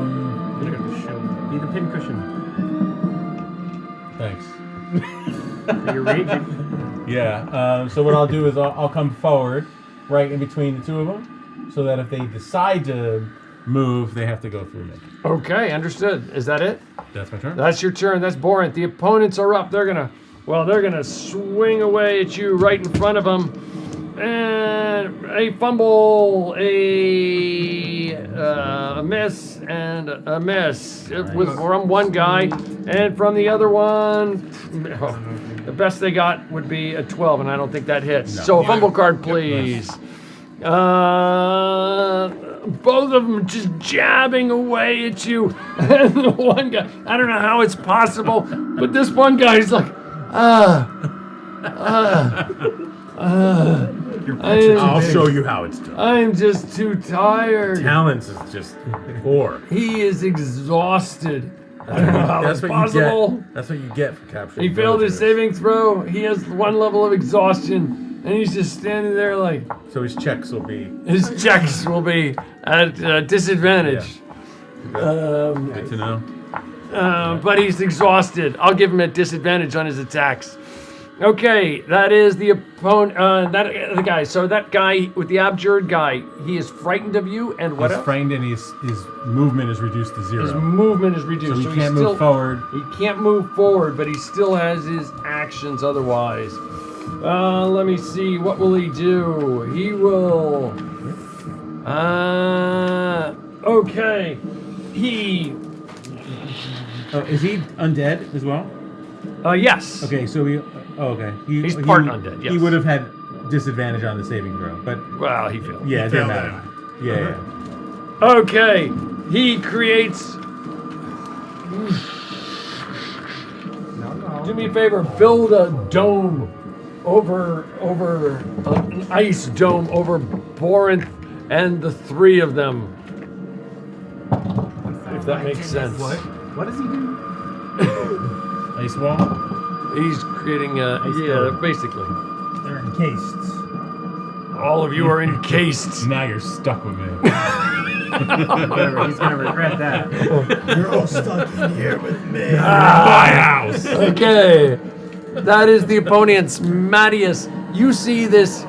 move? You're gonna show be the pincushion. Thanks. You're raging. Yeah. So what I'll do is I'll come forward, right in between the two of them, so that if they decide to move, they have to go through me. Okay, understood. Is that it? That's my turn. That's your turn. That's Borinth. The opponents are up. They're gonna swing away at you right in front of them. And a fumble, a miss, and a miss from one guy, and from the other one, the best they got would be a 12, and I don't think that hits. No. So a fumble card, please. Both of them just jabbing away at you, and the one guy, I don't know how it's possible, but this one guy's like, I'll show you how it's done. I'm just too tired. Talents is just poor. He is exhausted. I don't know how it's possible. That's what you get for capturing. He failed his villagers. saving throw. He has 1 level of exhaustion, and he's just standing there like. So his checks will be. His checks will be at disadvantage. Good to know. But he's exhausted. I'll give him a disadvantage on his attacks. Okay, that is the opponent. The guy. So that guy with the abjured guy, he is frightened of you, and what He's else? frightened and his movement is reduced to 0. His movement is reduced, So he he's can't still, move forward. He can't move forward, but he still has his actions otherwise. Let me see. What will he do? He will. Okay. He. Oh, is he undead as well? Yes. Okay, so he. Oh, okay. He's part undead, yes. He would have had disadvantage on the saving throw, but Well, he failed. yeah, it didn't failed matter. Yeah. Okay. He creates. Do me a favor. Build a dome over an ice dome over Borinth and the 3 of them. If that makes sense. What does he do? Ice wall. He's creating a basically. They're encased. All of you are encased. Now you're stuck with me. He's gonna regret that. You're all stuck in here with me. My house. Okay. That is the opponent's Mattias. You see this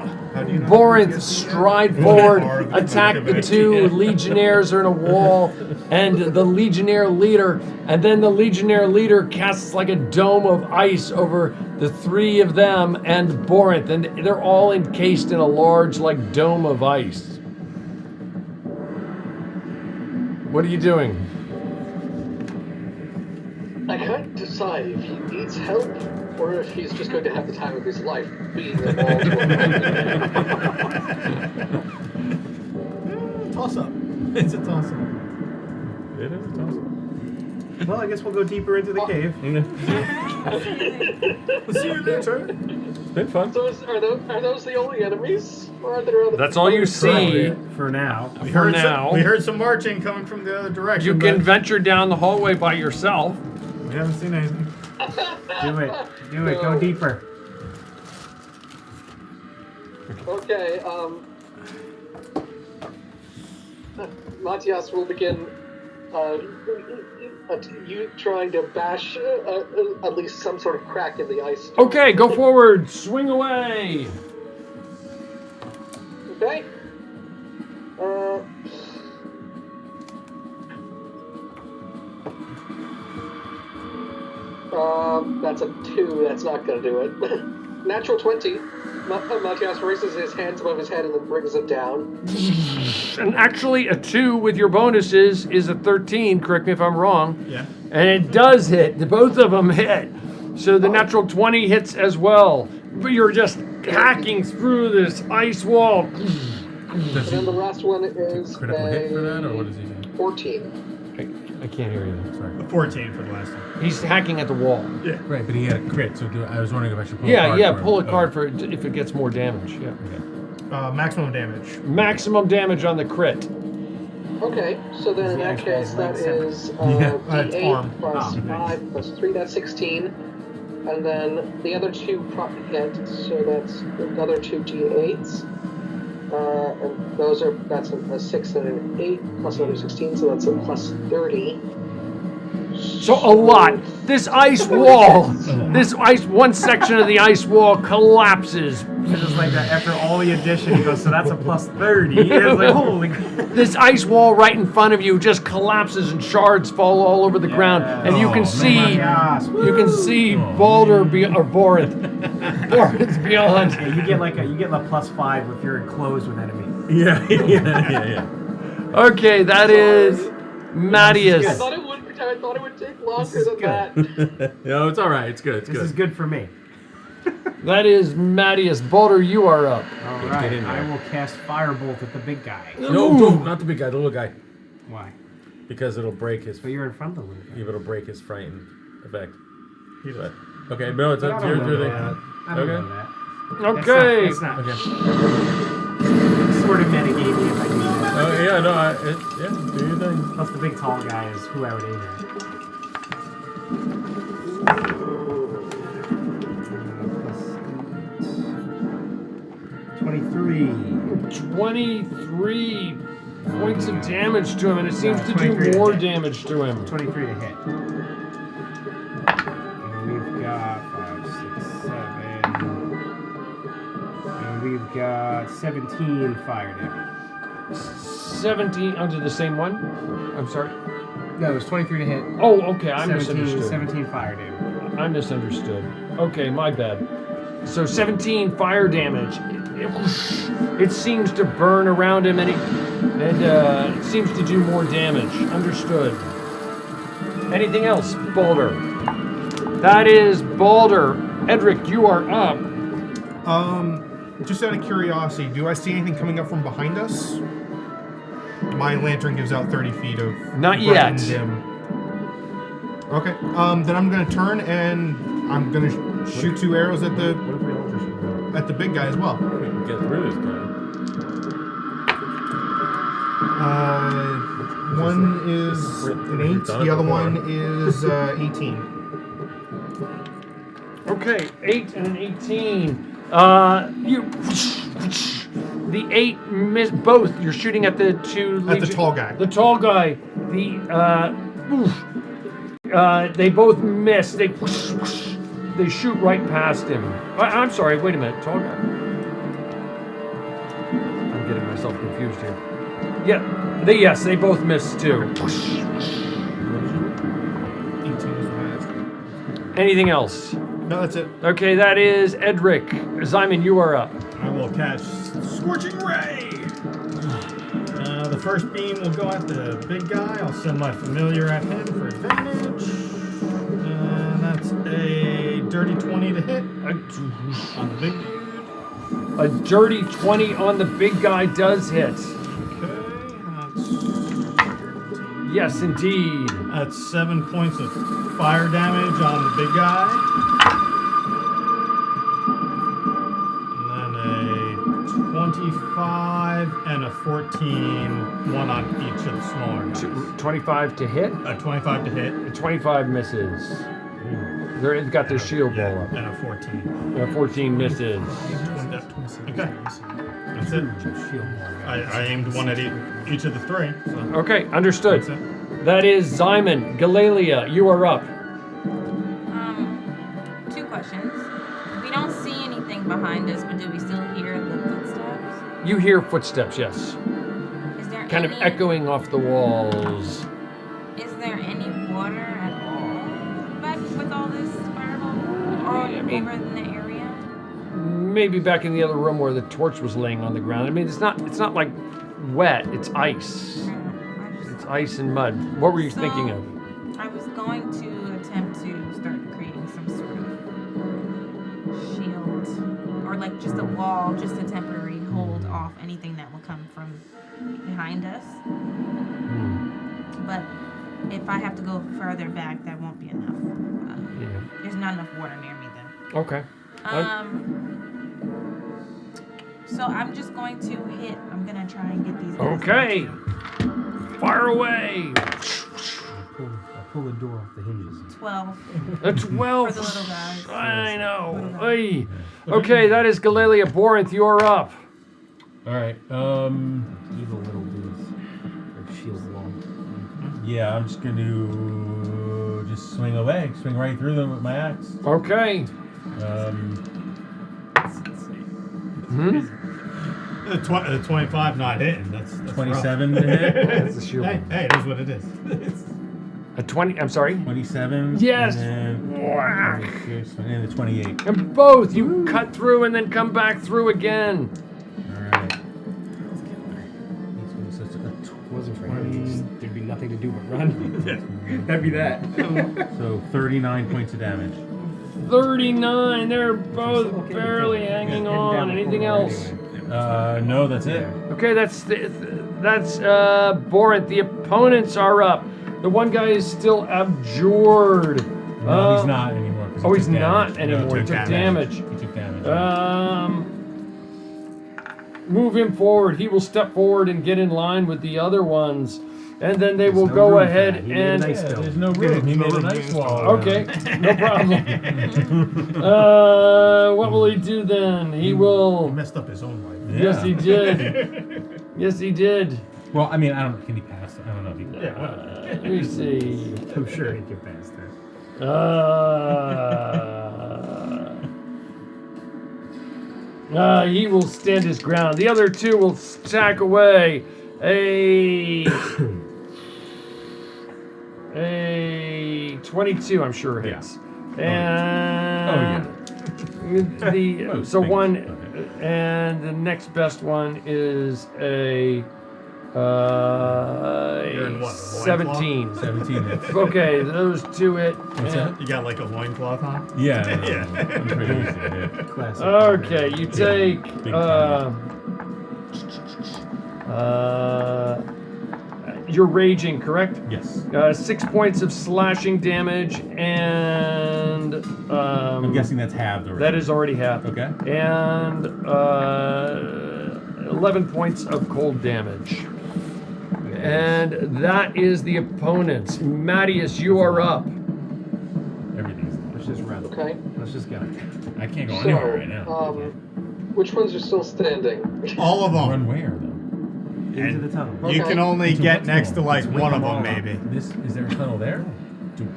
Borinth stride forward, attack the 2 legionnaires are in a wall, and the legionnaire leader, and then the legionnaire leader casts like a dome of ice over the 3 of them and Borinth, and they're all encased in a large like dome of ice. What are you doing? I can't decide if he needs help or if he's just going to have the time of his life being involved. Toss up. It's a toss up. It is a toss. Well, I guess we'll go deeper into the cave. We'll see you later. Been fun. So are those the only enemies? Or are there other? That's all you see For now. We for heard now. we heard some marching coming from the other direction. You can but venture down the hallway by yourself. we haven't seen anything. Do it. Do it. Go deeper. Okay. Matthias will begin. You trying to bash at least some sort of crack in the ice. Okay, go forward. Swing away. Okay. That's a 2. That's not gonna do it. Natural 20. Matthias raises his hands above his head and then brings them down. And actually, a 2 with your bonuses is a 13. Correct me if I'm wrong. Yeah. And it does hit. Both of them hit. So the natural 20 hits as well. But you're just hacking through this ice wall. And then the last one is Critical hit for that, or what is he saying? 14. I can't hear you. Sorry. 14 for the last one. He's hacking at the wall. Yeah. Right, but he had a crit, so I was wondering if I should pull a Yeah, card yeah. for Pull a him. card for it if it gets more damage. Yeah. Maximum damage. Maximum damage on the crit. Okay, so then in that case, that is That's arm. D8 plus 5 plus 3, that's 16. And then the other 2 hit, so that's the other 2 D8s. And that's a 6 and an 8 plus another 16, so that's a plus 30. So a lot. This ice wall, one section of the ice wall collapses. It's just like that after all the addition, he goes, so that's a plus 30. It's like, holy crap. This ice wall right in front of you just collapses and shards fall all over the ground, and you can see Baldur or Borinth beyond. Yeah, you get like a plus 5 if you're enclosed with enemy. Yeah. Okay, that is Mattias. I thought it would take longer than that. No, it's all right. It's good. It's This good. is good for me. That is Mattias. Baldur, you are up. All Get right, in there. I will cast Firebolt at the big guy. No, don't, not the big guy, the little guy. Why? Because it'll break his. But you're in front of the little guy. Yeah, it'll break his frightened effect. But, okay, no, it's But I up don't to know your that. I don't know that. Okay. That's not Okay. sort of metagaming if I do that. Oh yeah, no, do your thing. Plus the big tall guy is who I would aim at. 23. 23 points of damage to him, and it seems to do 23 to more hit. damage to him. 23 to hit. And we've got 5, 6, 7. And we've got 17 fire damage. 17 under the same one? I'm sorry. No, it was 23 to hit. Oh, okay, I misunderstood. 17 fire damage. I misunderstood. Okay, my bad. So 17 fire damage. It seems to burn around him, and it seems to do more damage. Understood. Anything else, Balder? That is Balder. Edric, you are up. Just out of curiosity, do I see anything coming up from behind us? My lantern gives out 30 feet of Not bright yet. and dim. Okay. Then I'm gonna turn and I'm gonna shoot 2 arrows at the big guy as well. We can get through this guy. One is an 8. The other one is 18. Okay, 8 and an 18. The 8 miss both. You're shooting at the 2 At the tall guy. The tall guy. They both miss. They shoot right past him. I'm sorry. Wait a minute. Tall guy. I'm getting myself confused here. Yeah. They both miss too. 18 is the highest. Anything else? No, that's it. Okay, that is Edric. Simon, you are up. I will catch Scorching Ray. The first beam will go at the big guy. I'll send my familiar at him for advantage. And that's a dirty 20 to hit on the big dude. A dirty 20 on the big guy does hit. Okay, that's Yes, indeed. That's 7 points of fire damage on the big guy. And then a 25 and a 14, one on each of the smaller guys. 25 to hit? A 25 to hit. 25 misses. They've got their shield ball up. And a 14. 14 misses. Okay. That's it. I aimed one at each of the 3. So. Okay, understood. That's it. That is Zyman. Galalia, you are up. 2 questions. We don't see anything behind us, but do we still hear the footsteps? You hear footsteps, yes. Is there Kind of echoing off the walls. Is there any water at all back with all this fireball? Or over in the area? Maybe back in the other room where the torch was laying on the ground. I mean, it's not like wet, it's ice. It's ice and mud. What were you thinking of? I was going to attempt to start creating some sort of shield or like just a wall, just a temporary hold off anything that will come from behind us. But if I have to go further back, that won't be enough. There's not enough water near me then. Okay. So I'm just going to hit. I'm gonna try and get these. Okay. Fire away. I'll pull the door off the hinges. 12. A 12. For the little guys. I know. Ay. Okay, that is Galalia. Borinth, you are up. All right. Leave the little dudes. Their shields long. Yeah, I'm just going to swing away, swing right through them with my axe. Okay. The 25 not hitting. That's 27 rough. to hit. That's a shield. Hey, it is what it is. A 20. I'm sorry. 27. Yes. And then the 28. And both you cut through and then come back through again. All right. Wasn't for him, there'd be nothing to do but run. That'd be that. So 39 points of damage. 39. They're both barely hanging on. Anything else? No, that's it. Okay, that's Borinth. The opponents are up. The one guy is still abjured. No, he's not anymore. Oh, he's not anymore. He took damage. He took damage. Move him forward. He will step forward and get in line with the other ones. And then they will go ahead and... there's no room. He made an ice wall. Okay, no problem. What will he do then? He will... He messed up his own life. Yes, he did. Yes, he did. Well, I mean, I don't know. Can he pass? I don't know if he can. Let me see. I'm sure he can pass that. He will stand his ground. The other two will stack away. A 22, I'm sure hits. And so one, and the next best one is a 17. 17 hits. Okay, those two hit. What's that? You got like a loincloth on? Yeah. Yeah. I'm pretty easy. Yeah. Classic. Okay, you take Big you're raging, correct? Yes. 6 points of slashing damage, and I'm guessing that's halved already. that is already halved. Okay. And 11 points of cold damage. And that is the opponents. Mattias, you are up. Everything's. Let's just run. Okay. Let's just go. I can't go So, anywhere right now. which ones are still standing? All of them. Run where though? Into the tunnel. You Okay. can only Into get what next to tunnel? like Let's one wake of them them, all up. maybe. Is there a tunnel there?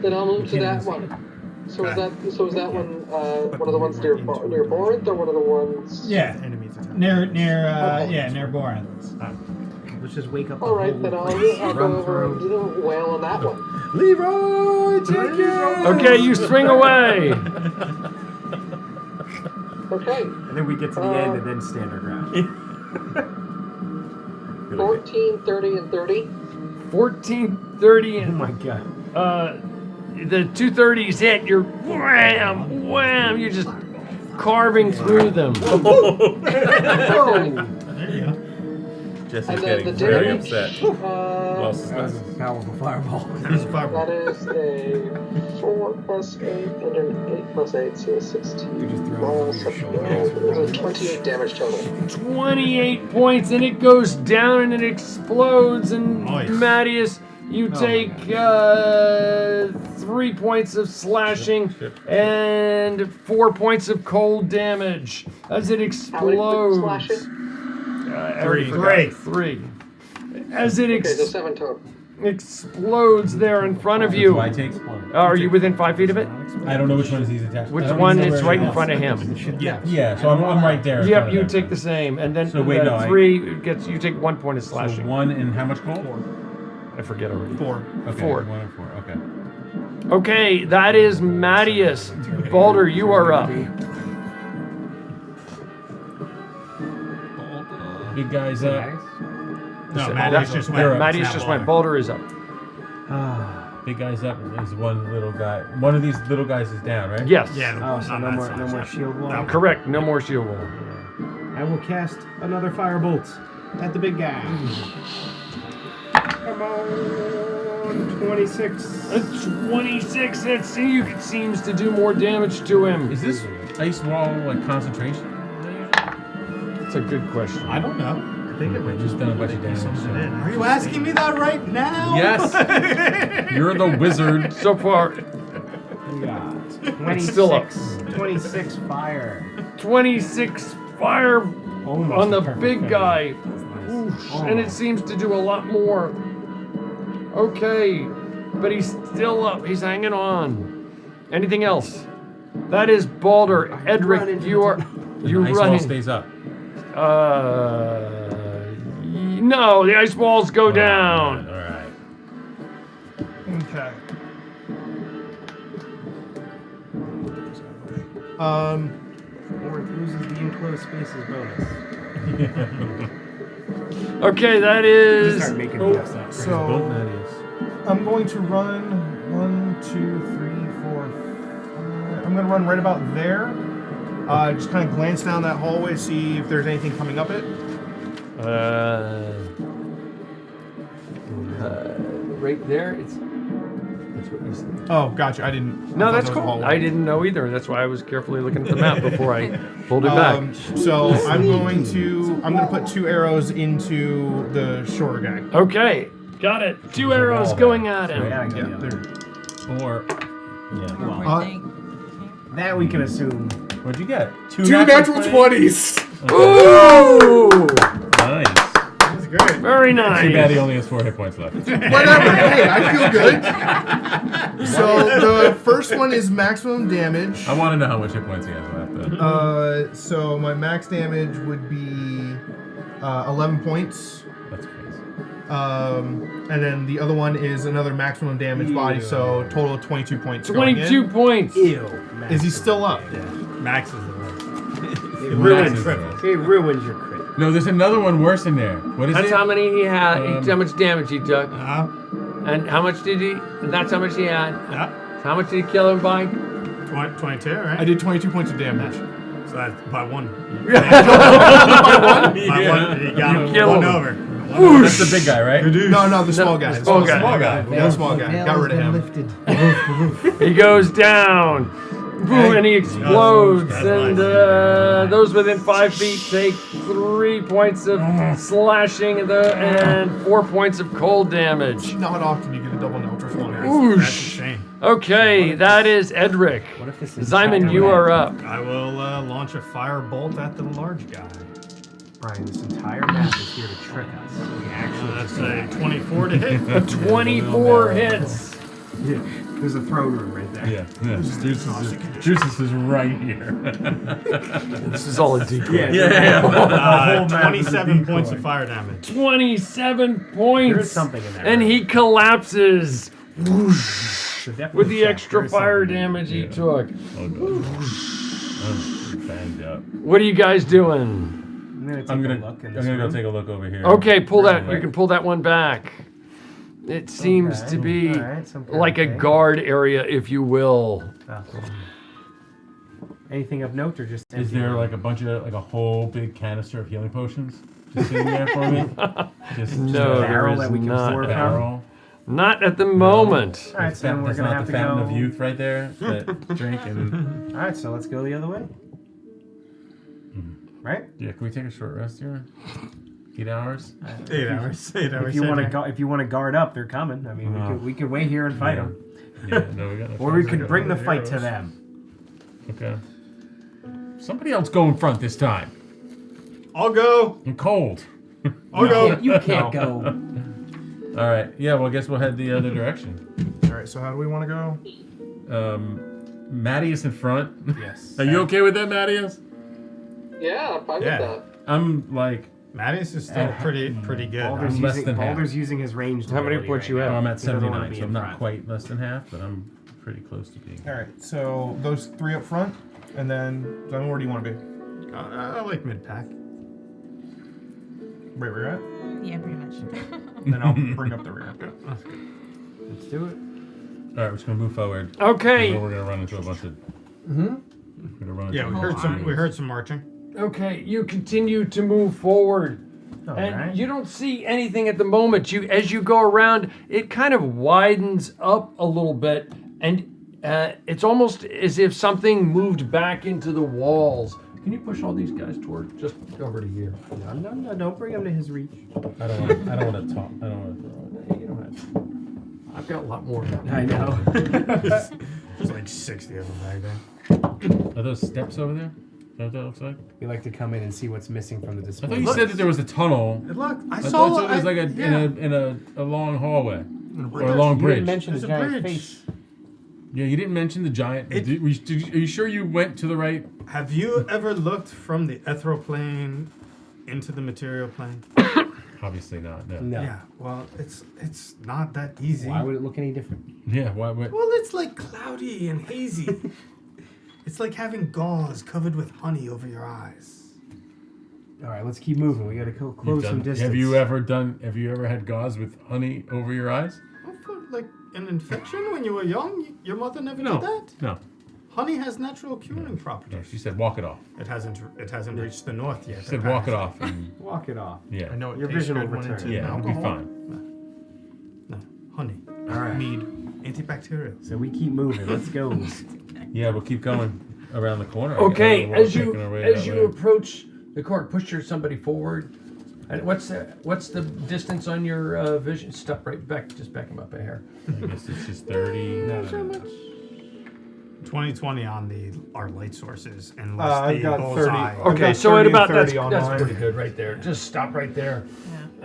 Then I'll move We to can't that even one. So Okay. is that one one of the ones near Borinth, or one of the ones? Yeah. Enemies attack. Near Okay. near Borinth. Let's just wake up. All right, then I'll go over and do the whale on that one. Leroy Jenkins! Okay, you swing away. Okay. And then we get to the end and then stand our ground. 14, 30, and 30. 14, 30, Oh and my god. the 230s hit. You're wham, wham. You're just carving through them. Jesse's And then getting the very damage, upset. Well, suspense. Powerful fireball. that is a 4 plus 8 and an 8 plus 8, so 16. You just throw it over your shoulder. 28 damage total. 28 points, and it goes down and it explodes. And Nice. Mattias, you take 3 points of slashing and 4 points of cold damage as it How many points of explodes. slashing? Three. As it Okay, so 7 total. explodes there in front of So you. I take. Are you within 5 feet of it? I don't know which one is these attached. Which I don't one even know is where right it in is. front of him? Yeah. Yeah, so I'm right there. in front Yep, of you them. take the same, and then So wait, no, I- 3 gets you take 1 point of So slashing. 1 and how much gold? I forget already. 4. Okay, 4. 1 and 4. Okay. Okay, that is Mattias. Baldur, you are up. Big guys up. No, That- Mattias just went. You're up. Mattias just went. Baldur is up. Big guys up. There's one little guy. One of these little guys is down, right? Yes. Yeah. Oh, so on no that more, side, no more so- shield wall. Correct. No more shield wall. I will cast another firebolt at the big guy. Come on, 26. A 26 hits. It seems to do more damage to him. Is this ice wall like concentration? That's a good question. I don't know. I think it might Just done a bunch of damage. something in. Are you asking me that right now? Yes. You're the wizard. So far, We got It's still up. 26 fire. 26 fire Almost on the a perfect big finish. guy. Oof, and it seems to do a lot more. Okay, but he's still up. He's hanging on. Anything else? That is Baldur. run Edric, into you the are you Ice wall running. stays up. No, the ice walls go down. All right. Okay. Or it loses the enclosed spaces bonus. Okay, that Just is start making the Fs up. So Boat that is. I'm going to run 1, 2, 3, 4, 5. I'm going to run right about there. Just kind of glance down that hallway, see if there's anything coming up it. right there. That's what you said. Oh, gotcha. I didn't. No, I thought that's that was a cool. hallway. I didn't know either. That's why I was carefully looking at the map before I pulled it back. So I'm going to put 2 arrows into the shorter guy. Okay, got it. 2 arrows going at him. Yeah, Or that we can assume. what'd you get? 2 natural 20s. Ooh! Nice. That's great. Very Too bad nice. he only has 4 hit points left. Whatever. Hey, I feel good. So the first one is maximum damage. I want to know how much hit points he has left. Though. So my max damage would be 11 points. That's crazy. And then the other one is another maximum damage body, so total of 22 points. going 22 in. points. Ew. Is he still up? Max is the worst. It The ruins, max is the worst. it ruins your crit. No, there's another one worse in there. What is That's it? how many he had. How much damage he took. And how much did he? That's how much he had. Yeah. How much did he kill him by? 22, right? I did 22 points of damage. So that's by one. By one? By one. You got him. kill One him. over. That's the big guy, right? No, the small guy. the small guy. Small guy. Yeah, the small guy. Got rid of him. Lifted. He goes down. Boom, and he explodes. That's And those within 5 feet take 3 points of slashing and 4 points of cold damage. Not often you get a double neutral That's a Oosh. shame. Okay, that is Edric. What if this is Simon, you are up. I will launch a fire bolt at the large guy. Brian, this entire map is here to trick us. We actually That's a 24 to hit. 24 hits. Yeah. There's a throne room right there. Yeah. Drusus is right here. This is all a decoy. Yeah. 27 points of fire damage. 27 points. There's something in there. And he collapses. Whoosh, So definitely with the check. extra There's fire something. damage he took. Oh, God. I'm banged up. What are you guys doing? I'm gonna take I'm a gonna look in I'm this gonna go room. take a look over here. Okay, pull that. You can pull that one back. It seems to be Alright, some kind like of a thing. guard area, if you will. Anything of note or just Is empty there room? like a bunch of like a whole big canister of healing potions just sitting there for me? Just No, a there barrel is that we can not. pour from? barrel. Not at the moment. Alright, so then we're That's gonna not have the to fountain go. of youth right there. That drink and Alright, so let's go the other way. Right? yeah. Can we take a short rest here? 8 hours. 8 hours. 8 hours. If you want to guard up, they're coming. I mean, we could wait here and fight them, Yeah. No, we got. or we could bring the fight to them. Okay. Somebody else go in front this time. I'll go. I'm cold. I'll go. You can't go. All right. Yeah. Well, I guess we'll head the other direction. All right, so how do we want to go? Mattias in front. Yes. Are you okay with that, Mattias? Yeah, I'm fine Yeah. with that. I'm like. Mattias is still pretty good. Baldur's less than half. using his ranged. How many ability points right you now. have? Oh, I'm at He doesn't wanna 79, be so I'm in not front. quite less than half, but I'm pretty close to being. All right, so those 3 up front, and then where do you want to be? I like mid pack. Right where you're at? Yeah, pretty much. Then I'll bring up the rear. Let's do it. All right, we're just gonna move forward. Okay. Or we're gonna run into a bunch of. We're gonna run into Yeah, a we bunch heard of some. We enemies. heard some marching. Okay, you continue to move forward. And Alright. you don't see anything at the moment. As you go around, it kind of widens up a little bit, and it's almost as if something moved back into the walls. Can you push all these guys toward just over to here? No, don't bring him to his reach. I don't want to talk. I don't want to throw it. You don't have to. I've got a lot more. I know. There's like 60 of them back there. Are those steps over there? Is that what that looks like? We like to come in and see what's missing from the I display. thought you said that there was a tunnel. Look, I I saw. thought it was like in a long hallway or a long You bridge. didn't mention There's the a giant bridge. face. Yeah, you didn't mention the giant. Are you sure you went to the right? Have you ever looked from the ethereal plane into the material plane? Obviously not. No. No. Yeah. Well, it's not that easy. Why would it look any different? Yeah. Why? What? Well, it's like cloudy and hazy. It's like having gauze covered with honey over your eyes. All right, let's keep moving. We gotta close some distance. Have you ever had gauze with honey over your eyes? Like an infection when you were young? Your mother never No. did that? No. Honey has natural curing No. properties. She said walk it off. It hasn't reached the north yet. She said walk it off. And, Walk it off? yeah. I know it Your tastes vision good will when return. it's in Yeah, it'll be alcohol. fine. No, honey. All right. Mead, antibacterial. So we keep moving. Let's go. Yeah, we'll keep going around the corner. Okay, We're as making our way you that way. approach the court, push somebody forward. And what's the distance on your vision? Step right back. Just back him up a hair. I guess it's just 30. No. 20/20 on our light sources, unless I've the got bullseye. 30. Okay, got so at 30 about and 30 that's on mine. pretty good right there. Just stop right there.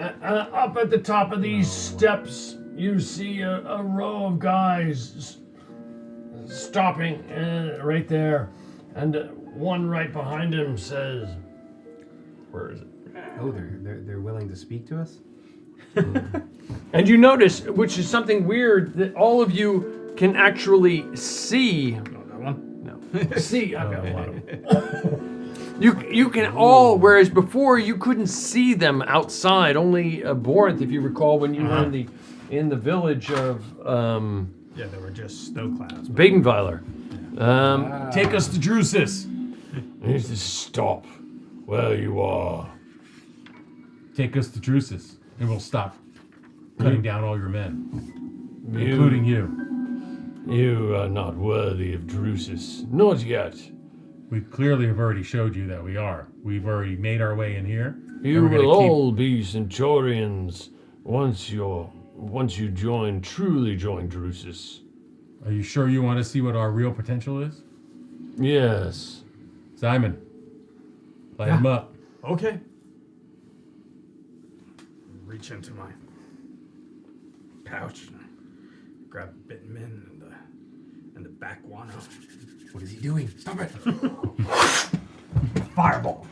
Up at the top of these steps, you see a row of guys stopping right there. And one right behind him says, where is it? Oh, they're willing to speak to us? And you notice, which is something weird, that all of you can actually see. No. See, I've got a lot of them. You can all, whereas before you couldn't see them outside. Only Borinth, if you recall, when you were in the village of Yeah, they were just snow clouds. Badenweiler. Take us to Drusus. You need to stop where you are. Take us to Drusus, and we'll stop cutting down all your men, including you. You are not worthy of Drusus. Not yet. We clearly have already showed you that we are. We've already made our way in here. You will all be Centaurians once you truly join Drusus. Are you sure you want to see what our real potential is? Yes. Simon, light him up. Okay. Reach into my pouch and grab a bit min and the back guano. What is he doing? Stop it! Fireball.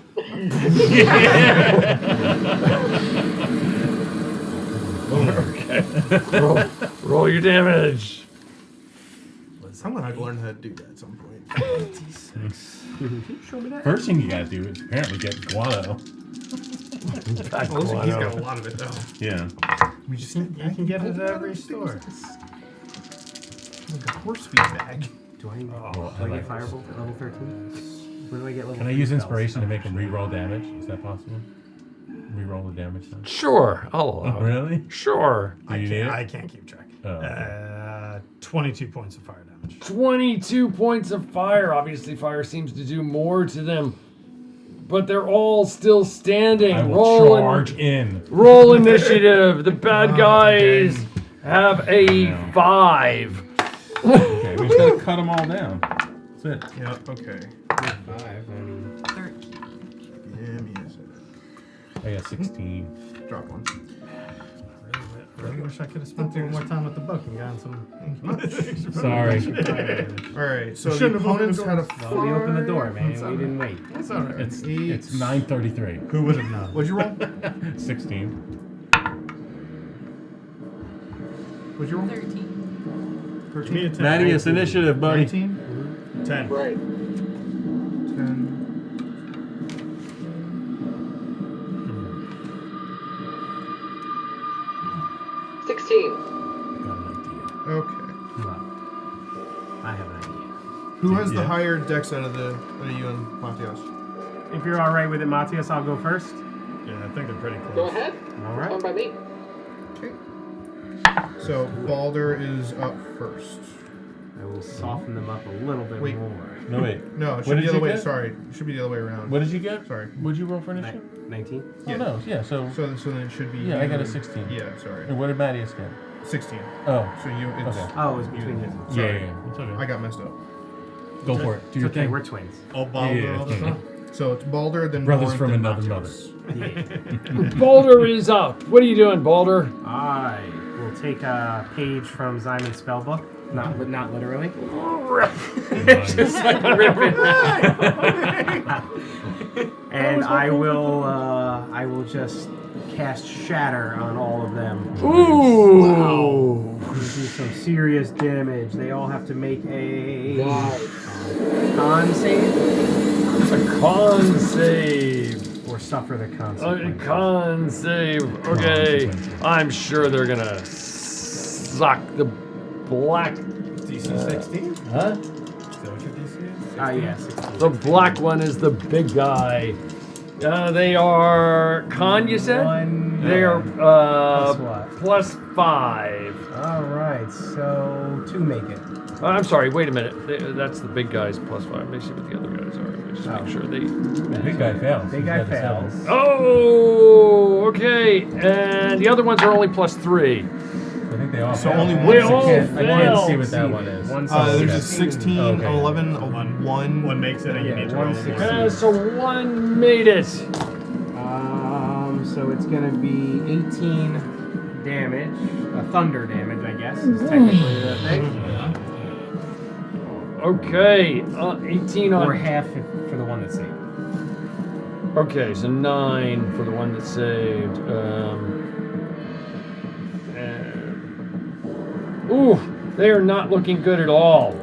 Okay. Roll your damage. I'm gonna have to learn how to do that at some point. Show me that. First thing you gotta do is apparently get guano. He's got a lot of it though. Yeah. You can get it at every store. Like a horse feed bag. Do I get Firebolt at level 13? Where do I get level Can I use inspiration to make him re-roll damage? Is that possible? Re-roll the damage then? Sure, I'll allow it. Really? Sure. I can't keep track. 22 points of fire damage. 22 points of fire. Obviously, fire seems to do more to them. But they're all still standing. I will charge in. Roll initiative. The bad guys have a 5. Okay, we just gotta cut them all down. That's it. Yep, okay. 5, 13. Yeah, me is I got 16. Drop one. I really wish I could have spent a little more time with the book and gotten some. Sorry. Alright, so the opponents had a 5. we opened the door, man. We didn't wait. It's alright. It's 9:33. Who would have known? What'd you roll? 16. What'd you roll? 13. 13. Thaddeus, initiative, buddy. 19. 10. Right. 10. Okay. I have an idea. Who has the higher dex out of you and Matthias? If you're all right with it, Matthias, I'll go first. Yeah, I think they're pretty close. Go ahead. All right. Fine by me. Okay. So Balder is up first. I will soften them up a little bit more. No, wait. No, it What should be did the other you way. get? Sorry, it should be the other way around. What did you get? Sorry. What'd you roll for initiative? 19? Yeah. Oh, no, yeah, so So then it should be. yeah, I got a you- 16. Yeah, sorry. And what did Mattias get? 16. Oh, So you, it's. Okay. Oh, it was between us. Sorry. yeah. It's okay. I got messed up. Go for it. Do It's your okay, thing. we're twins. All Balder Yeah. all the time. So it's Balder, then Brothers Borinth, from then another Matthias. Balder is up. What are you doing, Balder? I will take a page from Zymon's spellbook. Not literally. Just like rip it. And I will just cast Shatter on all of them. Ooh! Do some serious damage. They all have to make a con save It's a con save. or suffer the A consequences. con save. Okay. I'm sure they're gonna suck the black. DC 16? Huh? Is that what your DC is? Yeah, 16. The black one is the big guy. They are con, you said? They are Plus what? plus 5. All right, so 2 make it. I'm sorry, wait a minute. That's the big guy's plus 5. Let me see what the other guys are. Let me just make sure they. The big guy fails. Big guy fails. Oh, okay. And the other ones are only plus 3. I think they all So fail. only one We success. all I can't fail. see what that one is. There's a 16, Okay. 11, a 1. One makes it and you Yeah, need to one roll success. more. So one made it. So it's gonna be 18 damage, thunder damage, I guess, is technically the thing. Okay, 18 on. Or half for the one that saved. Okay, so 9 for the one that saved. Ooh, they are not looking good at all.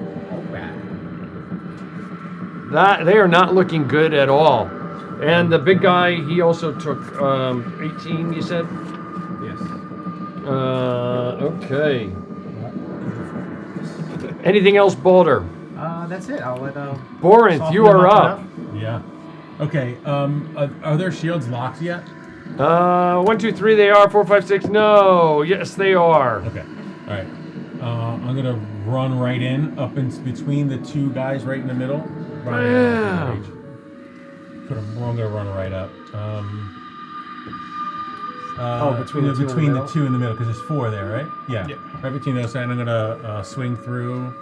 They are not looking good at all. And the big guy, he also took 18, you said? Yes. Okay. Anything else, Boulder? That's it. I'll let Borinth, you are up. Yeah. Okay. Are their shields locked yet? 1, 2, 3, they are. 4, 5, 6, no. Yes, they are. Okay. All right. I'm gonna run right in, up in between the two guys, right in the middle. Yeah. I'm gonna run right up. Between the two in the middle, because there's 4 there, right? Yeah. Right between those, and I'm gonna swing through.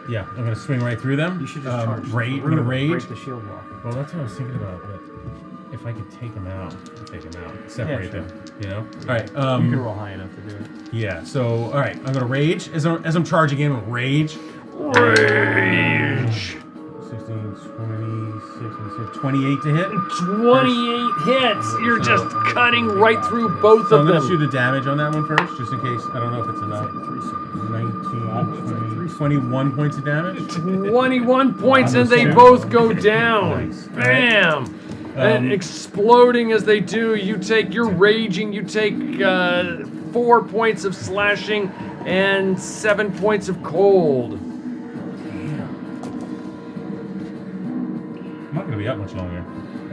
Yeah, I'm gonna swing right through them. You should just charge. I'm gonna rage. Break the shield wall. Well, that's what I was thinking about, but if I could take them out, separate them, you know? All right. You can roll high enough to do it. Yeah. So, all right, I'm gonna rage as I'm charging in. Rage. 16, 26, 28 to hit. 28 hits. You're just cutting right through both So of I'm them. gonna shoot a damage on that one first, just in case. I don't know if it's enough. 19, 20, 21 points of damage. 21 points, and they both go down. Nice. Bam! And exploding as they do, you're raging. You take 4 points of slashing and 7 points of cold. I'm not gonna be up much longer.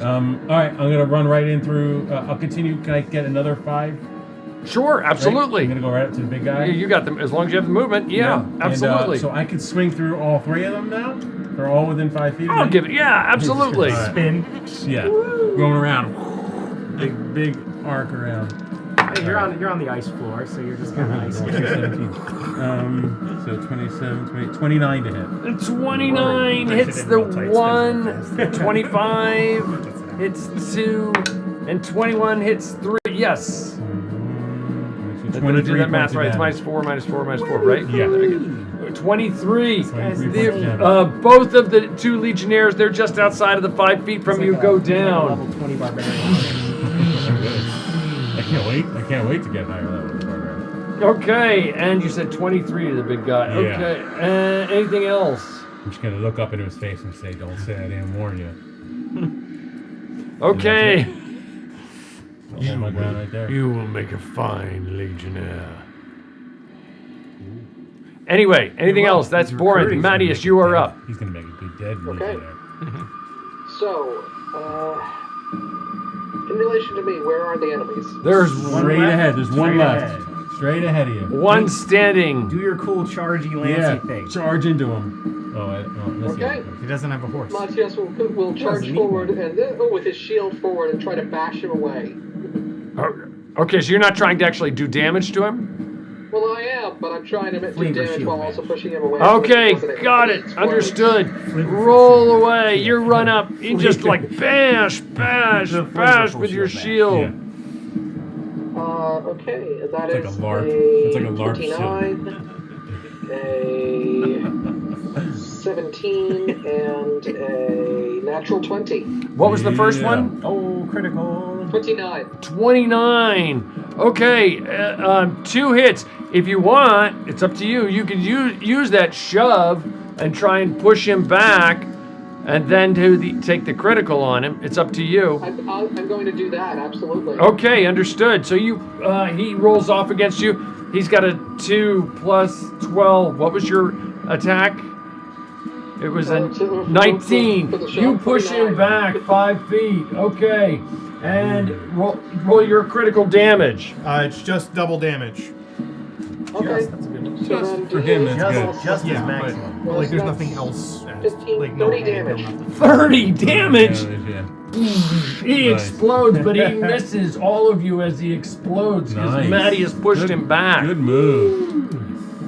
All right, I'm gonna run right in through. I'll continue. Can I get another 5? Sure, absolutely. Right? I'm gonna go right up to the big guy. You got them as long as you have the movement. Yeah, absolutely. And, so I can swing through all 3 of them now. They're all within 5 feet. I'll give it. Yeah, absolutely. Right. Spin. Yeah, going around. Big arc around. Hey, you're on the ice floor, so you're just kind of ice. 17. So 27, 20, 29 to hit. 29 hits the 1, 25 hits 2, and 21 hits 3. Yes. Let me do that math right. It's -4, -4, right? Yeah. 23. 23 Both of the 2 legionnaires, they're just outside of the 5 feet from you, go down. Level 20 barbarian. I can't wait to get higher level of barbarian. Okay, and you said 23 to the big guy. Yeah. Okay, anything else? I'm just gonna look up into his face and say, "Don't say I didn't warn you." Okay. I'll hold my ground right there. You will make a fine legionnaire. Anyway, anything else? That's boring. Mattias, you are up. He's gonna make a good dead Okay. legionnaire. So, in relation to me, where are the enemies? There's Straight ahead. There's one left. Straight ahead of you. one standing. Do your cool chargy lancy thing. Charge into him. Okay. He doesn't have a horse. Matthias will charge forward and with his shield forward and try to bash him away. Okay, so you're not trying to actually do damage to him? Well, I am, but I'm trying to do damage while also pushing him away. Okay, got it. Understood. Roll away. You run up. You just like bash with your shield. Okay, that It's is like a LARP. a It's like a LARP 29, a 17, and a natural 20. What was the first one? Oh, critical. 29. 29. Okay, 2 hits. If you want, it's up to you. You can use that shove and try and push him back, and then take the critical on him. It's up to you. I'm going to do that, absolutely. Okay, understood. So he rolls off against you. He's got a 2 plus 12. What was your attack? It was a 19. You push him back 5 feet. Okay, and roll your critical damage. It's just double damage. Okay. That's a good one. So then For him, that's good. Just Yeah, as maximum. but like there's nothing else. 15, like 30 hand, damage. nothing. 30 damage. Yeah. He Nice. explodes, but he misses all of you as he explodes because Nice. Mattias pushed him back. Good move.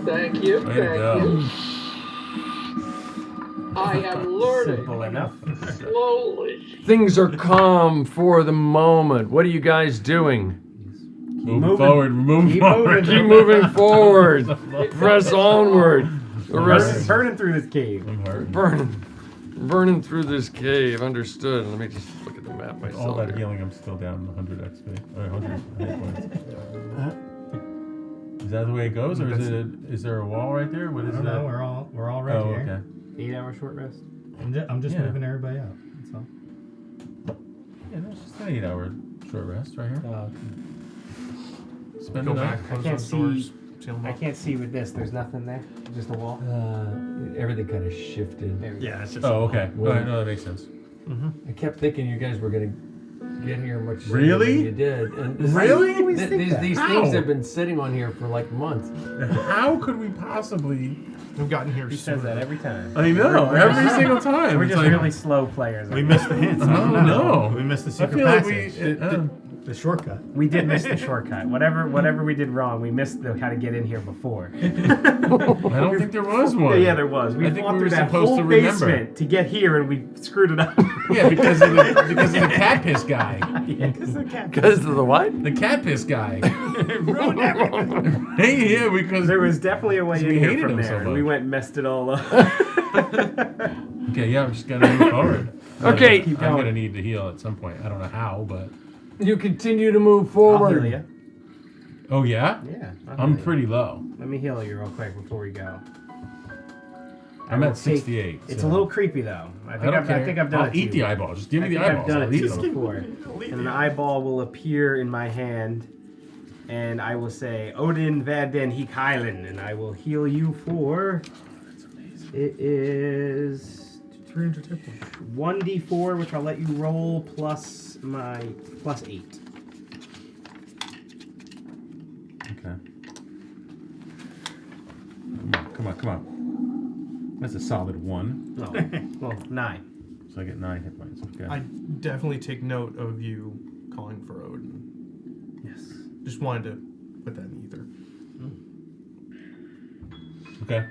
Thank you. Way to Thank go. you. I am learning Simple enough. slowly. Things are calm for the moment. What are you guys doing? Moving forward. Moving forward. Keep moving forward. Press onward. Burning through this cave. I'm hurt. Burning through this cave. Understood. Let me just look at the map myself. All that here. healing, I'm still down 100 XP. Or 100 hit points. Is that the way it goes, or is there a wall right there? What is that? No, we're all right here. Okay. 8-hour short rest. I'm just Yeah. moving everybody out. That's all. Yeah, that's just an 8-hour short rest right here. Spend Go the night. back, close can't those see- doors, seal them I up. can't see with this. There's nothing there. Just a wall. Everything kind of shifted. There we go. Yeah, it's just. Oh, okay. Well- Alright, no, that makes sense. I kept thinking you guys were going to get here much sooner Really? than you did. And this- Really? always think these that. these How? things have been sitting on here for like months. How could we possibly? We've gotten here He says sooner. that every time. I know, every single time. We're It's just like, really slow players. We missed the hints. Oh, no. We missed the I secret feel like passage. The shortcut. We did miss the shortcut. Whatever we did wrong, we missed how to get in here before. I don't think there was one. Yeah, there was. We I think walked we were through that supposed whole to remember. basement to get here, and we screwed it up. Yeah, because of the cat piss guy. Because the cat. Because of the what? The cat piss guy. ruined everything. Hey, yeah, because There was definitely a way We in here hated from him so there. and much. we went and messed it all up. Okay, yeah, I'm just gonna move forward. Okay. Keep I'm going. gonna need to heal at some point. I don't know how, but You continue to move I'll forward. heal you. oh yeah, Yeah. I'm pretty low. Let me heal you real quick before we go. I'm will at 68. It's so. a little creepy though. I I think don't care. I think I've done I'll it. to eat you. the eyeball. Just give me I the think eyeballs. I've done I'll it eat to them. you before. And an eyeball will appear in my hand, and I will say, Odin Vaden Hikailen, and I will heal you for. It is 300 hit points. 1d4, which I'll let you roll plus my plus 8. Okay. Come on. That's a solid 1. No, well 9. So I get 9 hit points. Okay. I definitely take note of you calling for Odin. Yes. Just wanted to put that in the ether. Okay.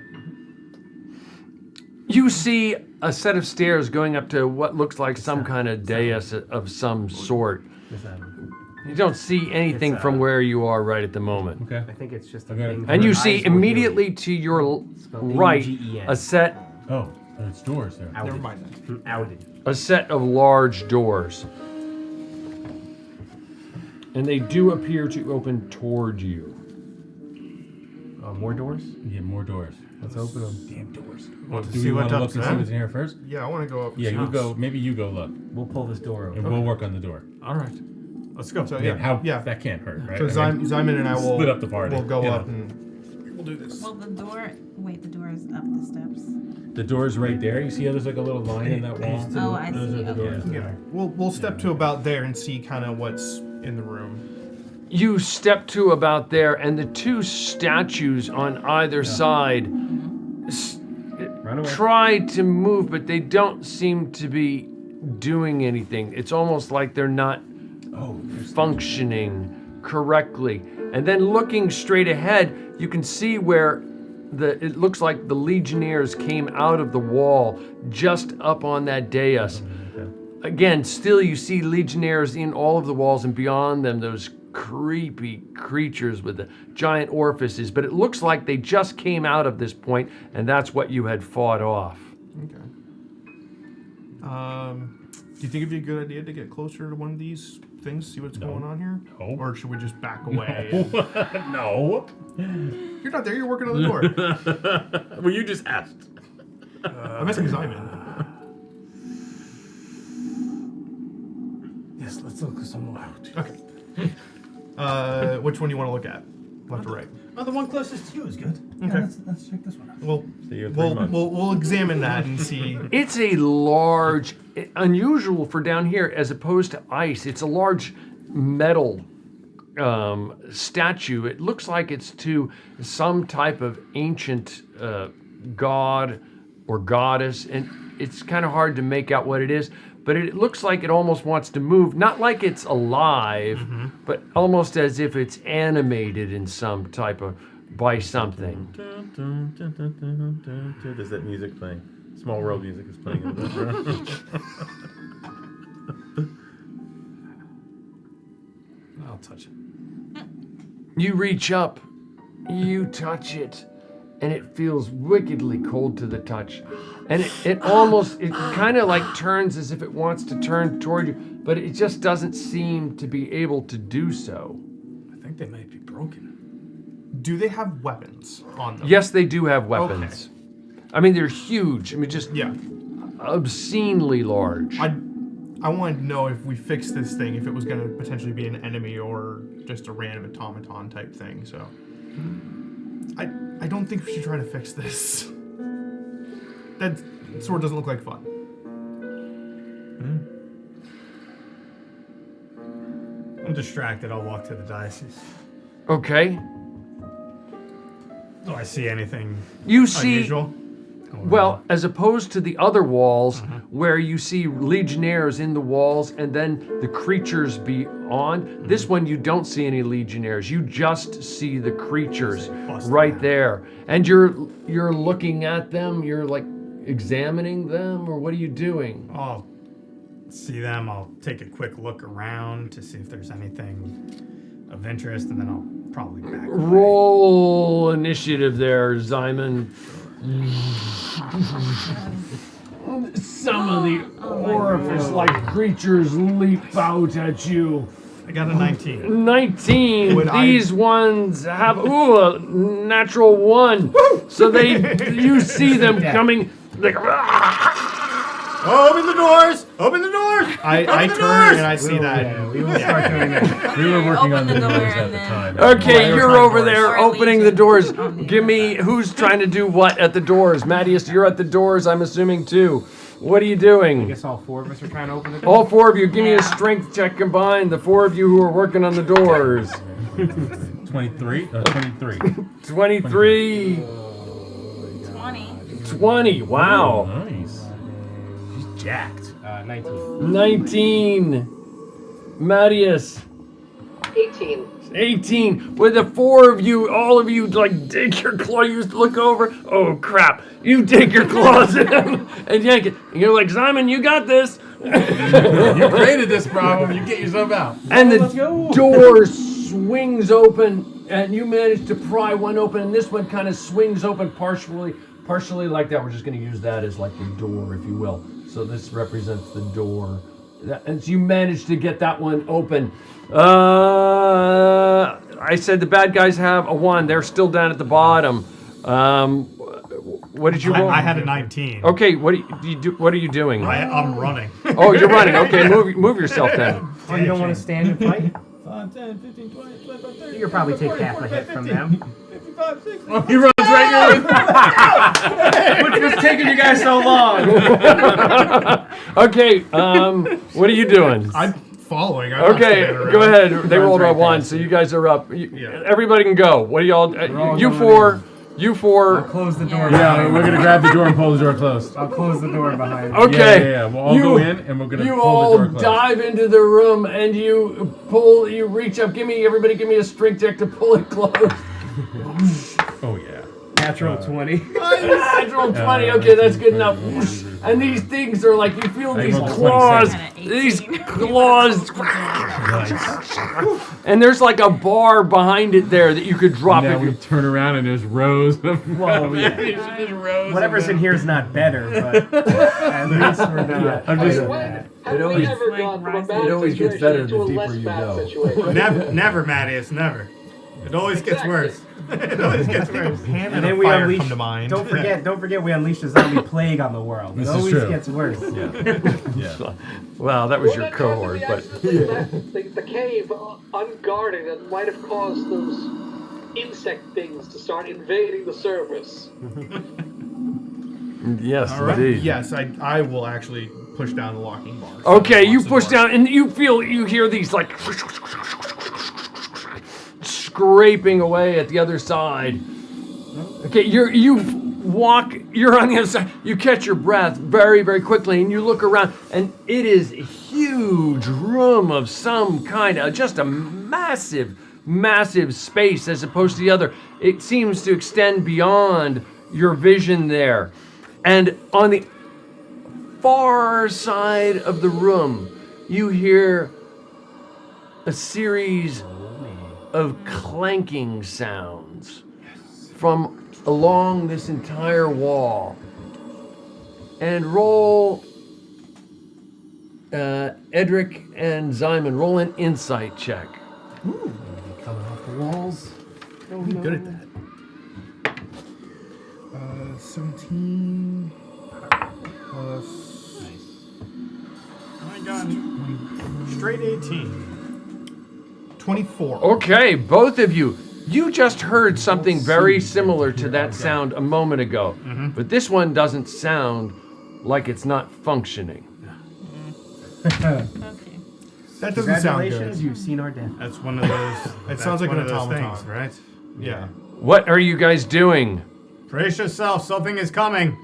You see a set of stairs going up to what looks like some kind of dais of some sort. You don't see anything from where you are right at the moment. Okay. I think it's just a Okay. thing. And for you eyes see will heal immediately you. to your Spelled right A-U-G-E-N. a set Oh, there's doors there. Outed. Never mind that. Outed. a set of large doors. And they do appear to open toward you. More doors? Yeah, more doors. Let's open them. Damn doors. Want to Do see you want what's to look and see upstairs? what's in here first? Yeah, I want to go up. Yeah, you go. Maybe you go look, We'll pull this door and open. we'll work on the door. All right. Let's go. So Yeah, how? yeah. That can't hurt, right? So I mean, Zyman and I will split up the party. We'll go you up know. and we'll do this. Well, the door. Wait, the door is up the steps. The door's right there. You see how there's like a little line in that wall? Oh, I Those see. are the Okay. doors. Yeah. We'll step to about there and see kind of what's in the room. You step to about there, and the two statues on either side Run away. try to move, but they don't seem to be doing anything. It's almost like they're not functioning correctly. And then looking straight ahead, you can see where it looks like the Legionnaires came out of the wall just up on that dais. Again, still you see Legionnaires in all of the walls, and beyond them those creepy creatures with the giant orifices, but it looks like they just came out of this point, and that's what you had fought off. Okay. Do you think it'd be a good idea to get closer to one of these things, see what's going on here? No. Or should we just back away? No. You're not there. You're working on the door. Well, you just asked. I'm asking Zyman. Yes, let's look somewhere out. Okay. Which one do you want to look at? Left or right? Oh, the one closest to you is good. Okay. Yeah, let's check this one out. Well, So you're 3 months. we'll examine that and see. It's a large, unusual for down here as opposed to ice. It's a large metal statue. It looks like it's to some type of ancient god or goddess, and it's kind of hard to make out what it is, but it looks like it almost wants to move, not like it's alive, but almost as if it's animated in some type of, by something. Does that music play? Small world music is playing in the background. I'll touch it. You reach up, you touch it, and it feels wickedly cold to the touch. And it kind of like turns as if it wants to turn toward you, but it just doesn't seem to be able to do so. I think they might be broken. Do they have weapons on them? Yes, they do have weapons. Okay. I mean, they're huge. I mean, just obscenely large. I wanted to know if we fixed this thing, if it was going to potentially be an enemy or just a random automaton type thing. So, I don't think we should try to fix this. That sword doesn't look like fun. I'm distracted. I'll walk to the diocese. Okay. Do I see anything See, unusual? well, as opposed to the other walls where you see legionnaires in the walls and then the creatures beyond, this one you don't see any legionnaires. You just see the creatures right there. And you're looking at them, you're like examining them, or what are you doing? I'll see them, I'll take a quick look around to see if there's anything of interest, and then I'll probably back away. Roll initiative there, Simon. Some of the orifice-like creatures leap out at you. I got a 19. 19. These ones have a natural 1. So you see them coming. Like, open the doors! Open the doors! I turn and I see that. Yeah, we will start doing that. We were working on the doors at the time. Okay, you're over there opening the doors. Give me, who's trying to do what at the doors? Mattias, you're at the doors, I'm assuming, too. What are you doing? I guess all 4 of us are trying to open the doors. All 4 of you, give me a strength check combined. The 4 of you who are working on the doors. 23? 23. 23. 20. Wow. Oh, nice. He's jacked. 19. 19. Mattias. 18. 18. With the 4 of you, all of you, like, dig your claw. You look over. Oh, crap. You dig your claws in and yank it. And you're like, Simon, you got this. You created this problem. You get yourself out. And the door swings open, and you manage to pry one open, and this one kind of swings open partially like that. We're just going to use that as like the door, if you will. So this represents the door. And so you managed to get that one open. I said the bad guys have a 1. They're still down at the bottom. What did you roll? I had a 19. Okay, what are you doing? I'm running. Oh, you're running. Okay, move yourself then. Oh, you don't want to stand and fight? 5, 10, 15, 20, 25, 30. You'll probably take half a hit from them. 55, 60. Oh, he runs right What's taking you guys so long? Okay, what are you doing? I'm following. Okay, go ahead. They rolled a 1, so you guys are up. Everybody can go. What are y'all? You four. I'll close the door. Yeah, we're gonna grab the door and pull the door closed. I'll close the door behind me. Okay. Yeah. We'll all go in and we're gonna You pull all the door closed. dive into the room and you reach up. Everybody give me a strength check to pull it closed. Oh yeah. Natural 20. Natural 20. Okay, that's good enough. And these things are like, you feel these claws. These claws. And there's like a bar behind it there that you could drop Now if we you turn around and there's rows of Whatever's in here is not better, but at least we're not. I'm just. Have we ever gone from a bad gets situation better to the a deeper less you bad go. situation? Never, Mattias, never. It always gets worse. It always gets worse. And then we unleash. Don't forget, we unleashed a zombie plague on the world. It always gets worse. Yeah. Well, that was your that cohort, but the cave unguarded and might have caused those insect things to start invading the surface. yes, All right. indeed. Yes, I will actually push down the locking bar. Okay, you push down and you hear these like scraping away at the other side. Okay, you're on the other side. You catch your breath very, very quickly, and you look around, and it is a huge room of some kind of just a massive space as opposed to the other. It seems to extend beyond your vision there. And on the far side of the room, you hear a series of clanking sounds from along this entire wall. And roll, Edric and Zyman, roll an insight check. Ooh, coming off the walls. Oh, no. Good at that. 17 plus. Nice. I got straight 18. 24. Okay, both of you. You just heard something very similar to that sound a moment ago, but this one doesn't sound like it's not functioning. Okay. That doesn't sound good. Congratulations, you've seen our death. That's one of those. It sounds like one an of those automaton. things, right? Yeah. What are you guys doing? Brace yourself. Something is coming.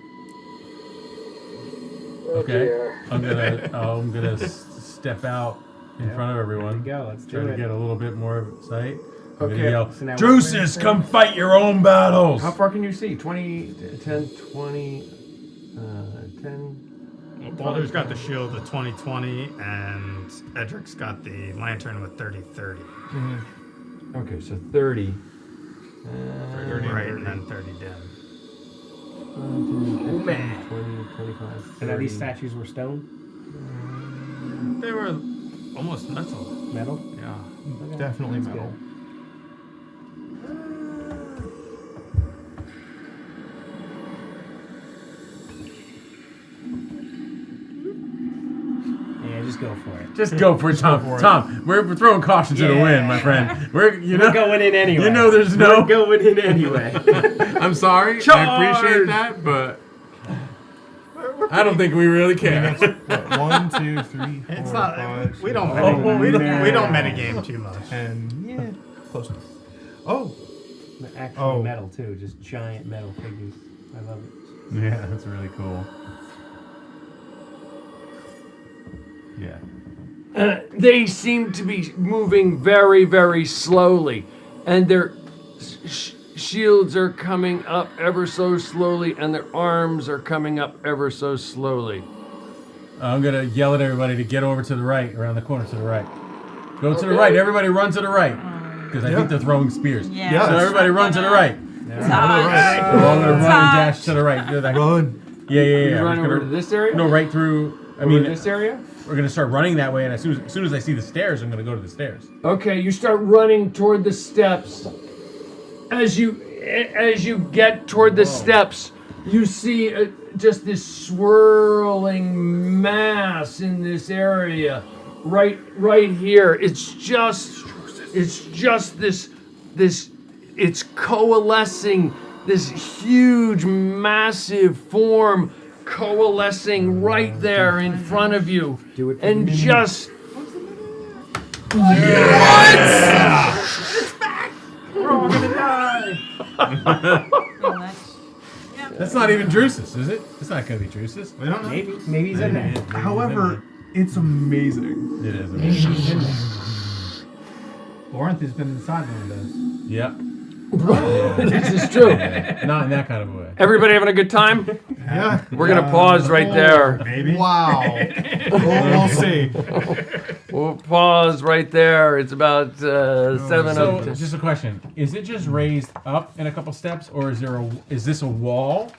Okay. I'm gonna step out in front of everyone. There you go. Let's Try do to it. get a little bit more of sight. I'm Okay. gonna yell, So now Drusus, come fight your own battles! How far can you see? 20, 10, 20, 10. Balder's got the shield with 20/20, and Edric's got the lantern with 30/30. Okay, so 30. 30 right, and then 30 dim. 20, 25. And now these 30. statues were stone? They were almost metal. Metal? Yeah. Definitely That's metal. Yeah, just go for it. Just go for it, Tom. Tom, we're throwing caution to the wind, my friend. We're going in anyway. You know there's no We're going in anyway. I'm sorry. I appreciate that, but I don't think we really care. What, 1, 2, 3, 4, It's not. 5, We don't. 6, We don't metagame too much. and yeah, close to. Oh, Actual metal too, just giant metal figures. I love it. Yeah, that's really cool. Yeah. They seem to be moving very, very slowly, and their shields are coming up ever so slowly, and their arms are coming up ever so slowly. I'm gonna yell at everybody to get over to the right, around the corner to the right. Go to the right. Everybody run to the right, because I think they're throwing spears. Yeah. So everybody run to the right. Todd. We're all gonna run and dash to the right. Do that. run. Yeah. You run We're over gonna- to this area? No, right through. I Over mean, this area? we're gonna start running that way, and as soon as I see the stairs, I'm gonna go to the stairs. Okay, you start running toward the steps. As you get toward the steps, you see just this swirling mass in this area, right here. It's just this. It's coalescing. This huge, massive form coalescing right there in front of you, and just. That's not even Drusus, is it? It's not gonna be Drusus. We don't know. Maybe he's in there. However, it's amazing. It is amazing. Borinth has been inside one of those. Yep. This is true. Not in that kind of a way. Everybody having a good time? Yeah. We're gonna pause right there. Maybe. Wow. We'll see. We'll pause right there. It's about 7 So, of 10. just a question: is it just raised up in a couple steps, or is this a wall?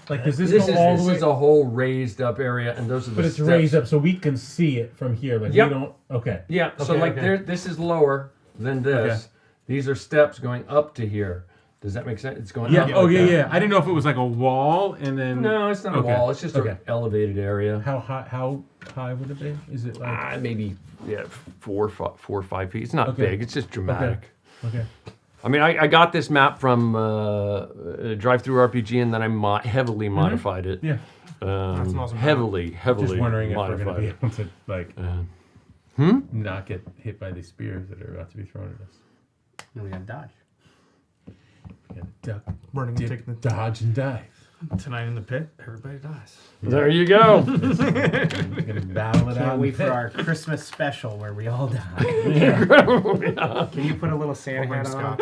Like, does this go all the way? This is a whole raised up area, and those are the But it's steps. raised up so we can see it from here. Like Yep. we don't. Okay. Yeah. So Okay, like okay. there, this is lower than this. Okay. These are steps going up to here. Does that make sense? It's going Yeah. up. Oh like yeah, that. yeah. I didn't know if it was like a wall and then. No, it's not a Okay. wall. It's just Okay. an elevated area. How high? How high would it be? Is it like? Maybe 4 or 5 feet. It's not Okay. big. It's just dramatic. Okay. I mean, I got this map from Drive Through RPG, and then I heavily modified it. Yeah. That's an awesome heavily Just wondering if we're modified gonna be it. able to like not get hit by these spears that are about to be thrown at us. No, we gotta dodge. We gotta duck, Running, dip, taking the dodge, and dive. Tonight in the pit, everybody dies. There you go. We're gonna battle it out. Can't in wait the for pit. our Christmas special where we all die. Can you put a little Santa hat on?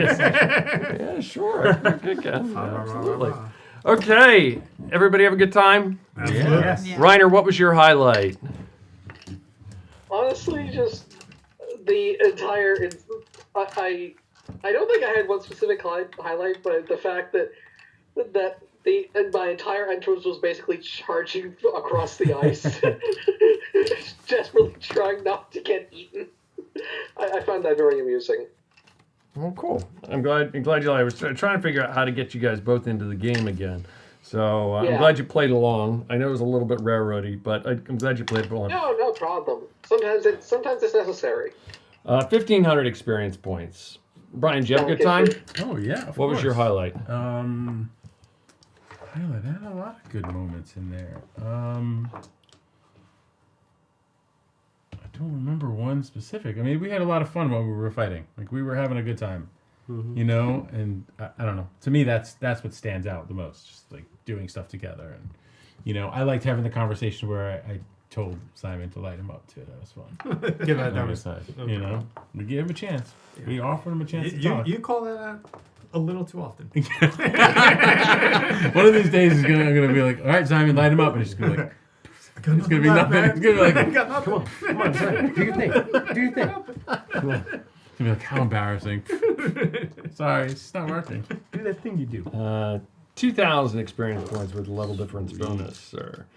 Yeah, sure. Good guess. Absolutely. Okay, everybody have a good time? Yes. Yeah. Reiner, what was your highlight? Honestly, just the entire. I don't think I had one specific highlight, but the fact that my entire entrance was basically charging across the ice, desperately trying not to get eaten. I found that very amusing. Oh, cool. I'm glad you liked it. I was trying to figure out how to get you guys both into the game again. So I'm Yeah. glad you played along. I know it was a little bit railroady, but I'm glad you played along. No problem. Sometimes it's necessary. 1,500 experience points. Brian, did you have a good time? Oh yeah. Of What was your course. highlight? Highlight. I had a lot of good moments in there. I don't remember one specific. I mean, we had a lot of fun while we were fighting. Like we were having a good time, you know. And I don't know. To me, that's what stands out the most. Just like doing stuff together, and you know, I liked having the conversation where I told Simon to light him up too. That was fun. Give that On down. his side, you know, we gave him a chance. We offered him a chance to talk. You call that out a little too often. One of these days, he's gonna be like, "All right, Simon, light him up," and he's gonna be like. It's gonna be nothing. It's gonna be like, Come on, Simon. Do your thing. Do your thing. it's gonna be like, how embarrassing. Sorry, it's just not working. Do that thing you do. 2,000 experience points with level difference bonus, sir.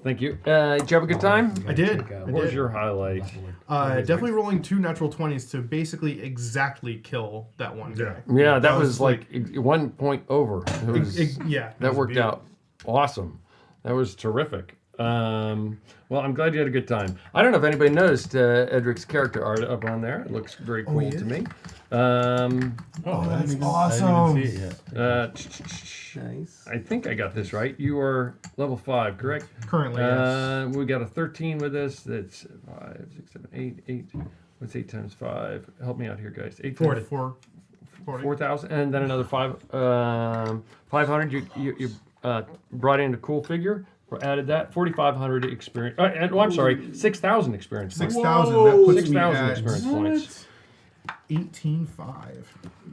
Thank you. Did you have a good time? I did. What was your highlight? Definitely rolling 2 natural 20s to basically exactly kill that one guy. Yeah, that was like 1 point over. It was, Yeah. that worked out awesome. That was terrific. Well, I'm glad you had a good time. I don't know if anybody noticed Edric's character art up on there. It looks very cool to me. That's awesome. I didn't even see it yet. Nice. I think I got this right. You are level 5, correct? Currently, yes. We got a 13 with us. That's 5, 6, 7, 8, 8. What's 8 times 5? Help me out here, guys. 8 40. 4,000, and then another 500. You brought in a cool figure. Added that 4,500 experience. I'm sorry, 6,000 experience points. 6,000. That puts me 6,000 at experience points. 18,500.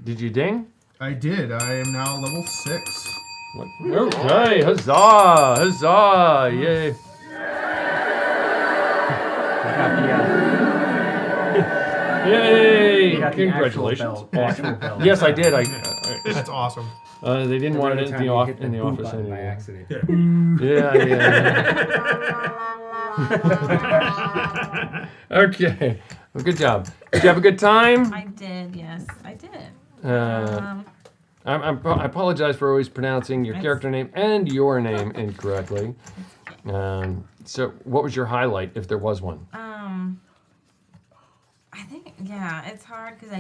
Did you ding? I did. I am now level 6. Okay, huzzah! Huzzah! Yay! Yay! Congratulations! Awesome. Yes, I did. That's awesome. They didn't want it in the office By anymore. accident. Yeah. Okay. Well, good job. Did you have a good time? I did, yes, I did. I apologize for always pronouncing your character name and your name incorrectly. So, what was your highlight, if there was one? I think, yeah, it's hard because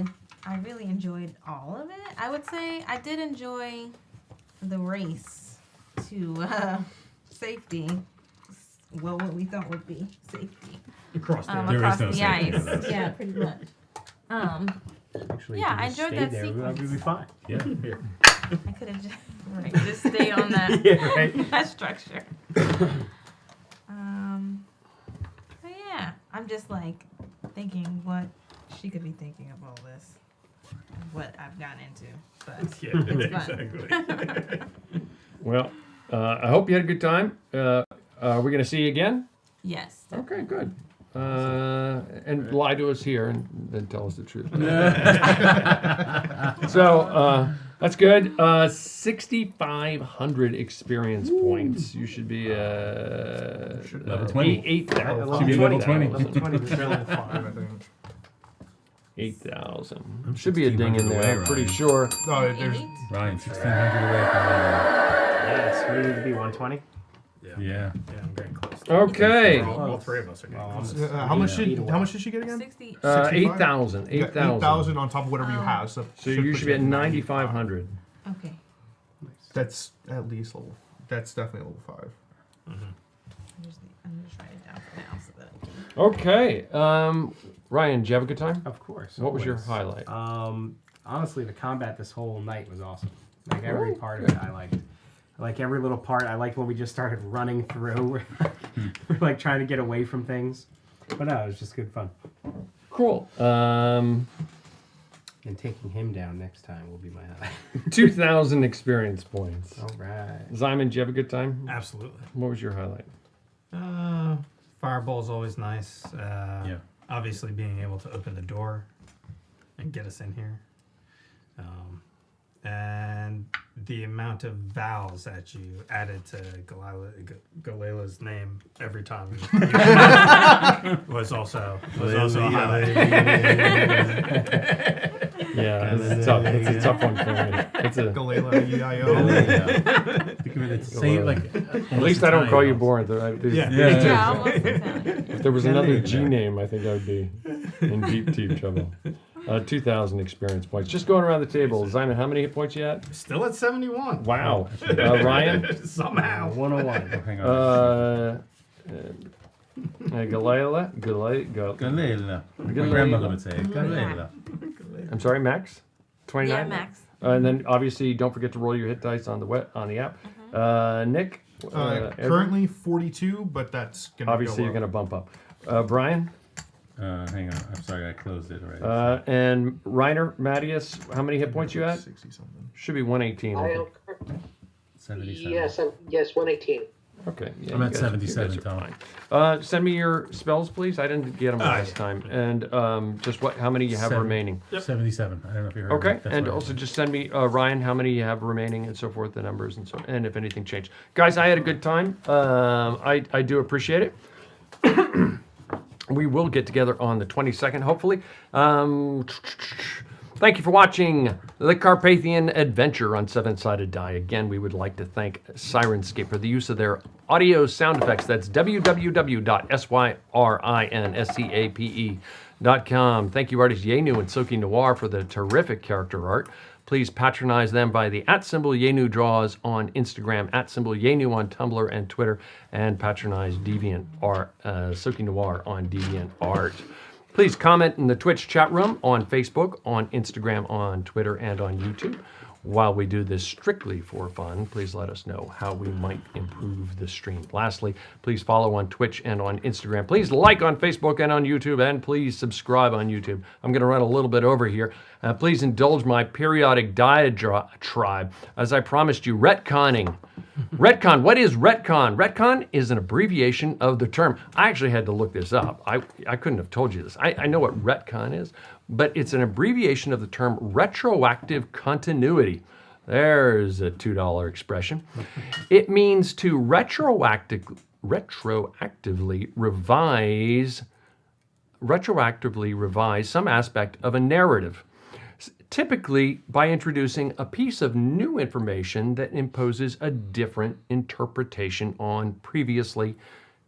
I really enjoyed all of it. I would say I did enjoy the race to safety. Well, what we thought would be safety. Across the Across no the safety, ice. no. Yeah, pretty much. Actually, Yeah, if you I just enjoyed stayed that there, sequence. We'll be fine. Yeah. I could have just stay on that, Yeah, right. that structure. But yeah, I'm just like thinking what she could be thinking of all this, what I've gotten into. But it's fun. Well, I hope you had a good time. Are we going to see you again? Yes. Okay, good. And lie to us here and then tell us the truth. So, that's good. 6,500 experience points. You should be Level 20. 8,000. Should be level 20. Level 20. Level 5, I think. 8,000. Should be a ding in 1,600 there, away, I'm pretty Ryan. sure. Oh, there's. Ryan, 1,600 away from Yes, we need to be 120. Yeah. Yeah, I'm getting close. Okay. All 3 of us are getting close. How much did she get again? 60. 8,000. You got 8,000. 8,000 on top of whatever you have. So You put should be at at 9,500. Okay. That's at least level. That's definitely level 5. I'm just writing it down for now so that I can. Okay. Ryan, did you have a good time? Of course. What was your always. highlight? Honestly, the combat this whole night was awesome. Like every part of it, I liked. Like every little part, I liked when we just started running through. We're like trying to get away from things. But no, it was just good fun. Cool. And taking him down next time will be my highlight. 2,000 experience points. All right. Simon, did you have a good time? Absolutely. What was your highlight? Fireball's always nice. Yeah. Obviously, being able to open the door and get us in here. And the amount of vowels that you added to Galela's name every time was also a highlight. Yeah, it's tough. It's a tough one for me. It's a Galela, E-I-O. Think of it the same, like. At least I don't call you Boren. If there was another G name, I think I would be in deep trouble. 2,000 experience points. Just going around the table. Simon, how many hit points you at? Still at 71. Wow. Ryan? Somehow. 101. Hang on. Galela. Galela. My grandmother would say Galela. I'm sorry, Max? 29? Yeah, Max. And then obviously don't forget to roll your hit dice on the app. Nick? Currently 42, but that's going to obviously you're going to bump up. Brian? Hang on. I'm sorry, I closed it already. And Reiner, Mattias, how many hit points you at? 60 something. Should be 118. I think. 77. Yes, 118. Okay. Yeah, I'm you at guys- 77, you guys are Tom. fine. Send me your spells, please. I didn't get them last time. And just how many you have remaining. 77. I don't know if you heard Okay, me. That's and what I also said. just send me Ryan how many you have remaining and so forth, the numbers and if anything changed. Guys, I had a good time. I do appreciate it. We will get together on the 22nd, hopefully. Thank you for watching the Carpathian Adventure on Seven-Sided Die. Again, we would like to thank Sirenscape for the use of their audio sound effects. That's www.syrinscape.com. Thank you, artists Yenu and Soki Noir, for the terrific character art. Please patronize them by the @Yenu draws on Instagram, @Yenu on Tumblr and Twitter, and patronize Deviant Art, Soki Noir on Deviant Art. Please comment in the Twitch chat room, on Facebook, on Instagram, on Twitter, and on YouTube. While we do this strictly for fun, please let us know how we might improve the stream. Lastly, please follow on Twitch and on Instagram. Please like on Facebook and on YouTube, and please subscribe on YouTube. I'm going to run a little bit over here. Please indulge my periodic diatribe. As I promised you, retconning. Retcon, what is retcon? Retcon is an abbreviation of the term. I actually had to look this up. I couldn't have told you this. I know what retcon is, but it's an abbreviation of the term retroactive continuity. There's a $2 expression. It means to retroactively revise some aspect of a narrative, typically by introducing a piece of new information that imposes a different interpretation on previously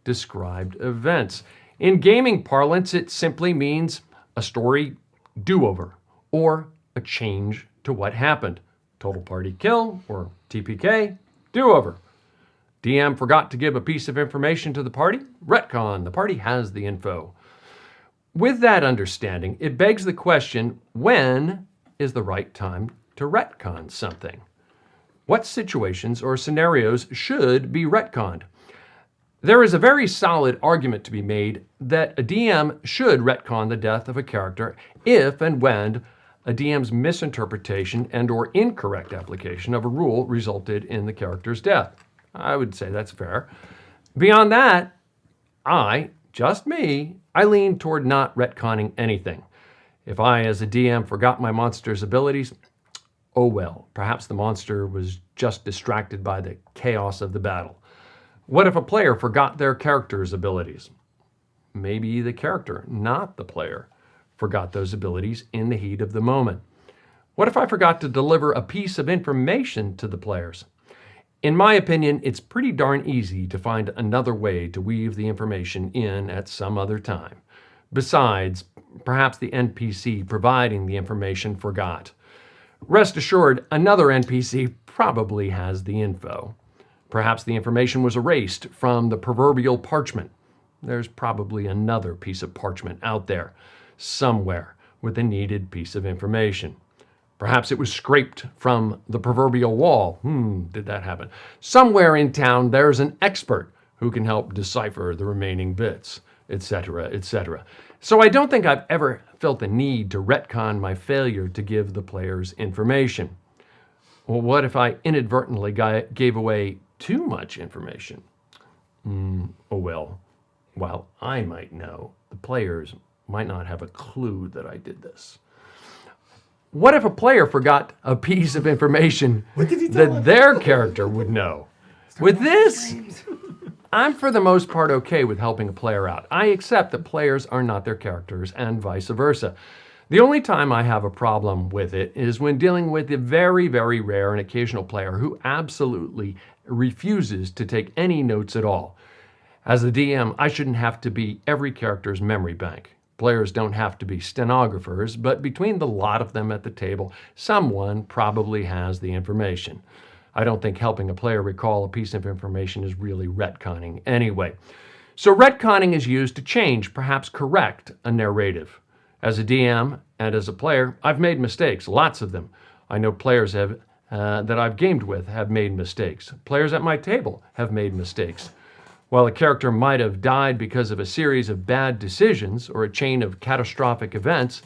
described events. In gaming parlance, it simply means a story do-over or a change to what happened. Total party kill or TPK, do-over. DM forgot to give a piece of information to the party, retcon, the party has the info. With that understanding, it begs the question, when is the right time to retcon something? What situations or scenarios should be retconned? There is a very solid argument to be made that a DM should retcon the death of a character if and when a DM's misinterpretation and or incorrect application of a rule resulted in the character's death. I would say that's fair. Beyond that, I lean toward not retconning anything. If I, as a DM, forgot my monster's abilities, oh well, perhaps the monster was just distracted by the chaos of the battle. What if a player forgot their character's abilities? Maybe the character, not the player, forgot those abilities in the heat of the moment. What if I forgot to deliver a piece of information to the players? In my opinion, it's pretty darn easy to find another way to weave the information in at some other time. Besides, perhaps the NPC providing the information forgot. Rest assured, another NPC probably has the info. Perhaps the information was erased from the proverbial parchment. There's probably another piece of parchment out there, somewhere, with the needed piece of information. Perhaps it was scraped from the proverbial wall. Did that happen? Somewhere in town, there's an expert who can help decipher the remaining bits, etc., etc. So I don't think I've ever felt the need to retcon my failure to give the players information. Well, what if I inadvertently gave away too much information? Oh well, while I might know, the players might not have a clue that I did this. What if a player forgot a piece of information that their character would know? With this, I'm for the most part okay with helping a player out. I accept that players are not their characters and vice versa. The only time I have a problem with it is when dealing with a very, very rare and occasional player who absolutely refuses to take any notes at all. As the DM, I shouldn't have to be every character's memory bank. Players don't have to be stenographers, but between the lot of them at the table, someone probably has the information. I don't think helping a player recall a piece of information is really retconning anyway. So retconning is used to change, perhaps correct, a narrative. As a DM and as a player, I've made mistakes, lots of them. I know players that I've gamed with have made mistakes. Players at my table have made mistakes. While a character might have died because of a series of bad decisions or a chain of catastrophic events,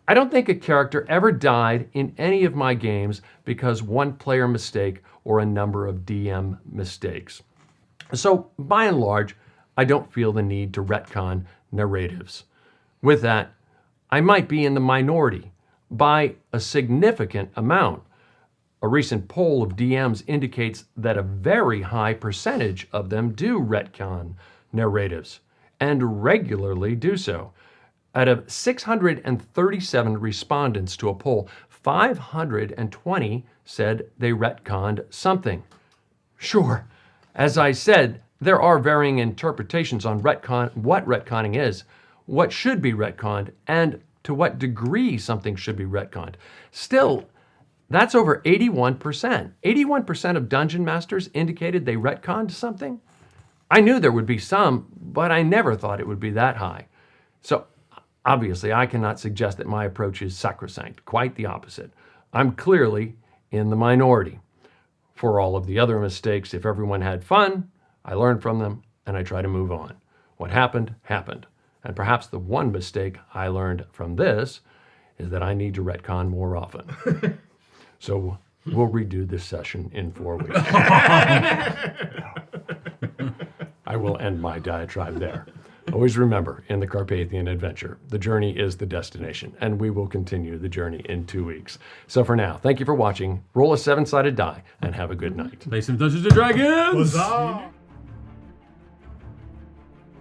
I don't think a character ever died in any of my games because one player mistake or a number of DM mistakes. So, by and large, I don't feel the need to retcon narratives. With that, I might be in the minority by a significant amount. A recent poll of DMs indicates that a very high percentage of them do retcon narratives, and regularly do so. Out of 637 respondents to a poll, 520 said they retconned something. Sure, as I said, there are varying interpretations on what retconning is, what should be retconned, and to what degree something should be retconned. Still, that's over 81%. 81% of dungeon masters indicated they retconned something. I knew there would be some, but I never thought it would be that high. So obviously, I cannot suggest that my approach is sacrosanct. Quite the opposite. I'm clearly in the minority. For all of the other mistakes, if everyone had fun, I learn from them and I try to move on. What happened, happened. And perhaps the one mistake I learned from this is that I need to retcon more often. So we'll redo this session in 4 weeks. I will end my diatribe there. Always remember, in the Carpathian adventure, the journey is the destination, and we will continue the journey in 2 weeks. So for now, thank you for watching. Roll a 7-sided die, and have a good night. Play some Dungeons & Dragons! Huzzah!